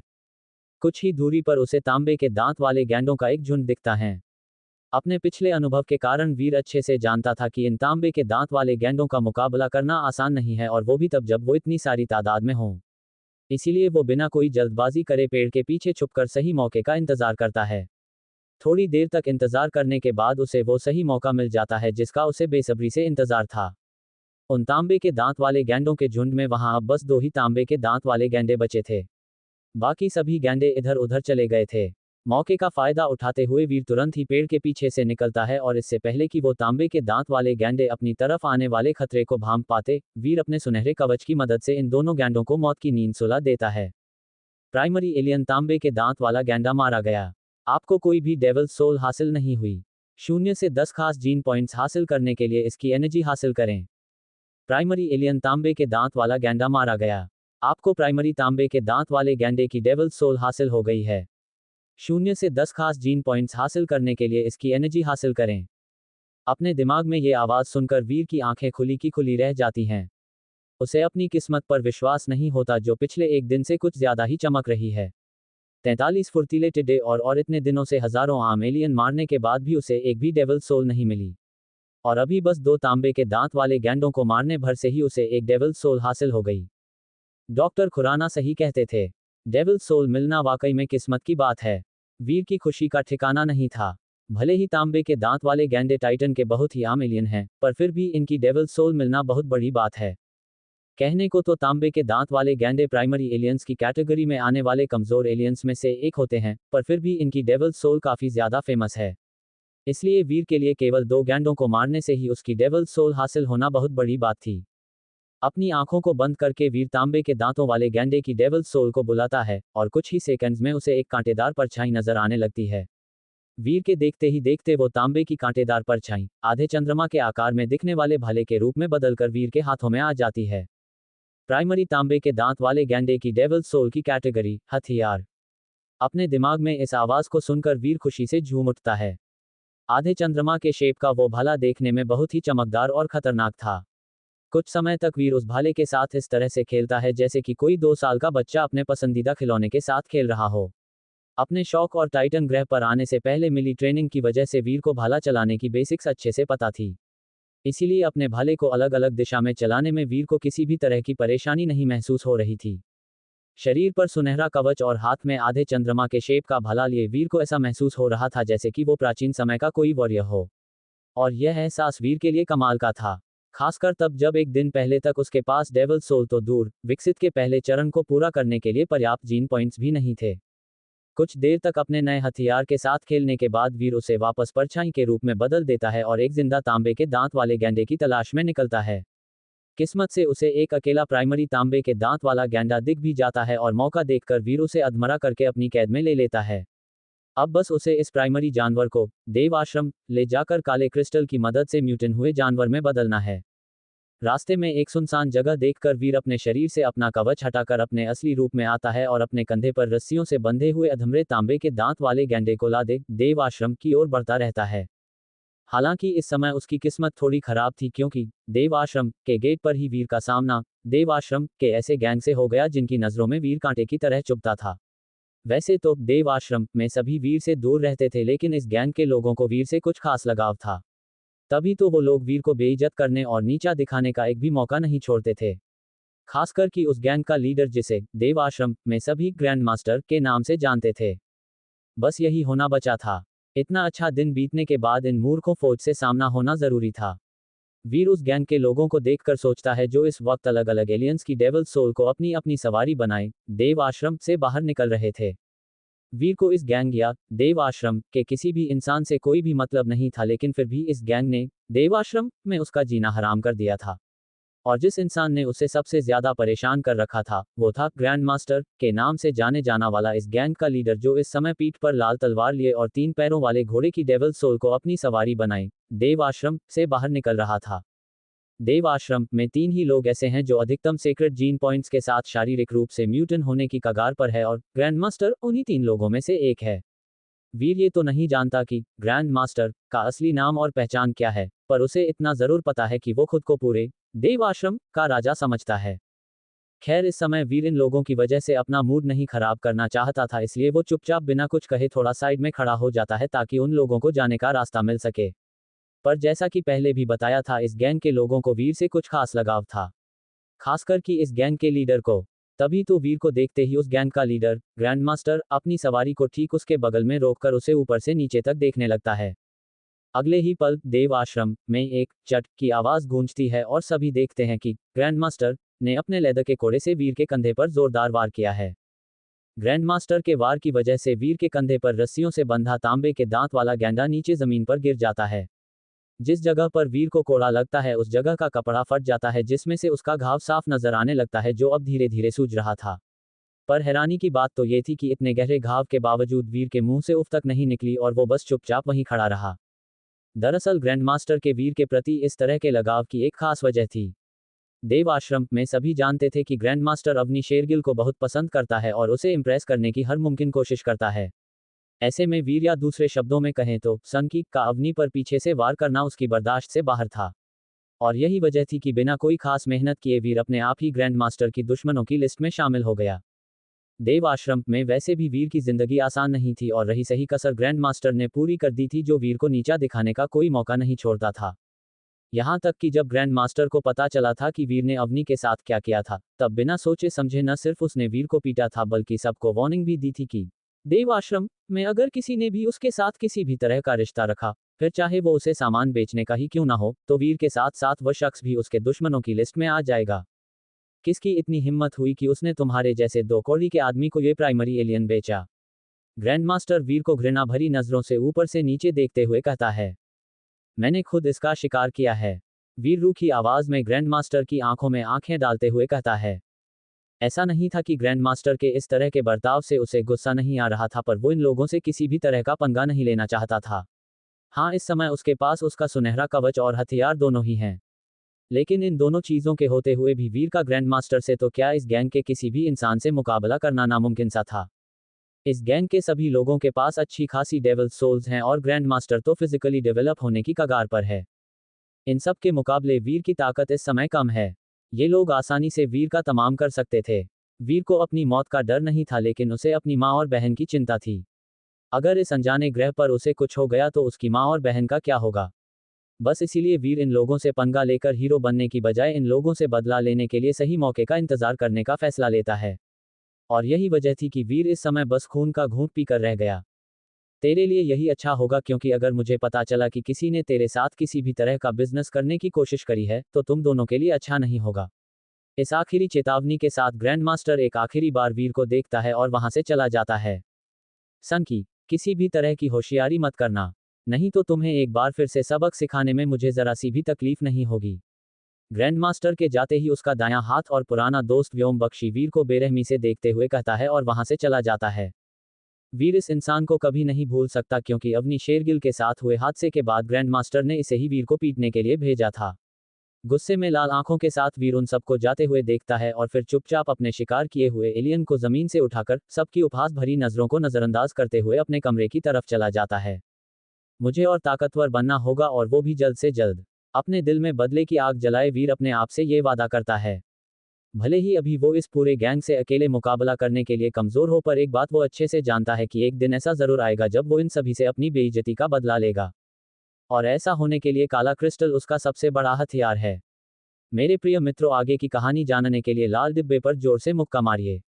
कुछ ही दूरी पर उसे तांबे के दांत वाले गैंडों का एक झुंड दिखता है। अपने पिछले अनुभव के कारण वीर अच्छे से जानता था कि इन तांबे के दांत वाले गैंडों का मुकाबला करना आसान नहीं है, और वो भी तब जब वो इतनी सारी तादाद में हो। इसीलिए वो बिना कोई जल्दबाजी करे पेड़ के पीछे छुपकर सही मौके का इंतजार करता है। थोड़ी देर तक इंतजार करने के बाद उसे वो सही मौका मिल जाता है जिसका उसे बेसब्री से इंतजार था। उन तांबे के दांत वाले गैंडों के झुंड में वहां अब बस 2 ही तांबे के दांत वाले गैंडे बचे थे। बाकी सभी गैंडे इधर उधर चले गए थे। मौके का फायदा उठाते हुए वीर तुरंत ही पेड़ के पीछे से निकलता है और इससे पहले कि वो तांबे के दांत वाले गैंडे अपनी तरफ आने वाले खतरे को भांप पाते, वीर अपने सुनहरे कवच की मदद से इन दोनों गैंडों को मौत की नींद सुला देता है। प्राइमरी एलियन तांबे के दांत वाला गैंडा मारा गया। आपको कोई भी डेविल सोल हासिल नहीं हुई। 0 से 10 खास जीन पॉइंट्स हासिल करने के लिए इसकी एनर्जी हासिल करें। प्राइमरी एलियन तांबे के दांत वाला गैंडा मारा गया। आपको प्राइमरी तांबे के दांत वाले गैंडे की डेविल सोल हासिल हो गई है। 0 से 10 खास जीन पॉइंट्स हासिल करने के लिए इसकी एनर्जी हासिल करें। अपने दिमाग में ये आवाज सुनकर वीर की आंखें खुली की खुली रह जाती हैं। उसे अपनी किस्मत पर विश्वास नहीं होता जो पिछले एक दिन से कुछ ज्यादा ही चमक रही है। 43 फुर्तीले टिड्डे और इतने दिनों से हजारों आम एलियन मारने के बाद भी उसे एक भी डेविल सोल नहीं मिली। और अभी बस 2 तांबे के दांत वाले गैंडों को मारने भर से ही उसे एक डेविल सोल हासिल हो गई। डॉक्टर खुराना सही कहते थे। डेविल सोल मिलना वाकई में किस्मत की बात है। वीर की खुशी का ठिकाना नहीं था। भले ही तांबे के दांत वाले गैंडे टाइटन के बहुत ही आम एलियन हैं, पर फिर भी इनकी डेविल सोल मिलना बहुत बड़ी बात है। कहने को तो तांबे के दांत वाले गैंडे प्राइमरी एलियंस की कैटेगरी में आने वाले कमजोर एलियंस में से एक होते हैं, पर फिर भी इनकी डेविल सोल काफी ज्यादा फेमस है। इसलिए वीर के लिए केवल 2 गैंडों को मारने से ही उसकी डेविल सोल हासिल होना बहुत बड़ी बात थी। अपनी आंखों को बंद करके वीर तांबे के दांतों वाले गैंडे की डेविल सोल को बुलाता है और कुछ ही सेकंड्स में उसे एक कांटेदार परछाई नजर आने लगती है। वीर के देखते ही देखते वो तांबे की कांटेदार परछाई आधे चंद्रमा के आकार में दिखने वाले भाले के रूप में बदलकर वीर के हाथों में आ जाती है। प्राइमरी तांबे के दांत वाले गैंडे की डेविल सोल की कैटेगरी हथियार। अपने दिमाग में इस आवाज को सुनकर वीर खुशी से झूम उठता है। आधे चंद्रमा के शेप का वो भाला देखने में बहुत ही चमकदार और खतरनाक था। कुछ समय तक वीर उस भाले के साथ इस तरह से खेलता है जैसे कि कोई 2 साल का बच्चा अपने पसंदीदा खिलौने के साथ खेल रहा हो। अपने शौक और टाइटन ग्रह पर आने से पहले मिली ट्रेनिंग की वजह से वीर को भाला चलाने की बेसिक्स अच्छे से पता थी। इसीलिए अपने भाले को अलग अलग दिशा में चलाने में वीर को किसी भी तरह की परेशानी नहीं महसूस हो रही थी। शरीर पर सुनहरा कवच और हाथ में आधे चंद्रमा के शेप का भाला लिए वीर को ऐसा महसूस हो रहा था जैसे कि वो प्राचीन समय का कोई वॉरियर हो। और यह एहसास वीर के लिए कमाल का था, खासकर तब जब एक दिन पहले तक उसके पास डेविल सोल तो दूर, विकसित के पहले चरण को पूरा करने के लिए पर्याप्त जीन पॉइंट्स भी नहीं थे। कुछ देर तक अपने नए हथियार के साथ खेलने के बाद वीर उसे वापस परछाई के रूप में बदल देता है और एक जिंदा तांबे के दांत वाले गैंडे की तलाश में निकलता है। किस्मत से उसे एक अकेला प्राइमरी तांबे के दांत वाला गैंडा दिख भी जाता है और मौका देखकर वीर उसे अधमरा करके अपनी कैद में ले लेता है। अब बस उसे इस प्राइमरी जानवर को देव आश्रम ले जाकर काले क्रिस्टल की मदद से म्यूटेंट हुए जानवर में बदलना है। रास्ते में एक सुनसान जगह देखकर वीर अपने शरीर से अपना कवच हटाकर अपने असली रूप में आता है और अपने कंधे पर रस्सियों से बंधे हुए अधमरे तांबे के दांत वाले गैंडे को लादे देव आश्रम की ओर बढ़ता रहता है। हालांकि इस समय उसकी किस्मत थोड़ी खराब थी, क्योंकि देव आश्रम के गेट पर ही वीर का सामना देव आश्रम के ऐसे गैंग से हो गया जिनकी नजरों में वीर कांटे की तरह चुभता था। वैसे तो देव आश्रम में सभी वीर से दूर रहते थे, लेकिन इस गैंग के लोगों को वीर से कुछ खास लगाव था। तभी तो वो लोग वीर को बेइज्जत करने और नीचा दिखाने का एक भी मौका नहीं छोड़ते थे। खासकर कि उस गैंग का लीडर जिसे देव आश्रम में सभी ग्रैंड मास्टर के नाम से जानते थे। बस यही होना बचा था। इतना अच्छा दिन बीतने के बाद इन मूर्खों फौज से सामना होना जरूरी था। वीर उस गैंग के लोगों को देखकर सोचता है जो इस वक्त अलग अलग एलियंस की डेविल सोल को अपनी अपनी सवारी बनाए देव आश्रम से बाहर निकल रहे थे। वीर को इस गैंग या देव आश्रम के किसी भी इंसान से कोई भी मतलब नहीं था, लेकिन फिर भी इस गैंग ने देव आश्रम में उसका जीना हराम कर दिया था। और जिस इंसान ने उसे सबसे ज्यादा परेशान कर रखा था वो था ग्रैंड मास्टर के नाम से जाने जाना वाला इस गैंग का लीडर, जो इस समय पीठ पर लाल तलवार लिए और 3 पैरों वाले घोड़े की डेविल सोल को अपनी सवारी बनाए देव आश्रम से बाहर निकल रहा था। देव आश्रम में 3 ही लोग ऐसे हैं जो अधिकतम सीक्रेट जीन पॉइंट्स के साथ शारीरिक रूप से म्यूटेंट होने की कगार पर है, और ग्रैंड मास्टर उन्हीं 3 लोगों में से एक है। वीर ये तो नहीं जानता कि ग्रैंड मास्टर का असली नाम और पहचान क्या है, पर उसे इतना जरूर पता है कि वो खुद को पूरे देव आश्रम का राजा समझता है। खैर, इस समय वीर इन लोगों की वजह से अपना मूड नहीं खराब करना चाहता था, इसलिए वो चुपचाप बिना कुछ कहे थोड़ा साइड में खड़ा हो जाता है ताकि उन लोगों को जाने का रास्ता मिल सके। पर जैसा कि पहले भी बताया था, इस गैंग के लोगों को वीर से कुछ खास लगाव था, खासकर कि इस गैंग के लीडर को। तभी तो वीर को देखते ही उस गैंग का लीडर ग्रैंड मास्टर अपनी सवारी को ठीक उसके बगल में रोककर उसे ऊपर से नीचे तक देखने लगता है। अगले ही पल देव आश्रम में एक चट की आवाज गूंजती है और सभी देखते हैं कि ग्रैंड मास्टर ने अपने लेदर के कोड़े से वीर के कंधे पर जोरदार वार किया है। ग्रैंड मास्टर के वार की वजह से वीर के कंधे पर रस्सियों से बंधा तांबे के दांत वाला गेंडा नीचे जमीन पर गिर जाता है। जिस जगह पर वीर को कोड़ा लगता है उस जगह का कपड़ा फट जाता है, जिसमें से उसका घाव साफ नजर आने लगता है, जो अब धीरे धीरे सूज रहा था। पर हैरानी की बात तो ये थी कि इतने गहरे घाव के बावजूद वीर के मुंह से उफ तक नहीं निकली और वो बस चुपचाप वहीं खड़ा रहा। दरअसल ग्रैंड मास्टर के वीर के प्रति इस तरह के लगाव की एक खास वजह थी। देव आश्रम में सभी जानते थे कि ग्रैंड मास्टर अवनी शेरगिल को बहुत पसंद करता है और उसे इम्प्रेस करने की हर मुमकिन कोशिश करता है। ऐसे में वीर, या दूसरे शब्दों में कहें तो सनकी का अवनी पर पीछे से वार करना उसकी बर्दाश्त से बाहर था। और यही वजह थी कि बिना कोई खास मेहनत किए वीर अपने आप ही ग्रैंड मास्टर की दुश्मनों की लिस्ट में शामिल हो गया। देव आश्रम में वैसे भी वीर की जिंदगी आसान नहीं थी, और रही सही कसर ग्रैंड मास्टर ने पूरी कर दी थी, जो वीर को नीचा दिखाने का कोई मौका नहीं छोड़ता था। यहाँ तक कि जब ग्रैंड मास्टर को पता चला था कि वीर ने अवनी के साथ क्या किया था, तब बिना सोचे समझे न सिर्फ उसने वीर को पीटा था बल्कि सबको वार्निंग भी दी थी कि देव आश्रम में अगर किसी ने भी उसके साथ किसी भी तरह का रिश्ता रखा, फिर चाहे वो उसे सामान बेचने का ही क्यों ना हो, तो वीर के साथ साथ वह शख्स भी उसके दुश्मनों की लिस्ट में आ जाएगा। किसकी इतनी हिम्मत हुई कि उसने तुम्हारे जैसे 2 कौड़ी के आदमी को ये प्राइमरी एलियन बेचा? ग्रैंड मास्टर वीर को घृणा भरी नजरों से ऊपर से नीचे देखते हुए कहता है, मैंने खुद इसका शिकार किया है। वीर रूखी आवाज में ग्रैंड मास्टर की आंखों में आंखें डालते हुए कहता है। ऐसा नहीं था कि ग्रैंड मास्टर के इस तरह के बर्ताव से उसे गुस्सा नहीं आ रहा था, पर वो इन लोगों से किसी भी तरह का पंगा नहीं लेना चाहता था। हाँ, इस समय उसके पास उसका सुनहरा कवच और हथियार दोनों ही हैं। लेकिन इन दोनों चीजों के होते हुए भी वीर का ग्रैंड मास्टर से तो क्या, इस गैंग के किसी भी इंसान से मुकाबला करना नामुमकिन सा था। इस गैंग के सभी लोगों के पास अच्छी खासी डेविल सोल्स हैं और ग्रैंड मास्टर तो फिजिकली डेवलप होने की कगार पर है। इन सब के मुकाबले वीर की ताकत इस समय कम है। ये लोग आसानी से वीर का तमाम कर सकते थे। वीर को अपनी मौत का डर नहीं था, लेकिन उसे अपनी माँ और बहन की चिंता थी। अगर इस अनजाने ग्रह पर उसे कुछ हो गया तो उसकी माँ और बहन का क्या होगा? बस इसीलिए वीर इन लोगों से पंगा लेकर हीरो बनने की बजाय इन लोगों से बदला लेने के लिए सही मौके का इंतजार करने का फैसला लेता है। और यही वजह थी कि वीर इस समय बस खून का घूंट पीकर रह गया। तेरे लिए यही अच्छा होगा, क्योंकि अगर मुझे पता चला कि किसी ने तेरे साथ किसी भी तरह का बिजनेस करने की कोशिश करी है, तो तुम दोनों के लिए अच्छा नहीं होगा। इस आखिरी चेतावनी के साथ ग्रैंड मास्टर एक आखिरी बार वीर को देखता है और वहां से चला जाता है। सनकी, किसी भी तरह की होशियारी मत करना, नहीं तो तुम्हें एक बार फिर से सबक सिखाने में मुझे जरा सी भी तकलीफ नहीं होगी। ग्रैंड मास्टर के जाते ही उसका दायां हाथ और पुराना दोस्त व्योम बख्शी वीर को बेरहमी से देखते हुए कहता है और वहां से चला जाता है। वीर इस इंसान को कभी नहीं भूल सकता, क्योंकि अवनी शेरगिल के साथ हुए हादसे के बाद ग्रैंड मास्टर ने इसे ही वीर को पीटने के लिए भेजा था। गुस्से में लाल आंखों के साथ वीर उन सबको जाते हुए देखता है और फिर चुपचाप अपने शिकार किए हुए एलियन को जमीन से उठाकर सबकी उपहास भरी नजरों को नजरअंदाज करते हुए अपने कमरे की तरफ चला जाता है। मुझे और ताकतवर बनना होगा, और वो भी जल्द से जल्द। अपने दिल में बदले की आग जलाए वीर अपने आप से ये वादा करता है। भले ही अभी वो इस पूरे गैंग से अकेले मुकाबला करने के लिए कमजोर हो, पर एक बात वो अच्छे से जानता है कि एक दिन ऐसा जरूर आएगा जब वो इन सभी से अपनी बेइज्जती का बदला लेगा। और ऐसा होने के लिए काला क्रिस्टल उसका सबसे बड़ा हथियार है। मेरे प्रिय मित्रों, आगे की कहानी जानने के लिए लाल डिब्बे पर जोर से मुक्का मारिए।